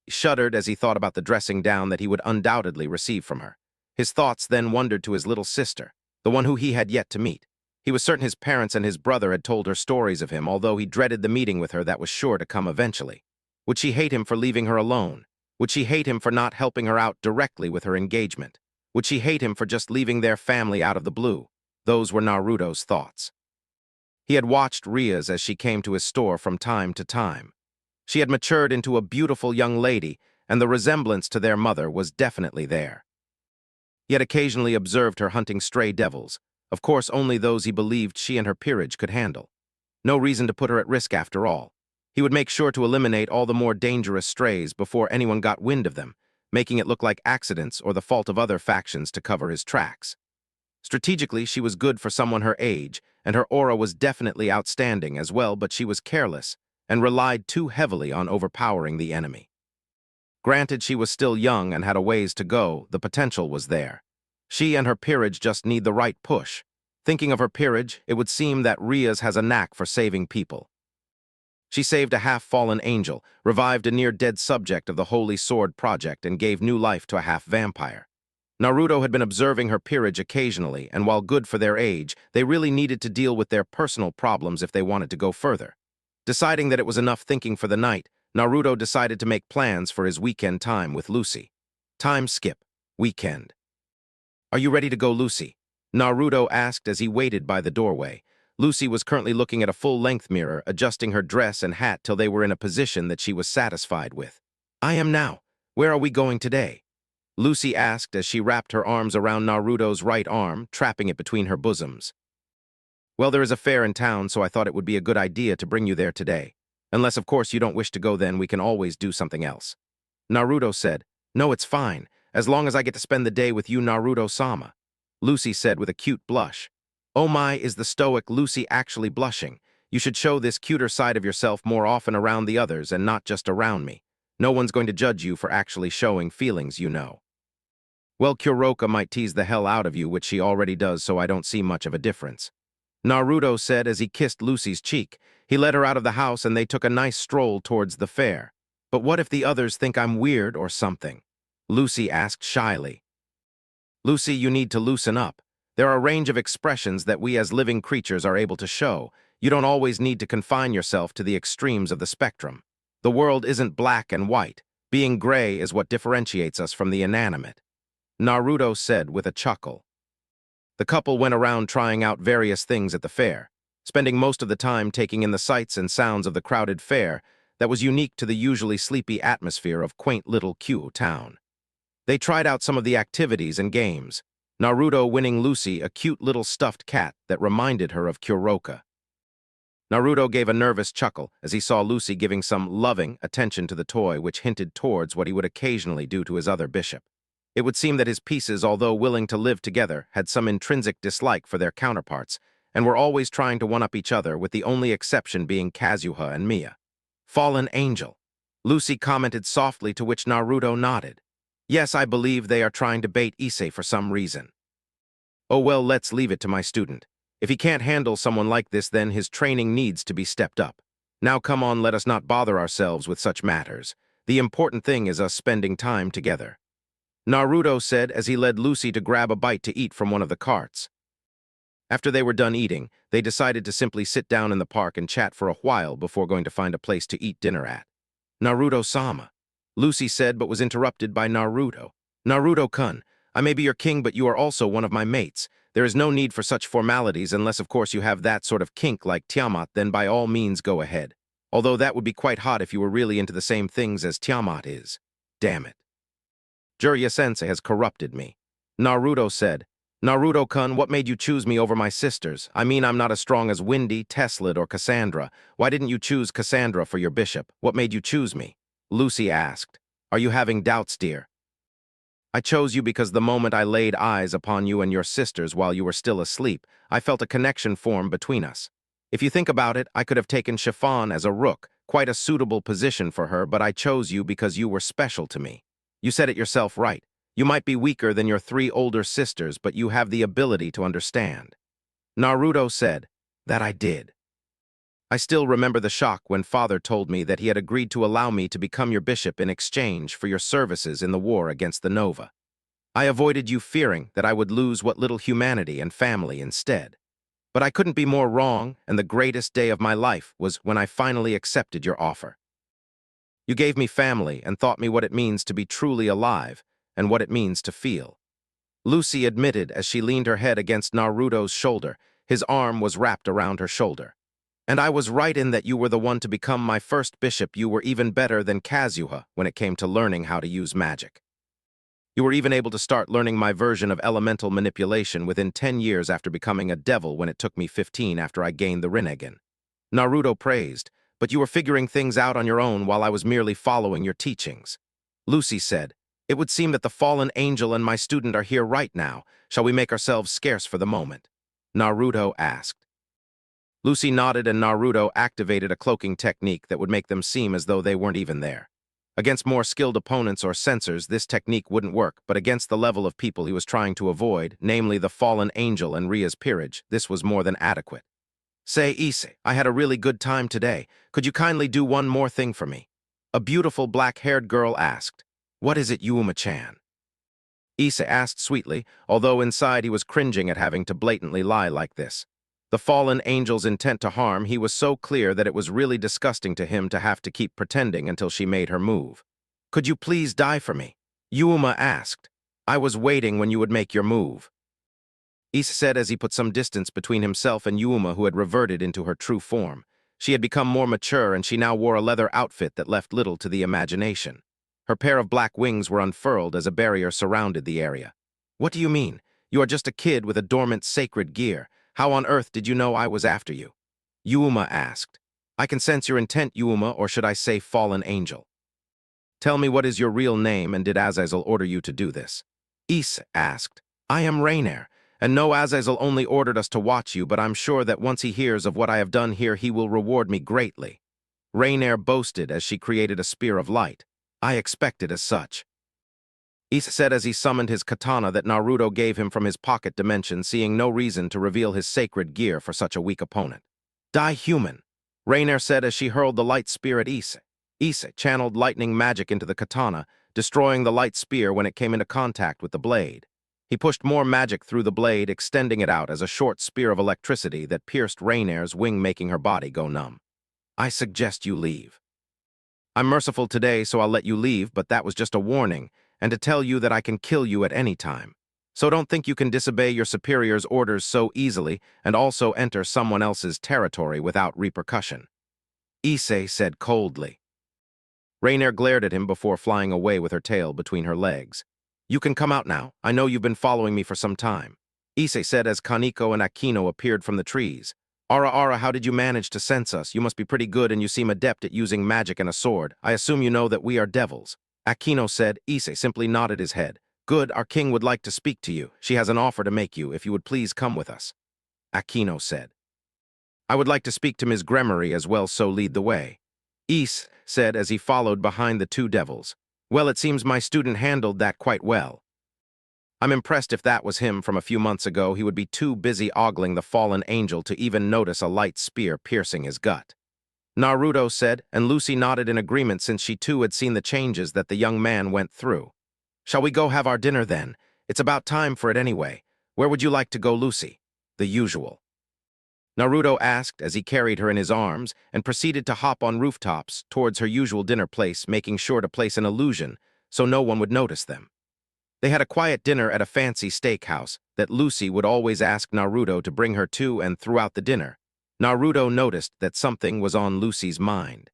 He shuddered as he thought about the dressing down that he would undoubtedly receive from her. His thoughts then wandered to his little sister, the one who he had yet to meet. He was certain his parents and his brother had told her stories of him, although he dreaded the meeting with her that was sure to come eventually. Would she hate him for leaving her alone? Would she hate him for not helping her out directly with her engagement? Would she hate him for just leaving their family out of the blue? Those were Naruto's thoughts. He had watched Rias as she came to his store from time to time. She had matured into a beautiful young lady, and the resemblance to their mother was definitely there. He had occasionally observed her hunting stray devils, of course only those he believed she and her peerage could handle. No reason to put her at risk after all. He would make sure to eliminate all the more dangerous strays before anyone got wind of them, making it look like accidents or the fault of other factions to cover his tracks. Strategically, she was good for someone her age, and her aura was definitely outstanding as well, but she was careless and relied too heavily on overpowering the enemy. Granted, she was still young and had a ways to go, the potential was there. She and her peerage just need the right push. Thinking of her peerage, it would seem that Rias has a knack for saving people. She saved a half-fallen angel, revived a near-dead subject of the Holy Sword Project, and gave new life to a half-vampire. Naruto had been observing her peerage occasionally, and while good for their age, they really needed to deal with their personal problems if they wanted to go further. Deciding that it was enough thinking for the night, Naruto decided to make plans for his weekend time with Lucy. Time skip. Weekend. Are you ready to go, Lucy? Naruto asked as he waited by the doorway. Lucy was currently looking at a full-length mirror, adjusting her dress and hat till they were in a position that she was satisfied with. I am now. Where are we going today? Lucy asked as she wrapped her arms around Naruto's right arm, trapping it between her bosoms. Well, there is a fair in town, so I thought it would be a good idea to bring you there today. Unless, of course, you don't wish to go, then we can always do something else. Naruto said, No, it's fine, as long as I get to spend the day with you, Naruto-sama. Lucy said with a cute blush. Oh my, is the stoic Lucy actually blushing? You should show this cuter side of yourself more often around the others and not just around me. No one's going to judge you for actually showing feelings, you know. Well, Kuroka might tease the hell out of you, which she already does, so I don't see much of a difference. Naruto said as he kissed Lucy's cheek. He led her out of the house and they took a nice stroll towards the fair. But what if the others think I'm weird or something? Lucy asked shyly. Lucy, you need to loosen up. There are a range of expressions that we as living creatures are able to show. You don't always need to confine yourself to the extremes of the spectrum. The world isn't black and white. Being gray is what differentiates us from the inanimate. Naruto said with a chuckle. The couple went around trying out various things at the fair, spending most of the time taking in the sights and sounds of the crowded fair that was unique to the usually sleepy atmosphere of quaint little Kyoto town. They tried out some of the activities and games, Naruto winning Lucy a cute little stuffed cat that reminded her of Kuroka. Naruto gave a nervous chuckle as he saw Lucy giving some loving attention to the toy, which hinted towards what he would occasionally do to his other bishop. It would seem that his pieces, although willing to live together, had some intrinsic dislike for their counterparts, and were always trying to one-up each other, with the only exception being Kazuha and Mia. Fallen angel. Lucy commented softly, to which Naruto nodded. Yes, I believe they are trying to bait Issei for some reason. Oh well, let's leave it to my student. If he can't handle someone like this, then his training needs to be stepped up. Now come on, let us not bother ourselves with such matters. The important thing is us spending time together. Naruto said as he led Lucy to grab a bite to eat from one of the carts. After they were done eating, they decided to simply sit down in the park and chat for a while before going to find a place to eat dinner at. Naruto-sama, Lucy said, but was interrupted by Naruto. Naruto-kun, I may be your king, but you are also one of my mates. There is no need for such formalities unless, of course, you have that sort of kink like Tiamat, then by all means go ahead. Although that would be quite hot if you were really into the same things as Tiamat is. Damn it. Jiraiya-sensei has corrupted me. Naruto said, Naruto-kun, what made you choose me over my sisters? I mean, I'm not as strong as Windy, Teslid, or Cassandra. Why didn't you choose Cassandra for your bishop? What made you choose me? Lucy asked. Are you having doubts, dear? I chose you because the moment I laid eyes upon you and your sisters while you were still asleep, I felt a connection form between us. If you think about it, I could have taken Chiffon as a rook, quite a suitable position for her, but I chose you because you were special to me. You said it yourself right. You might be weaker than your 3 older sisters, but you have the ability to understand. Naruto said, That I did. I still remember the shock when Father told me that he had agreed to allow me to become your bishop in exchange for your services in the war against the Nova. I avoided you, fearing that I would lose what little humanity and family instead. But I couldn't be more wrong, and the greatest day of my life was when I finally accepted your offer. You gave me family and taught me what it means to be truly alive and what it means to feel. Lucy admitted as she leaned her head against Naruto's shoulder. His arm was wrapped around her shoulder. And I was right in that you were the one to become my first bishop. You were even better than Kazuha when it came to learning how to use magic. You were even able to start learning my version of elemental manipulation within 10 years after becoming a devil, when it took me 15 after I gained the Rinnegan. Naruto praised, but you were figuring things out on your own while I was merely following your teachings. Lucy said, It would seem that the fallen angel and my student are here right now. Shall we make ourselves scarce for the moment? Naruto asked. Lucy nodded and Naruto activated a cloaking technique that would make them seem as though they weren't even there. Against more skilled opponents or censors, this technique wouldn't work, but against the level of people he was trying to avoid, namely the fallen angel and Rias' peerage, this was more than adequate. Say, Issei, I had a really good time today. Could you kindly do one more thing for me? A beautiful black-haired girl asked. What is it, Yuma-chan? Issei asked sweetly, although inside he was cringing at having to blatantly lie like this. The fallen angel's intent to harm, he was so clear that it was really disgusting to him to have to keep pretending until she made her move. Could you please die for me? Yuma asked. I was waiting when you would make your move. Issei said as he put some distance between himself and Yuma, who had reverted into her true form. She had become more mature, and she now wore a leather outfit that left little to the imagination. Her pair of black wings were unfurled as a barrier surrounded the area. What do you mean? You are just a kid with a dormant sacred gear. How on earth did you know I was after you? Yuuma asked. I can sense your intent, Yuuma, or should I say fallen angel. Tell me what is your real name, and did Azazel order you to do this? Ys asked. I am Rainier, and no, Azazel only ordered us to watch you, but I'm sure that once he hears of what I have done here, he will reward me greatly. Rainier boasted as she created a spear of light. I expected as such. Ys said as he summoned his katana that Naruto gave him from his pocket dimension, seeing no reason to reveal his sacred gear for such a weak opponent. Die human, Rainier said as she hurled the light spear at Ys. Ys channeled lightning magic into the katana, destroying the light spear when it came into contact with the blade. He pushed more magic through the blade, extending it out as a short spear of electricity that pierced Rainier's wing, making her body go numb. I suggest you leave. I'm merciful today, so I'll let you leave, but that was just a warning, and to tell you that I can kill you at any time. So don't think you can disobey your superior's orders so easily and also enter someone else's territory without repercussion. Issei said coldly. Rainier glared at him before flying away with her tail between her legs. You can come out now. I know you've been following me for some time. Issei said as Kaneko and Akino appeared from the trees. Ara, how did you manage to sense us? You must be pretty good and you seem adept at using magic and a sword. I assume you know that we are devils. Akino said. Issei simply nodded his head. Good, our king would like to speak to you. She has an offer to make you, if you would please come with us. Akino said. I would like to speak to Ms. Gremory as well, so lead the way. Ys said as he followed behind the two devils. Well, it seems my student handled that quite well. I'm impressed. If that was him from a few months ago, he would be too busy ogling the fallen angel to even notice a light spear piercing his gut. Naruto said, and Lucy nodded in agreement since she too had seen the changes that the young man went through. Shall we go have our dinner then? It's about time for it anyway. Where would you like to go, Lucy? The usual. Naruto asked as he carried her in his arms and proceeded to hop on rooftops towards her usual dinner place, making sure to place an illusion so no one would notice them. They had a quiet dinner at a fancy steakhouse that Lucy would always ask Naruto to bring her to, and throughout the dinner, Naruto noticed that something was on Lucy's mind.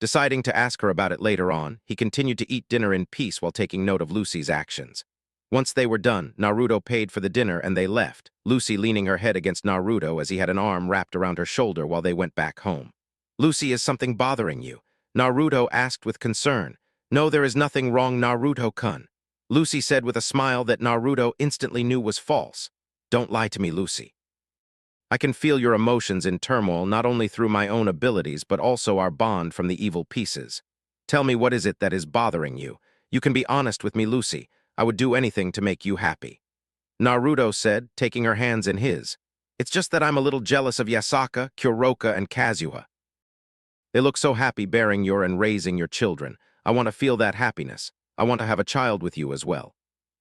Deciding to ask her about it later on, he continued to eat dinner in peace while taking note of Lucy's actions. Once they were done, Naruto paid for the dinner and they left, Lucy leaning her head against Naruto as he had an arm wrapped around her shoulder while they went back home. Lucy, is something bothering you? Naruto asked with concern. No, there is nothing wrong, Naruto-kun. Lucy said with a smile that Naruto instantly knew was false. Don't lie to me, Lucy. I can feel your emotions in turmoil not only through my own abilities but also our bond from the evil pieces. Tell me, what is it that is bothering you? You can be honest with me, Lucy. I would do anything to make you happy. Naruto said, taking her hands in his. It's just that I'm a little jealous of Yasaka, Kuroka, and Kazuha. They look so happy bearing your and raising your children. I want to feel that happiness. I want to have a child with you as well.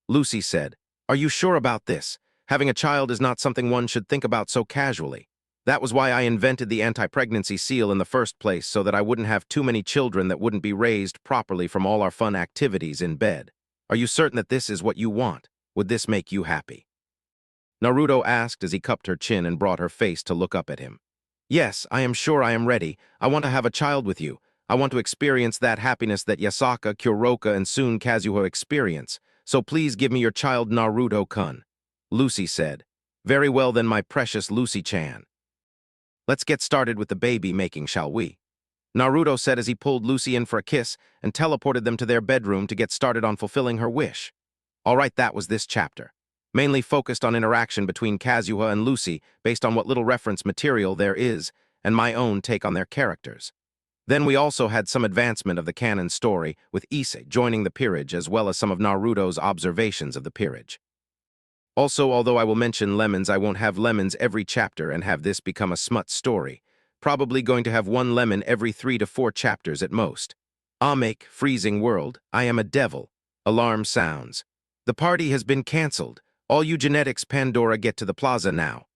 Lucy said, Are you sure about this? Having a child is not something one should think about so casually. That was why I invented the anti-pregnancy seal in the first place, so that I wouldn't have too many children that wouldn't be raised properly from all our fun activities in bed. Are you certain that this is what you want? Would this make you happy? Naruto asked as he cupped her chin and brought her face to look up at him. Yes, I am sure I am ready. I want to have a child with you. I want to experience that happiness that Yasaka, Kuroka, and soon Kazuha experience. So please give me your child, Naruto-kun. Lucy said. Very well then, my precious Lucy-chan. Let's get started with the baby making, shall we? Naruto said as he pulled Lucy in for a kiss and teleported them to their bedroom to get started on fulfilling her wish. All right, that was this chapter. Mainly focused on interaction between Kazuha and Lucy based on what little reference material there is and my own take on their characters. Then we also had some advancement of the canon story with Issei joining the peerage as well as some of Naruto's observations of the peerage. Also, although I will mention lemons, I won't have lemons every chapter and have this become a smut story. Probably going to have one lemon every 3 to 4 chapters at most. Make freezing world, I am a devil. Alarm sounds. The party has been cancelled. All you genetics Pandora get to the plaza now.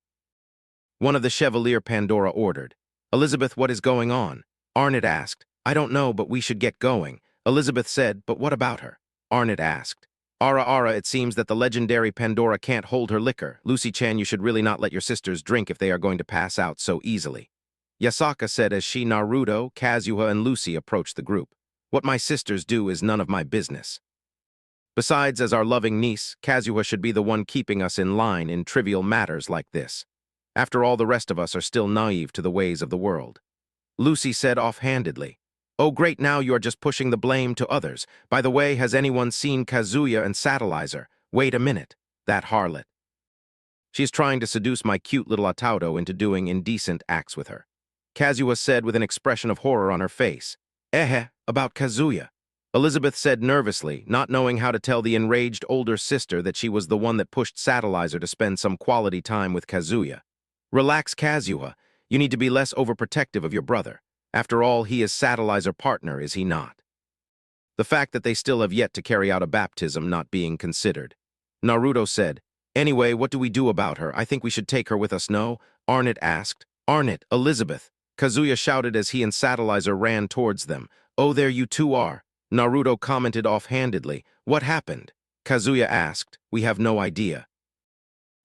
One of the Chevalier Pandora ordered. Elizabeth, what is going on? Arnett asked. I don't know, but we should get going. Elizabeth said, but what about her? Arnett asked. Ara, it seems that the legendary Pandora can't hold her liquor. Lucy-chan, you should really not let your sisters drink if they are going to pass out so easily. Yasaka said as she, Naruto, Kazuha, and Lucy approached the group. What my sisters do is none of my business. Besides, as our loving niece, Kazuha should be the one keeping us in line in trivial matters like this. After all, the rest of us are still naive to the ways of the world. Lucy said offhandedly, "Oh great, now you are just pushing the blame to others. By the way, has anyone seen Kazuya and Satellizer? Wait a minute. That harlot. She is trying to seduce my cute little Ataudo into doing indecent acts with her." Kazuya said with an expression of horror on her face. About Kazuya. Elizabeth said nervously, not knowing how to tell the enraged older sister that she was the one that pushed Satellizer to spend some quality time with Kazuya. Relax, Kazuya. You need to be less overprotective of your brother. After all, he is Satellizer partner, is he not? The fact that they still have yet to carry out a baptism not being considered. Naruto said, "Anyway, what do we do about her? I think we should take her with us, no?" Arnett asked. "Arnett, Elizabeth." Kazuya shouted as he and Satellizer ran towards them. "Oh, there you two are." Naruto commented offhandedly. "What happened?" Kazuya asked. "We have no idea."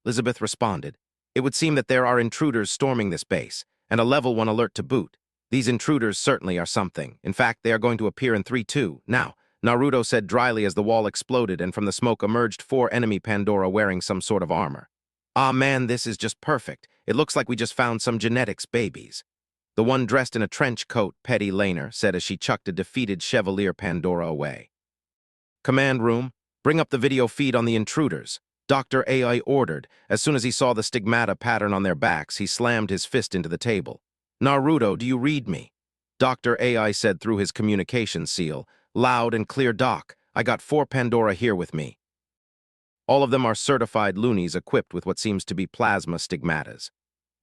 Elizabeth responded. "It would seem that there are intruders storming this base, and a level 1 alert to boot. These intruders certainly are something. In fact, they are going to appear in 3-2. Now," Naruto said dryly as the wall exploded and from the smoke emerged 4 enemy Pandora wearing some sort of armor. "Ah man, this is just perfect. It looks like we just found some genetics babies." The one dressed in a trench coat, Petty Laner, said as she chucked a defeated Chevalier Pandora away. "Command room, bring up the video feed on the intruders," Dr. AI ordered. As soon as he saw the stigmata pattern on their backs, he slammed his fist into the table. "Naruto, do you read me?" Dr. AI said through his communication seal. "Loud and clear, Doc. I got 4 Pandora here with me. All of them are certified loonies equipped with what seems to be plasma stigmatas."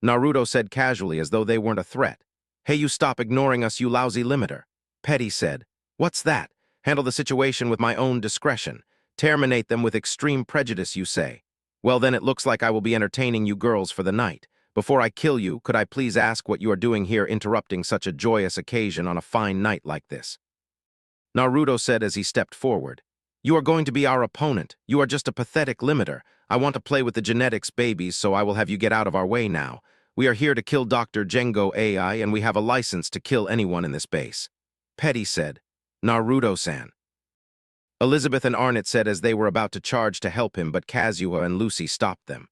Naruto said casually as though they weren't a threat. "Hey, you stop ignoring us, you lousy limiter." Petty said, "What's that? Handle the situation with my own discretion. Terminate them with extreme prejudice, you say? Well, then it looks like I will be entertaining you girls for the night. Before I kill you, could I please ask what you are doing here interrupting such a joyous occasion on a fine night like this?" Naruto said as he stepped forward. "You are going to be our opponent. You are just a pathetic limiter. I want to play with the genetics babies, so I will have you get out of our way now. We are here to kill Dr. Jengo AI, and we have a license to kill anyone in this base." Petty said, "Naruto-san." Elizabeth and Arnett said as they were about to charge to help him, but Kazuya and Lucy stopped them.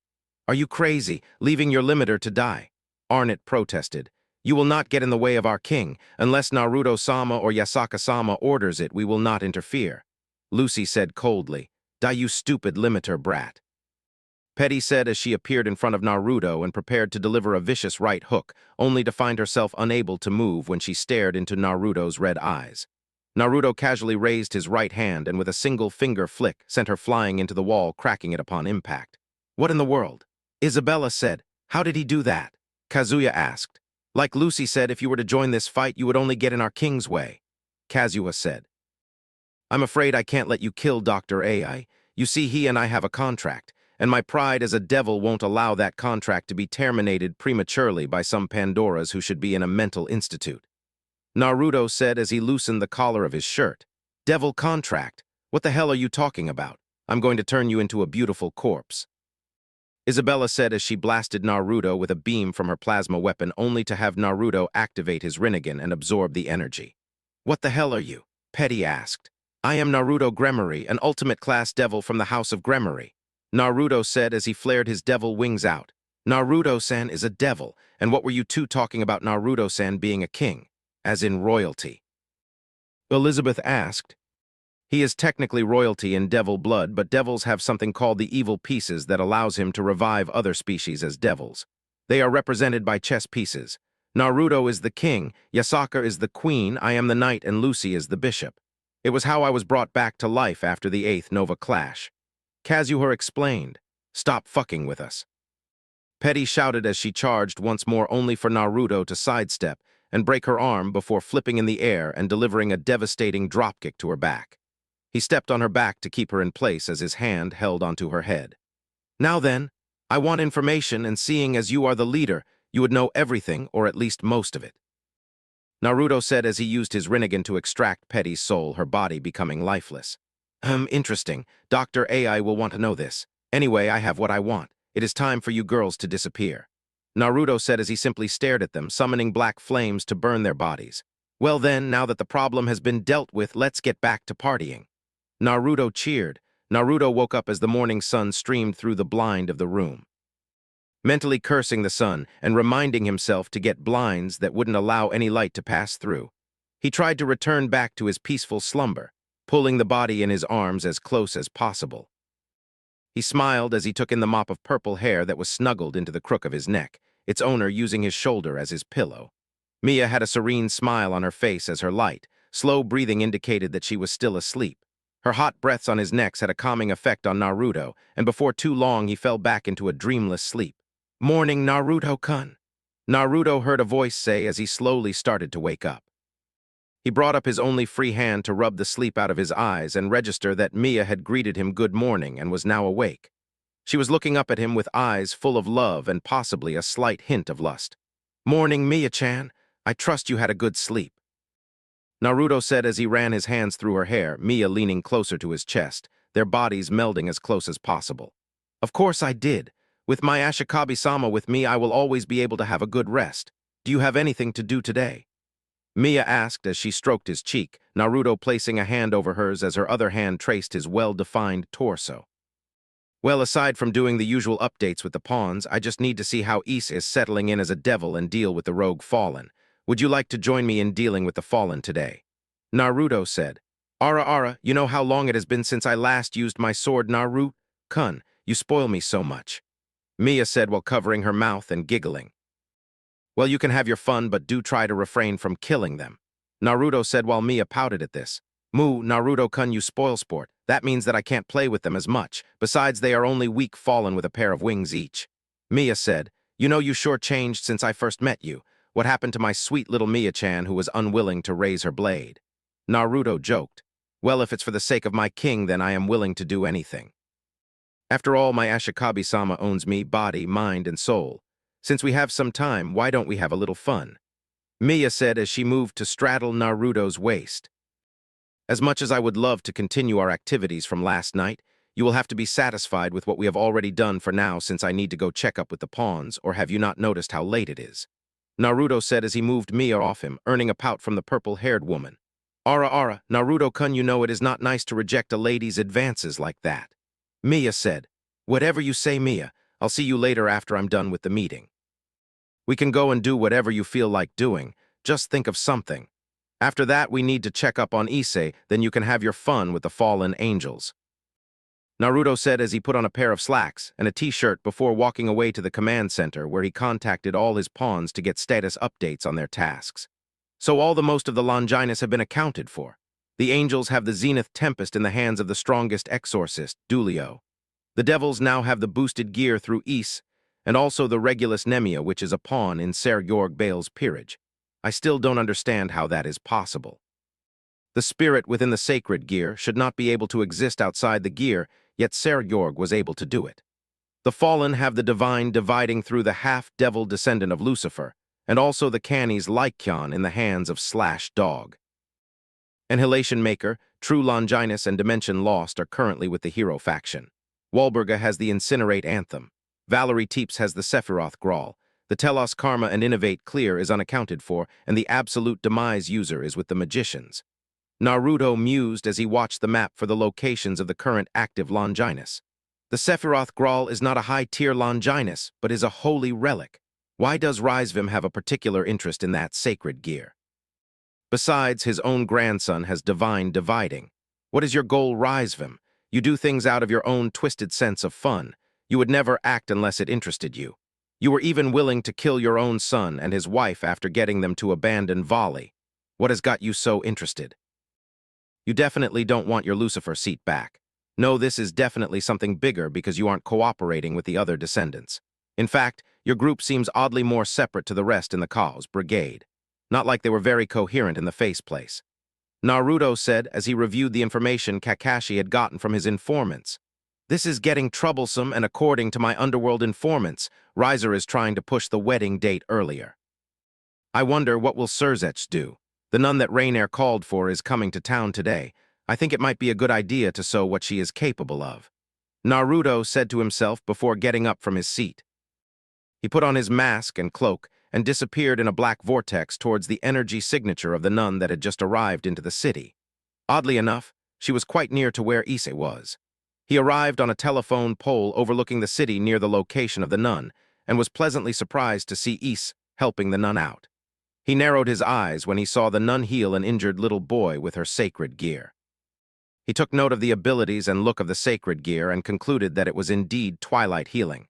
"Are you crazy, leaving your limiter to die?" Arnett protested. "You will not get in the way of our king. Unless Naruto-sama or Yasaka-sama orders it, we will not interfere." Lucy said coldly, "Die, you stupid limiter brat." Petty said as she appeared in front of Naruto and prepared to deliver a vicious right hook, only to find herself unable to move when she stared into Naruto's red eyes. Naruto casually raised his right hand and with a single finger flick sent her flying into the wall, cracking it upon impact. "What in the world?" Isabella said. "How did he do that?" Kazuya asked. "Like Lucy said, if you were to join this fight, you would only get in our king's way." Kazuya said. "I'm afraid I can't let you kill Dr. AI. You see, he and I have a contract, and my pride as a devil won't allow that contract to be terminated prematurely by some Pandoras who should be in a mental institute." Naruto said as he loosened the collar of his shirt. "Devil contract? What the hell are you talking about? I'm going to turn you into a beautiful corpse." Isabella said as she blasted Naruto with a beam from her plasma weapon, only to have Naruto activate his Rinnegan and absorb the energy. "What the hell are you?" Petty asked. "I am Naruto Gremory, an ultimate-class devil from the House of Gremory," Naruto said as he flared his devil wings out. "Naruto-san is a devil, and what were you two talking about Naruto-san being a king, as in royalty?" Elizabeth asked. "He is technically royalty in devil blood, but devils have something called the evil pieces that allows him to revive other species as devils. They are represented by chess pieces. Naruto is the king, Yasaka is the queen, I am the knight, and Lucy is the bishop. It was how I was brought back to life after the 8th Nova Clash." Kazuya explained. "Stop fucking with us." Petty shouted as she charged once more, only for Naruto to sidestep and break her arm before flipping in the air and delivering a devastating dropkick to her back. He stepped on her back to keep her in place as his hand held onto her head. "Now then, I want information, and seeing as you are the leader, you would know everything, or at least most of it." Naruto said as he used his Rinnegan to extract Petty's soul, her body becoming lifeless. Interesting. Dr. AI will want to know this. Anyway, I have what I want. It is time for you girls to disappear." Naruto said as he simply stared at them, summoning black flames to burn their bodies. "Well then, now that the problem has been dealt with, let's get back to partying." Naruto cheered. Naruto woke up as the morning sun streamed through the blind of the room. mentally cursing the sun and reminding himself to get blinds that wouldn't allow any light to pass through. He tried to return back to his peaceful slumber, pulling the body in his arms as close as possible. He smiled as he took in the mop of purple hair that was snuggled into the crook of his neck, its owner using his shoulder as his pillow. Mia had a serene smile on her face as her light, slow breathing indicated that she was still asleep. Her hot breaths on his neck had a calming effect on Naruto, and before too long he fell back into a dreamless sleep. "Morning, Naruto-kun," Naruto heard a voice say as he slowly started to wake up. He brought up his only free hand to rub the sleep out of his eyes and register that Mia had greeted him good morning and was now awake. She was looking up at him with eyes full of love and possibly a slight hint of lust. "Morning, Mia-chan. I trust you had a good sleep," Naruto said as he ran his hands through her hair, Mia leaning closer to his chest, their bodies melding as close as possible. "Of course I did. With my Ashikabi-sama with me, I will always be able to have a good rest. Do you have anything to do today?" Mia asked as she stroked his cheek, Naruto placing a hand over hers as her other hand traced his well-defined torso. "Well, aside from doing the usual updates with the pawns, I just need to see how Ise is settling in as a devil and deal with the rogue Fallen. Would you like to join me in dealing with the Fallen today?" Naruto said. Ara, you know how long it has been since I last used my sword, Naru-kun. You spoil me so much," Mia said while covering her mouth and giggling. "Well, you can have your fun, but do try to refrain from killing them," Naruto said while Mia pouted at this. Naruto-kun, you spoil sport. That means that I can't play with them as much. Besides, they are only weak Fallen with a pair of wings each." Mia said, "You know you sure changed since I first met you. What happened to my sweet little Mia-chan who was unwilling to raise her blade?" Naruto joked. "Well, if it's for the sake of my king, then I am willing to do anything. After all, my Ashikabi-sama owns me, body, mind, and soul. Since we have some time, why don't we have a little fun?" Mia said as she moved to straddle Naruto's waist. "As much as I would love to continue our activities from last night, you will have to be satisfied with what we have already done for now since I need to go check up with the pawns, or have you not noticed how late it is?" Naruto said as he moved Mia off him, earning a pout from the purple-haired woman. Ara, Naruto-kun, you know it is not nice to reject a lady's advances like that." Mia said, "Whatever you say, Mia. I'll see you later after I'm done with the meeting. We can go and do whatever you feel like doing. Just think of something. After that, we need to check up on Ise, then you can have your fun with the fallen angels," Naruto said as he put on a pair of slacks and a t-shirt before walking away to the command center where he contacted all his pawns to get status updates on their tasks. So all the most of the Longinus have been accounted for. The angels have the Zenith Tempest in the hands of the strongest exorcist, Dulio. The devils now have the boosted gear through Ise, and also the Regulus Nemia, which is a pawn in Ser Yorg Bale's peerage. I still don't understand how that is possible. The spirit within the sacred gear should not be able to exist outside the gear, yet Ser Yorg was able to do it. The fallen have the divine dividing through the half-devil descendant of Lucifer, and also the Canny's Lycion in the hands of Slash Dog. Annihilation Maker, True Longinus, and Dimension Lost are currently with the hero faction. Walburga has the Incinerate Anthem. Valerie Teeps has the Sephiroth Grawl. The Telos Karma and Innovate Clear is unaccounted for, and the Absolute Demise user is with the Magicians. Naruto mused as he watched the map for the locations of the current active Longinus. The Sephiroth Grawl is not a high-tier Longinus, but is a holy relic. Why does Rizvim have a particular interest in that sacred gear? Besides, his own grandson has divine dividing. What is your goal, Rizvim? You do things out of your own twisted sense of fun. You would never act unless it interested you. You were even willing to kill your own son and his wife after getting them to abandon Volley. What has got you so interested? You definitely don't want your Lucifer seat back. No, this is definitely something bigger because you aren't cooperating with the other descendants. In fact, your group seems oddly more separate to the rest in the Chaos Brigade. Not like they were very coherent in the faceplace. Naruto said as he reviewed the information Kakashi had gotten from his informants. This is getting troublesome, and according to my underworld informants, Riser is trying to push the wedding date earlier. I wonder what will Surzech do? The nun that Rainier called for is coming to town today. I think it might be a good idea to show what she is capable of, Naruto said to himself before getting up from his seat. He put on his mask and cloak and disappeared in a black vortex towards the energy signature of the nun that had just arrived into the city. Oddly enough, she was quite near to where Ise was. He arrived on a telephone pole overlooking the city near the location of the nun, and was pleasantly surprised to see Ise helping the nun out. He narrowed his eyes when he saw the nun heal an injured little boy with her sacred gear. He took note of the abilities and look of the sacred gear and concluded that it was indeed twilight healing.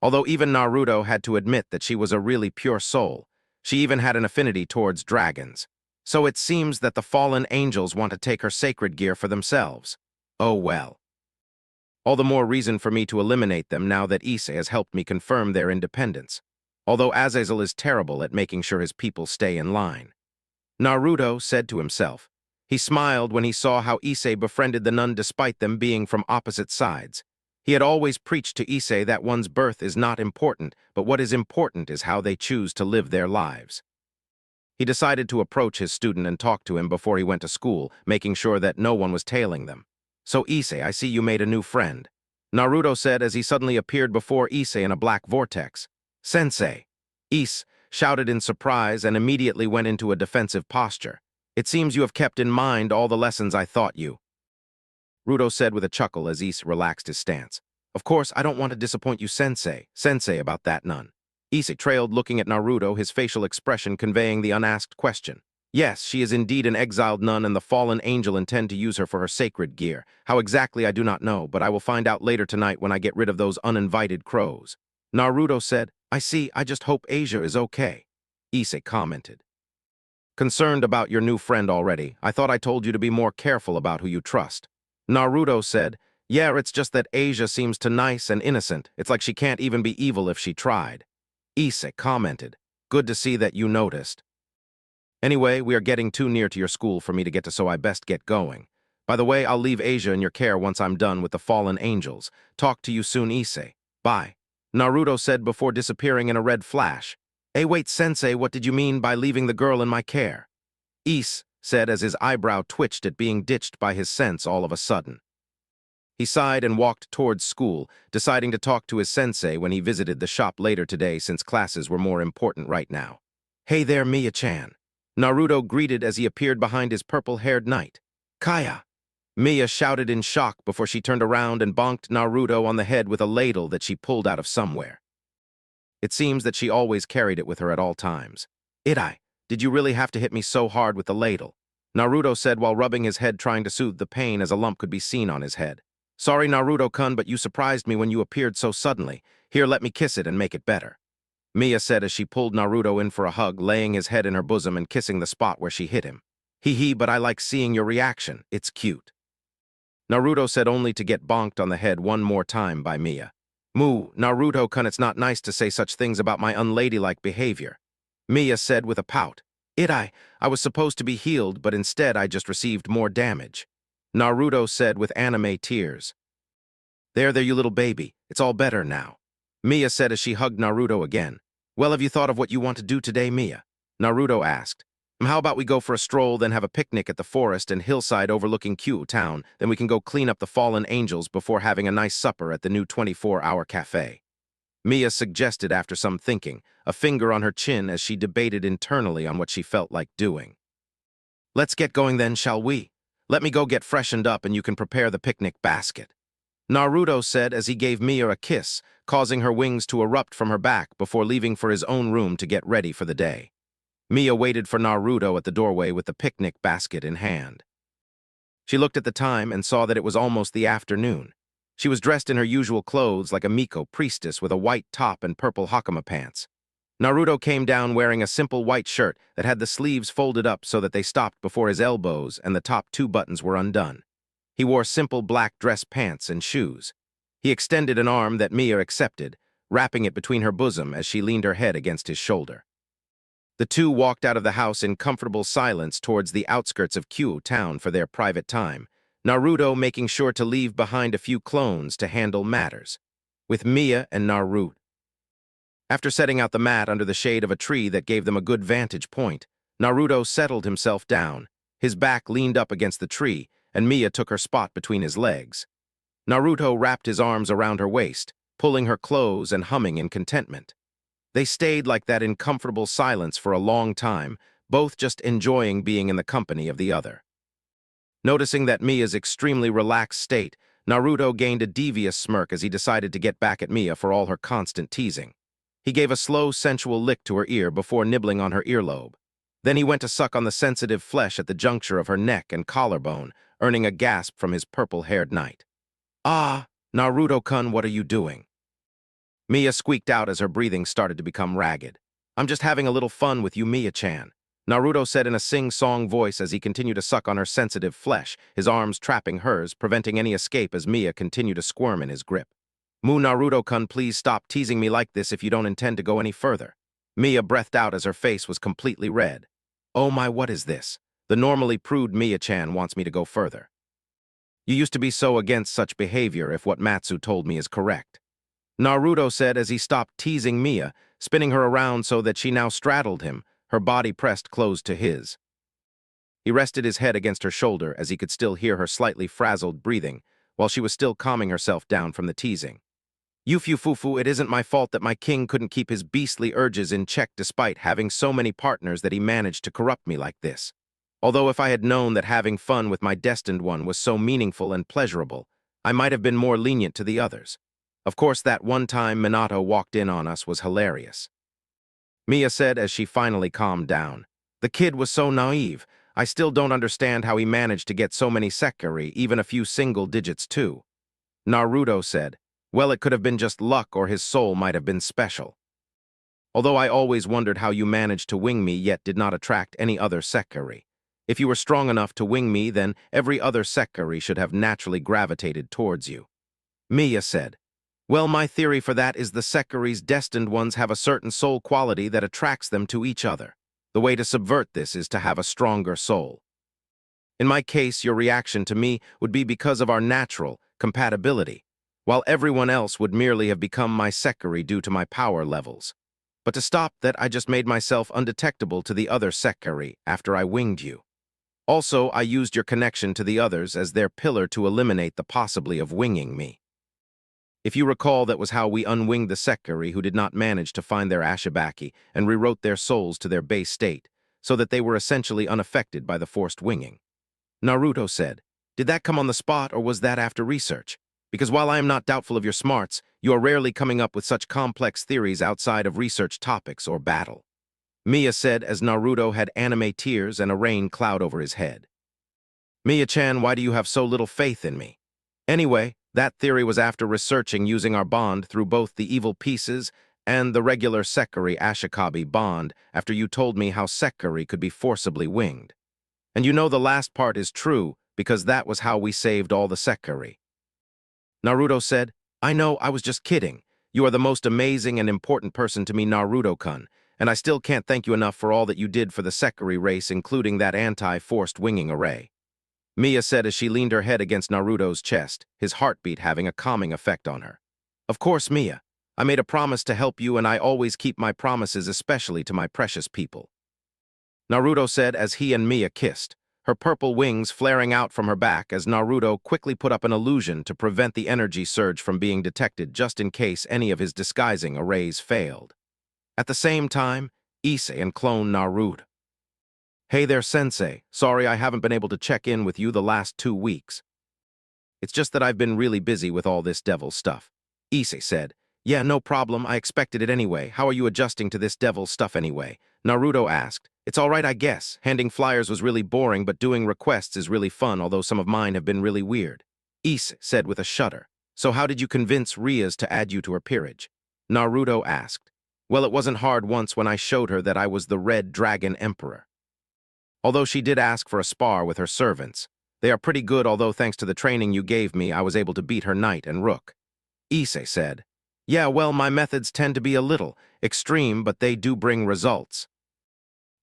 Although even Naruto had to admit that she was a really pure soul, she even had an affinity towards dragons. So it seems that the fallen angels want to take her sacred gear for themselves. Oh well. All the more reason for me to eliminate them now that Ise has helped me confirm their independence. Although Azazel is terrible at making sure his people stay in line. Naruto said to himself. He smiled when he saw how Ise befriended the nun despite them being from opposite sides. He had always preached to Ise that one's birth is not important, but what is important is how they choose to live their lives. He decided to approach his student and talk to him before he went to school, making sure that no one was tailing them. So Ise, I see you made a new friend. Naruto said as he suddenly appeared before Ise in a black vortex. Sensei. Ise shouted in surprise and immediately went into a defensive posture. It seems you have kept in mind all the lessons I taught you. Ruto said with a chuckle as Ise relaxed his stance. Of course, I don't want to disappoint you, Sensei about that nun. Ise trailed looking at Naruto, his facial expression conveying the unasked question. Yes, she is indeed an exiled nun and the fallen angel intend to use her for her sacred gear. How exactly I do not know, but I will find out later tonight when I get rid of those uninvited crows. Naruto said, I see, I just hope Asia is okay. Ise commented. Concerned about your new friend already, I thought I told you to be more careful about who you trust. Naruto said, yeah, it's just that Asia seems too nice and innocent. It's like she can't even be evil if she tried. Ise commented, good to see that you noticed. Anyway, we are getting too near to your school for me to get to, so I best get going. By the way, I'll leave Asia in your care once I'm done with the fallen angels. Talk to you soon, Ise. Bye. Naruto said before disappearing in a red flash. Hey, wait, Sensei, what did you mean by leaving the girl in my care? Ise said as his eyebrow twitched at being ditched by his sense all of a sudden. He sighed and walked towards school, deciding to talk to his sensei when he visited the shop later today since classes were more important right now. Hey there, Miya-chan. Naruto greeted as he appeared behind his purple-haired knight. Kaya! Miya shouted in shock before she turned around and bonked Naruto on the head with a ladle that she pulled out of somewhere. It seems that she always carried it with her at all times. Irai, did you really have to hit me so hard with the ladle? Naruto said while rubbing his head trying to soothe the pain as a lump could be seen on his head. Sorry, Naruto-kun, but you surprised me when you appeared so suddenly. Here, let me kiss it and make it better. Miya said as she pulled Naruto in for a hug, laying his head in her bosom and kissing the spot where she hit him. Hee, but I like seeing your reaction. It's cute. Naruto said only to get bonked on the head one more time by Miya. Moo, Naruto-kun, it's not nice to say such things about my unladylike behavior. Miya said with a pout. I was supposed to be healed, but instead I just received more damage. Naruto said with anime tears. There, you little baby. It's all better now. Miya said as she hugged Naruto again. Well, have you thought of what you want to do today, Miya? Naruto asked. How about we go for a stroll, then have a picnic at the forest and hillside overlooking Kyu Town, then we can go clean up the fallen angels before having a nice supper at the new 24-hour cafe. Miya suggested after some thinking, a finger on her chin as she debated internally on what she felt like doing. Let's get going then, shall we? Let me go get freshened up and you can prepare the picnic basket. Naruto said as he gave Miya a kiss, causing her wings to erupt from her back before leaving for his own room to get ready for the day. Miya waited for Naruto at the doorway with the picnic basket in hand. She looked at the time and saw that it was almost the afternoon. She was dressed in her usual clothes like a Miko priestess with a white top and purple hakama pants. Naruto came down wearing a simple white shirt that had the sleeves folded up so that they stopped before his elbows and the top 2 buttons were undone. He wore simple black dress pants and shoes. He extended an arm that Miya accepted, wrapping it between her bosom as she leaned her head against his shoulder. The two walked out of the house in comfortable silence towards the outskirts of Kyu Town for their private time, Naruto making sure to leave behind a few clones to handle matters, with Miya and Naruto. After setting out the mat under the shade of a tree that gave them a good vantage point, Naruto settled himself down. His back leaned up against the tree, and Miya took her spot between his legs. Naruto wrapped his arms around her waist, pulling her clothes and humming in contentment. They stayed like that in comfortable silence for a long time, both just enjoying being in the company of the other. Noticing that Miya's extremely relaxed state, Naruto gained a devious smirk as he decided to get back at Miya for all her constant teasing. He gave a slow, sensual lick to her ear before nibbling on her earlobe. Then he went to suck on the sensitive flesh at the juncture of her neck and collarbone, earning a gasp from his purple-haired knight. "Ah, Naruto-kun, what are you doing?" Mia squeaked out as her breathing started to become ragged. "I'm just having a little fun with you, Mia-chan," Naruto said in a sing-song voice as he continued to suck on her sensitive flesh, his arms trapping hers, preventing any escape as Mia continued to squirm in his grip. Naruto-kun, please stop teasing me like this if you don't intend to go any further." Mia breathed out as her face was completely red. "Oh my, what is this? The normally prude Mia-chan wants me to go further. You used to be so against such behavior if what Matsu told me is correct," Naruto said as he stopped teasing Mia, spinning her around so that she now straddled him, her body pressed close to his. He rested his head against her shoulder as he could still hear her slightly frazzled breathing, while she was still calming herself down from the teasing. "Yufu-fufu, it isn't my fault that my king couldn't keep his beastly urges in check despite having so many partners that he managed to corrupt me like this. Although if I had known that having fun with my destined one was so meaningful and pleasurable, I might have been more lenient to the others. Of course, that one time Minato walked in on us was hilarious," Mia said as she finally calmed down. "The kid was so naive. I still don't understand how he managed to get so many sekiri, even a few single digits too," Naruto said. "Well, it could have been just luck or his soul might have been special. Although I always wondered how you managed to wing me yet did not attract any other sekiri. If you were strong enough to wing me, then every other sekiri should have naturally gravitated towards you," Mia said. "Well, my theory for that is the sekiri's destined ones have a certain soul quality that attracts them to each other. The way to subvert this is to have a stronger soul. In my case, your reaction to me would be because of our natural compatibility, while everyone else would merely have become my sekiri due to my power levels. But to stop that, I just made myself undetectable to the other sekiri after I winged you. Also, I used your connection to the others as their pillar to eliminate the possibility of winging me. If you recall, that was how we unwinged the sekiri who did not manage to find their ashibaki and rewrote their souls to their base state, so that they were essentially unaffected by the forced winging," Naruto said. "Did that come on the spot or was that after research? Because while I am not doubtful of your smarts, you are rarely coming up with such complex theories outside of research topics or battle," Mia said as Naruto had anime tears and a rain cloud over his head. "Mia-chan, why do you have so little faith in me? Anyway, that theory was after researching using our bond through both the evil pieces and the regular sekiri ashikabi bond after you told me how sekiri could be forcibly winged. And you know the last part is true because that was how we saved all the sekiri," Naruto said. "I know, I was just kidding. You are the most amazing and important person to me, Naruto-kun, and I still can't thank you enough for all that you did for the sekiri race, including that anti-forced winging array," Mia said as she leaned her head against Naruto's chest, his heartbeat having a calming effect on her. "Of course, Mia. I made a promise to help you and I always keep my promises, especially to my precious people," Naruto said as he and Mia kissed, her purple wings flaring out from her back as Naruto quickly put up an illusion to prevent the energy surge from being detected just in case any of his disguising arrays failed. At the same time, Ise and clone Naruto. "Hey there, Sensei. Sorry I haven't been able to check in with you the last 2 weeks. It's just that I've been really busy with all this devil stuff," Ise said. "Yeah, no problem. I expected it anyway. How are you adjusting to this devil stuff anyway?" Naruto asked. "It's all right, I guess. Handing flyers was really boring, but doing requests is really fun, although some of mine have been really weird," Ise said with a shudder. "So how did you convince Rias to add you to her peerage?" Naruto asked. "Well, it wasn't hard once when I showed her that I was the Red Dragon Emperor. Although she did ask for a spar with her servants. They are pretty good, although thanks to the training you gave me, I was able to beat her knight and rook," Ise said. "Yeah, well, my methods tend to be a little extreme, but they do bring results."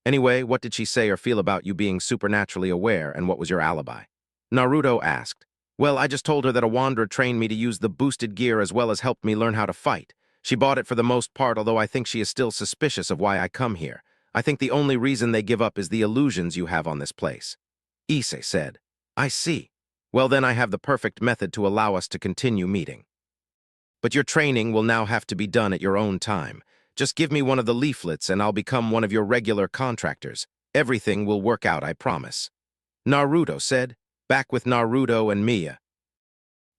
"Anyway, what did she say or feel about you being supernaturally aware, and what was your alibi?" Naruto asked. "Well, I just told her that a wanderer trained me to use the boosted gear as well as helped me learn how to fight. She bought it for the most part, although I think she is still suspicious of why I come here. I think the only reason they give up is the illusions you have on this place," Ise said. "I see. Well, then I have the perfect method to allow us to continue meeting. But your training will now have to be done at your own time. Just give me one of the leaflets and I'll become one of your regular contractors. Everything will work out, I promise," Naruto said, back with Naruto and Mia.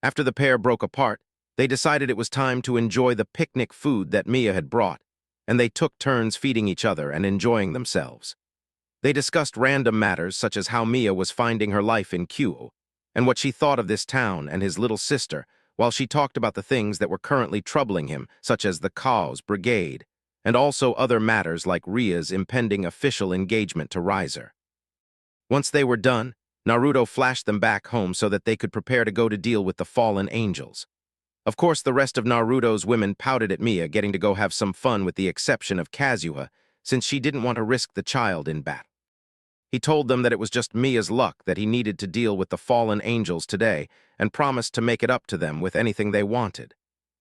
After the pair broke apart, they decided it was time to enjoy the picnic food that Mia had brought, and they took turns feeding each other and enjoying themselves. They discussed random matters such as how Mia was finding her life in Kyoto, and what she thought of this town and his little sister, while she talked about the things that were currently troubling him, such as the Chaos Brigade, and also other matters like Ria's impending official engagement to Riser. Once they were done, Naruto flashed them back home so that they could prepare to go to deal with the fallen angels. Of course, the rest of Naruto's women pouted at Mia getting to go have some fun with the exception of Kazuha, since she didn't want to risk the child in battle. He told them that it was just Mia's luck that he needed to deal with the fallen angels today and promised to make it up to them with anything they wanted.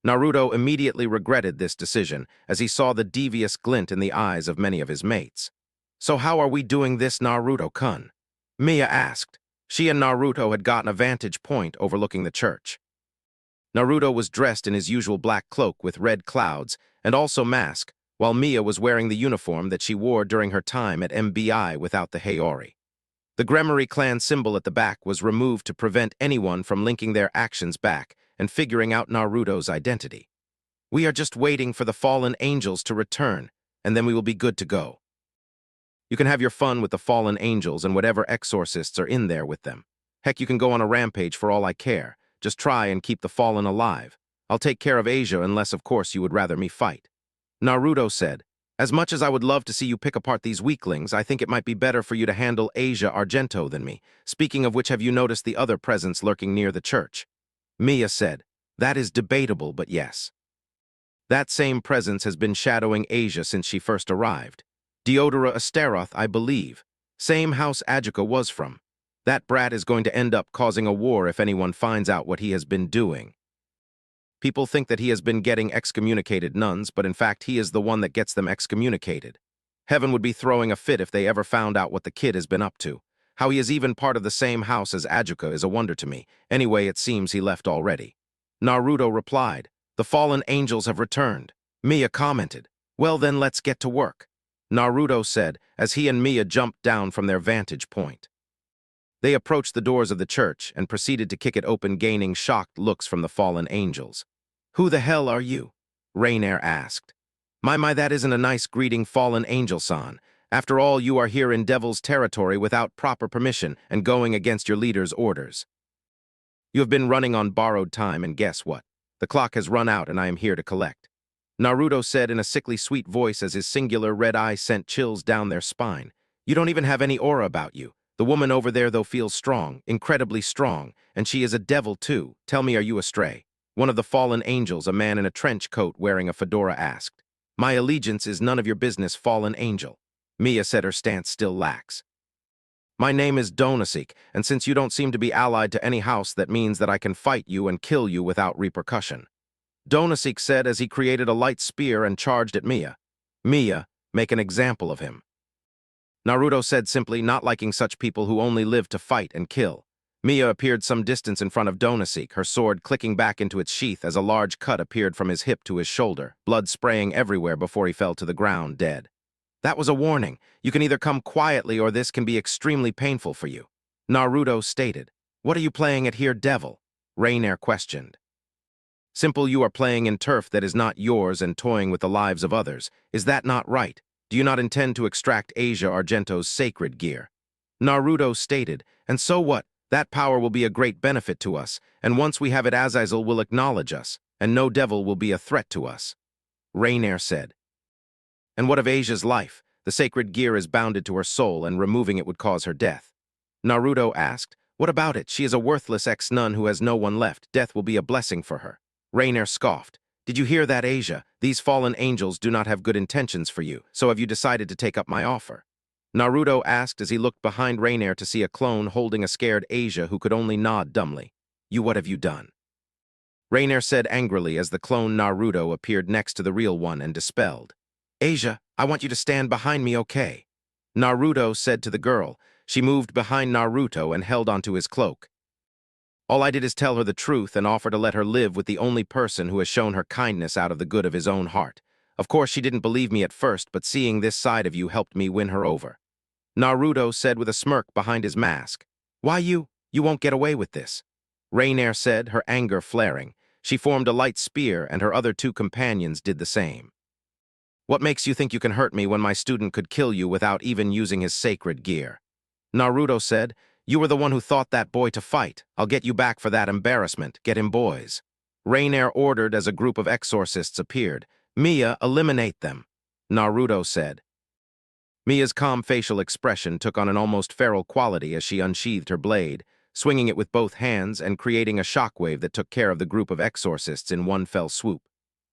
Naruto immediately regretted this decision as he saw the devious glint in the eyes of many of his mates. "So how are we doing this, Naruto-kun?" Mia asked. She and Naruto had gotten a vantage point overlooking the church. Naruto was dressed in his usual black cloak with red clouds and also mask, while Mia was wearing the uniform that she wore during her time at MBI without the Haori. The Gremory clan symbol at the back was removed to prevent anyone from linking their actions back and figuring out Naruto's identity. "We are just waiting for the fallen angels to return, and then we will be good to go. You can have your fun with the fallen angels and whatever exorcists are in there with them. Heck, you can go on a rampage for all I care. Just try and keep the fallen alive. I'll take care of Asia unless, of course, you would rather me fight." Naruto said, "As much as I would love to see you pick apart these weaklings, I think it might be better for you to handle Asia Argento than me. Speaking of which, have you noticed the other presence lurking near the church?" Mia said, "That is debatable, but yes. That same presence has been shadowing Asia since she first arrived. Deodora Astaroth, I believe. Same house Ajuka was from. That brat is going to end up causing a war if anyone finds out what he has been doing. People think that he has been getting excommunicated nuns, but in fact he is the one that gets them excommunicated. Heaven would be throwing a fit if they ever found out what the kid has been up to. How he is even part of the same house as Ajuka is a wonder to me. Anyway, it seems he left already." Naruto replied, "The fallen angels have returned." Mia commented, "Well then, let's get to work," Naruto said as he and Mia jumped down from their vantage point. They approached the doors of the church and proceeded to kick it open, gaining shocked looks from the fallen angels. "Who the hell are you?" Rainier asked. My, that isn't a nice greeting, fallen angel-san. After all, you are here in Devil's territory without proper permission and going against your leader's orders. You have been running on borrowed time, and guess what? The clock has run out and I am here to collect," Naruto said in a sickly sweet voice as his singular red eye sent chills down their spine. "You don't even have any aura about you. The woman over there, though, feels strong, incredibly strong, and she is a devil, too. Tell me, are you astray?" One of the fallen angels, a man in a trench coat wearing a fedora, asked. "My allegiance is none of your business, fallen angel," Mia said, her stance still lax. "My name is Donasik, and since you don't seem to be allied to any house, that means that I can fight you and kill you without repercussion," Donasik said as he created a light spear and charged at Mia. "Mia, make an example of him," Naruto said simply, not liking such people who only live to fight and kill. Mia appeared some distance in front of Donasik, her sword clicking back into its sheath as a large cut appeared from his hip to his shoulder, blood spraying everywhere before he fell to the ground, dead. "That was a warning. You can either come quietly or this can be extremely painful for you," Naruto stated. "What are you playing at here, devil?" Rainier questioned. "Simple, you are playing in turf that is not yours and toying with the lives of others. Is that not right? Do you not intend to extract Asia Argento's sacred gear?" Naruto stated, "And so what? That power will be a great benefit to us, and once we have it, Azazel will acknowledge us, and no devil will be a threat to us," Rainier said. "And what of Asia's life? The sacred gear is bounded to her soul, and removing it would cause her death," Naruto asked. "What about it? She is a worthless ex-nun who has no one left. Death will be a blessing for her." Rainier scoffed. "Did you hear that, Asia? These fallen angels do not have good intentions for you, so have you decided to take up my offer?" Naruto asked as he looked behind Rainier to see a clone holding a scared Asia who could only nod dumbly. What have you done?" Rainier said angrily as the clone Naruto appeared next to the real one and dispelled. "Asia, I want you to stand behind me, okay?" Naruto said to the girl. She moved behind Naruto and held onto his cloak. "All I did is tell her the truth and offer to let her live with the only person who has shown her kindness out of the good of his own heart. Of course, she didn't believe me at first, but seeing this side of you helped me win her over," Naruto said with a smirk behind his mask. "Why you won't get away with this," Rainier said, her anger flaring. She formed a light spear, and her other two companions did the same. What makes you think you can hurt me when my student could kill you without even using his sacred gear? Naruto said, you were the one who thought that boy to fight. I'll get you back for that embarrassment. Get him, boys. Rainair ordered as a group of exorcists appeared. Mia, eliminate them. Naruto said. Mia's calm facial expression took on an almost feral quality as she unsheathed her blade, swinging it with both hands and creating a shockwave that took care of the group of exorcists in one fell swoop.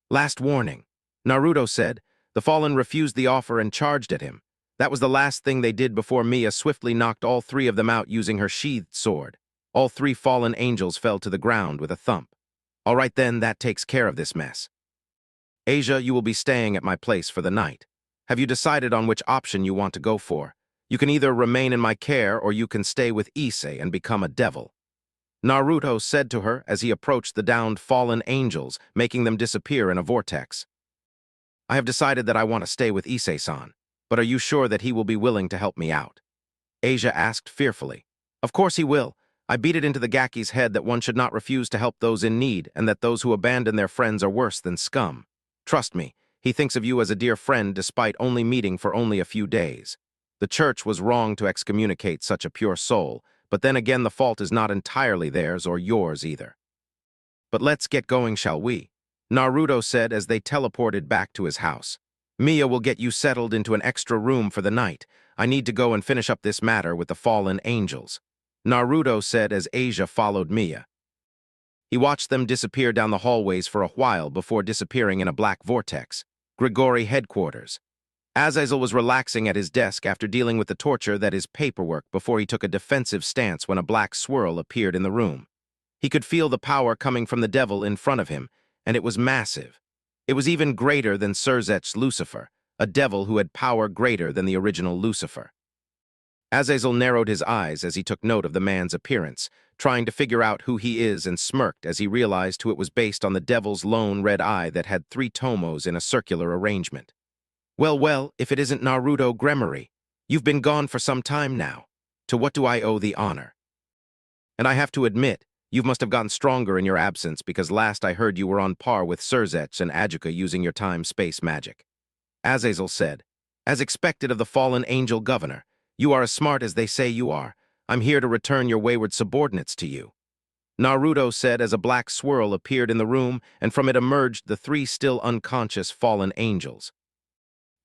Last warning. Naruto said. The Fallen refused the offer and charged at him. That was the last thing they did before Mia swiftly knocked all three of them out using her sheathed sword. All three fallen angels fell to the ground with a thump. All right then, that takes care of this mess. Asia, you will be staying at my place for the night. Have you decided on which option you want to go for? You can either remain in my care or you can stay with Issei and become a devil. Naruto said to her as he approached the downed fallen angels, making them disappear in a vortex. I have decided that I want to stay with Issei-san, but are you sure that he will be willing to help me out? Asia asked fearfully. Of course he will. I beat it into the Gaki's head that one should not refuse to help those in need and that those who abandon their friends are worse than scum. Trust me, he thinks of you as a dear friend despite only meeting for only a few days. The church was wrong to excommunicate such a pure soul, but then again the fault is not entirely theirs or yours either. But let's get going, shall we? Naruto said as they teleported back to his house. Mia will get you settled into an extra room for the night. I need to go and finish up this matter with the fallen angels. Naruto said as Asia followed Mia. He watched them disappear down the hallways for a while before disappearing in a black vortex. Grigori headquarters. Azazel was relaxing at his desk after dealing with the torture that is paperwork before he took a defensive stance when a black swirl appeared in the room. He could feel the power coming from the devil in front of him, and it was massive. It was even greater than Surzet's Lucifer, a devil who had power greater than the original Lucifer. Azazel narrowed his eyes as he took note of the man's appearance, trying to figure out who he is, and smirked as he realized who it was based on the devil's lone red eye that had 3 tomos in a circular arrangement. Well, if it isn't Naruto Gremory. You've been gone for some time now. To what do I owe the honor? And I have to admit, you must have gotten stronger in your absence because last I heard you were on par with Surzech and Ajuka using your time-space magic. Azazel said, as expected of the fallen angel governor, you are as smart as they say you are. I'm here to return your wayward subordinates to you. Naruto said as a black swirl appeared in the room and from it emerged the 3 still unconscious fallen angels.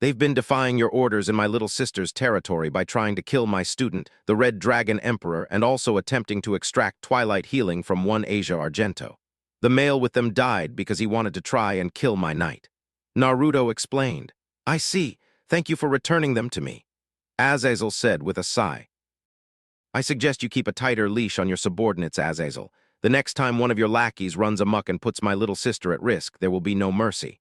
They've been defying your orders in my little sister's territory by trying to kill my student, the Red Dragon Emperor, and also attempting to extract Twilight Healing from one Asia Argento. The male with them died because he wanted to try and kill my knight. Naruto explained. I see. Thank you for returning them to me. Azazel said with a sigh. I suggest you keep a tighter leash on your subordinates, Azazel. The next time one of your lackeys runs amok and puts my little sister at risk, there will be no mercy.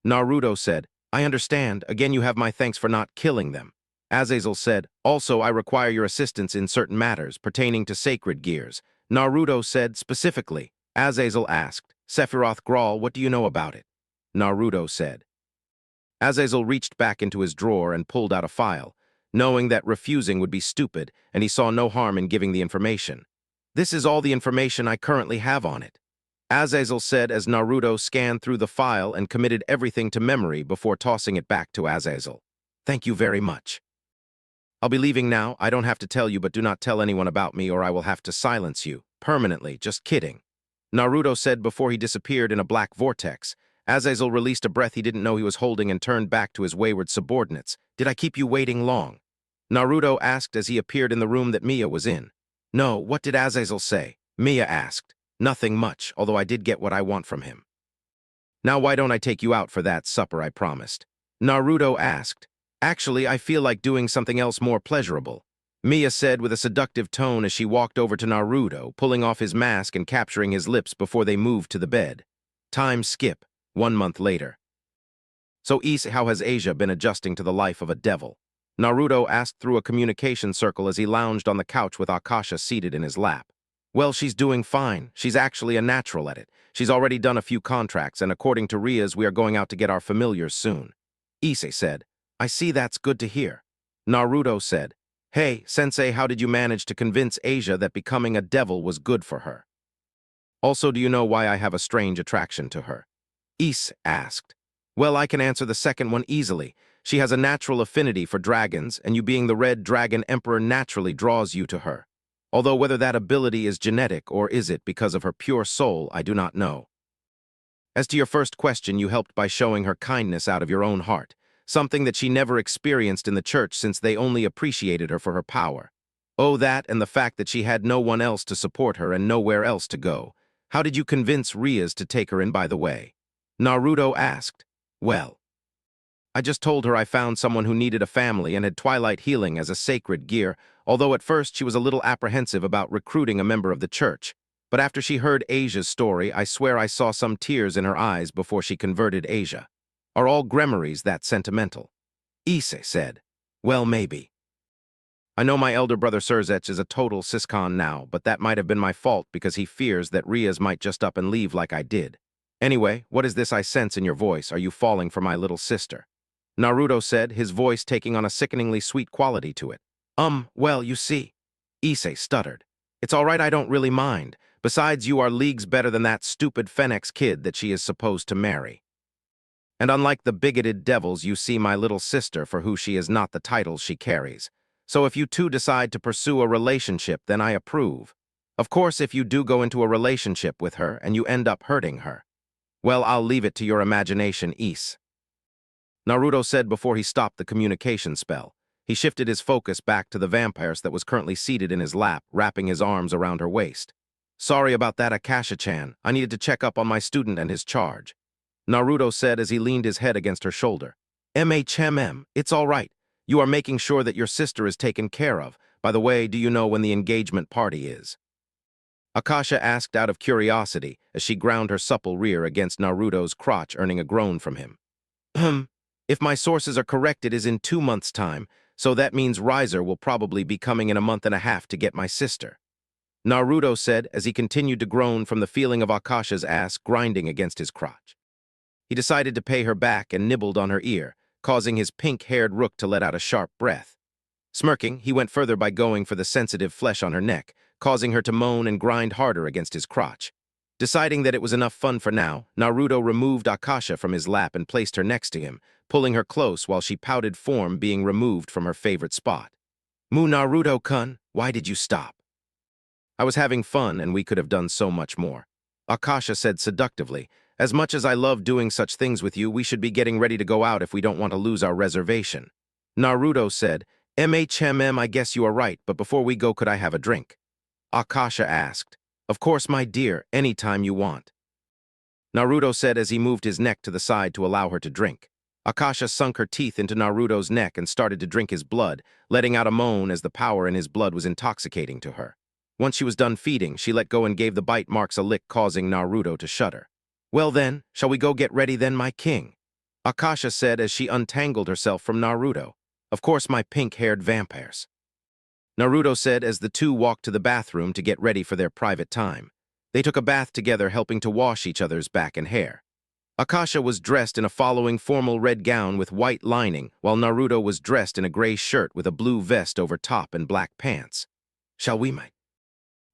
Naruto said, I understand. Again, you have my thanks for not killing them. Azazel said, also, I require your assistance in certain matters pertaining to sacred gears. Naruto said specifically. Azazel asked, Sephiroth Grawl, what do you know about it? Naruto said. Azazel reached back into his drawer and pulled out a file, knowing that refusing would be stupid, and he saw no harm in giving the information. This is all the information I currently have on it. Azazel said as Naruto scanned through the file and committed everything to memory before tossing it back to Azazel. Thank you very much. I'll be leaving now. I don't have to tell you, but do not tell anyone about me or I will have to silence you. Permanently, just kidding. Naruto said before he disappeared in a black vortex. Azazel released a breath he didn't know he was holding and turned back to his wayward subordinates. Did I keep you waiting long? Naruto asked as he appeared in the room that Mia was in. No, what did Azazel say? Mia asked. Nothing much, although I did get what I want from him. Now why don't I take you out for that supper I promised? Naruto asked. Actually, I feel like doing something else more pleasurable. Mia said with a seductive tone as she walked over to Naruto, pulling off his mask and capturing his lips before they moved to the bed. Time skip, 1 month later. So how has Asia been adjusting to the life of a devil? Naruto asked through a communication circle as he lounged on the couch with Akasha seated in his lap. Well, she's doing fine. She's actually a natural at it. She's already done a few contracts, and according to Rias, we are going out to get our familiars soon. Issei said, I see, that's good to hear. Naruto said, Hey, Sensei, how did you manage to convince Asia that becoming a devil was good for her? Also, do you know why I have a strange attraction to her? Issei asked. Well, I can answer the second one easily. She has a natural affinity for dragons, and you being the Red Dragon Emperor naturally draws you to her. Although whether that ability is genetic or is it because of her pure soul, I do not know. As to your first question, you helped by showing her kindness out of your own heart, something that she never experienced in the church since they only appreciated her for her power. Oh, that and the fact that she had no one else to support her and nowhere else to go. How did you convince Rias to take her in, by the way? Naruto asked. Well, I just told her I found someone who needed a family and had Twilight Healing as a sacred gear, although at first she was a little apprehensive about recruiting a member of the church. But after she heard Asia's story, I swear I saw some tears in her eyes before she converted Asia. Are all Gremories that sentimental? Ise said. Well, maybe. I know my elder brother Surzech is a total siscon now, but that might have been my fault because he fears that Rias might just up and leave like I did. Anyway, what is this I sense in your voice? Are you falling for my little sister? Naruto said, his voice taking on a sickeningly sweet quality to it. Well, you see. Ise stuttered. It's all right, I don't really mind. Besides, you are leagues better than that stupid Phoenix kid that she is supposed to marry. And unlike the bigoted devils, you see my little sister for who she is, not the titles she carries. So if you two decide to pursue a relationship, then I approve. Of course, if you do go into a relationship with her and you end up hurting her, well, I'll leave it to your imagination, Ise. Naruto said before he stopped the communication spell. He shifted his focus back to the vampires that was currently seated in his lap, wrapping his arms around her waist. Sorry about that, Akasha-chan. I needed to check up on my student and his charge. Naruto said as he leaned his head against her shoulder. It's all right. You are making sure that your sister is taken care of. By the way, do you know when the engagement party is? Akasha asked out of curiosity as she ground her supple rear against Naruto's crotch, earning a groan from him. If my sources are correct, it is in 2 months' time, so that means Riser will probably be coming in a month and a half to get my sister. Naruto said as he continued to groan from the feeling of Akasha's ass grinding against his crotch. He decided to pay her back and nibbled on her ear, causing his pink-haired rook to let out a sharp breath. Smirking, he went further by going for the sensitive flesh on her neck, causing her to moan and grind harder against his crotch. Deciding that it was enough fun for now, Naruto removed Akasha from his lap and placed her next to him, pulling her close while she pouted, form being removed from her favorite spot. Naruto-kun, why did you stop? I was having fun and we could have done so much more. Akasha said seductively, as much as I love doing such things with you, we should be getting ready to go out if we don't want to lose our reservation. Naruto said, I guess you are right, but before we go, could I have a drink? Akasha asked. Of course, my dear, any time you want. Naruto said as he moved his neck to the side to allow her to drink. Akasha sunk her teeth into Naruto's neck and started to drink his blood, letting out a moan as the power in his blood was intoxicating to her. Once she was done feeding, she let go and gave the bite marks a lick, causing Naruto to shudder. Well then, shall we go get ready then, my king? Akasha said as she untangled herself from Naruto. Of course, my pink-haired vampires. Naruto said as the two walked to the bathroom to get ready for their private time. They took a bath together, helping to wash each other's back and hair. Akasha was dressed in a following formal red gown with white lining, while Naruto was dressed in a gray shirt with a blue vest over top and black pants. Shall we, my?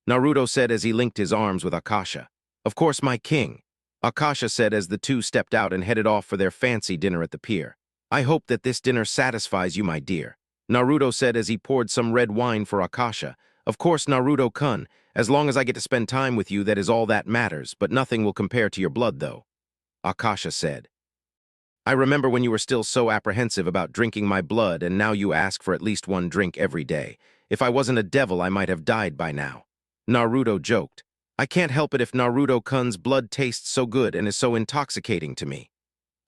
Naruto said as he linked his arms with Akasha. Of course, my king. Akasha said as the two stepped out and headed off for their fancy dinner at the pier. I hope that this dinner satisfies you, my dear. Naruto said as he poured some red wine for Akasha. Of course, Naruto-kun, as long as I get to spend time with you, that is all that matters, but nothing will compare to your blood, though. Akasha said. I remember when you were still so apprehensive about drinking my blood, and now you ask for at least one drink every day. If I wasn't a devil, I might have died by now. Naruto joked. I can't help it if Naruto-kun's blood tastes so good and is so intoxicating to me.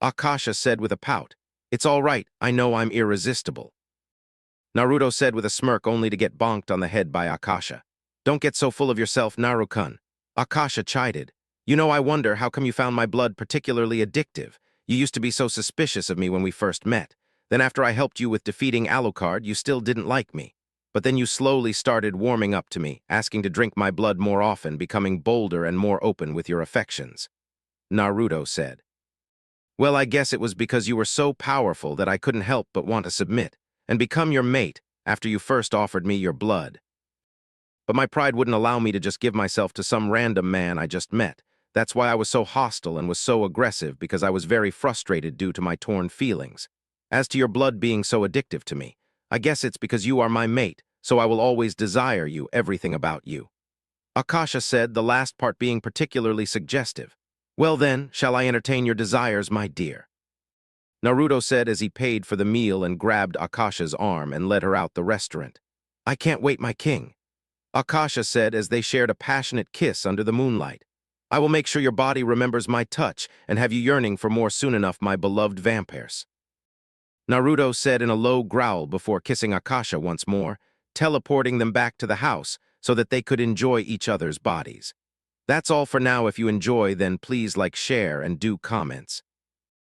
Akasha said with a pout. It's all right, I know I'm irresistible. Naruto said with a smirk, only to get bonked on the head by Akasha. Don't get so full of yourself, Naruto-kun. Akasha chided. You know, I wonder how come you found my blood particularly addictive. You used to be so suspicious of me when we first met. Then after I helped you with defeating Alucard, you still didn't like me. But then you slowly started warming up to me, asking to drink my blood more often, becoming bolder and more open with your affections. Naruto said. Well, I guess it was because you were so powerful that I couldn't help but want to submit and become your mate after you first offered me your blood. But my pride wouldn't allow me to just give myself to some random man I just met. That's why I was so hostile and was so aggressive, because I was very frustrated due to my torn feelings. As to your blood being so addictive to me, I guess it's because you are my mate, so I will always desire you, everything about you. Akasha said, the last part being particularly suggestive. Well then, shall I entertain your desires, my dear? Naruto said as he paid for the meal and grabbed Akasha's arm and led her out the restaurant. I can't wait, my king. Akasha said as they shared a passionate kiss under the moonlight. I will make sure your body remembers my touch and have you yearning for more soon enough, my beloved vampires. Naruto said in a low growl before kissing Akasha once more, teleporting them back to the house so that they could enjoy each other's bodies. That's all for now. If you enjoy, then please like, share, and do comments.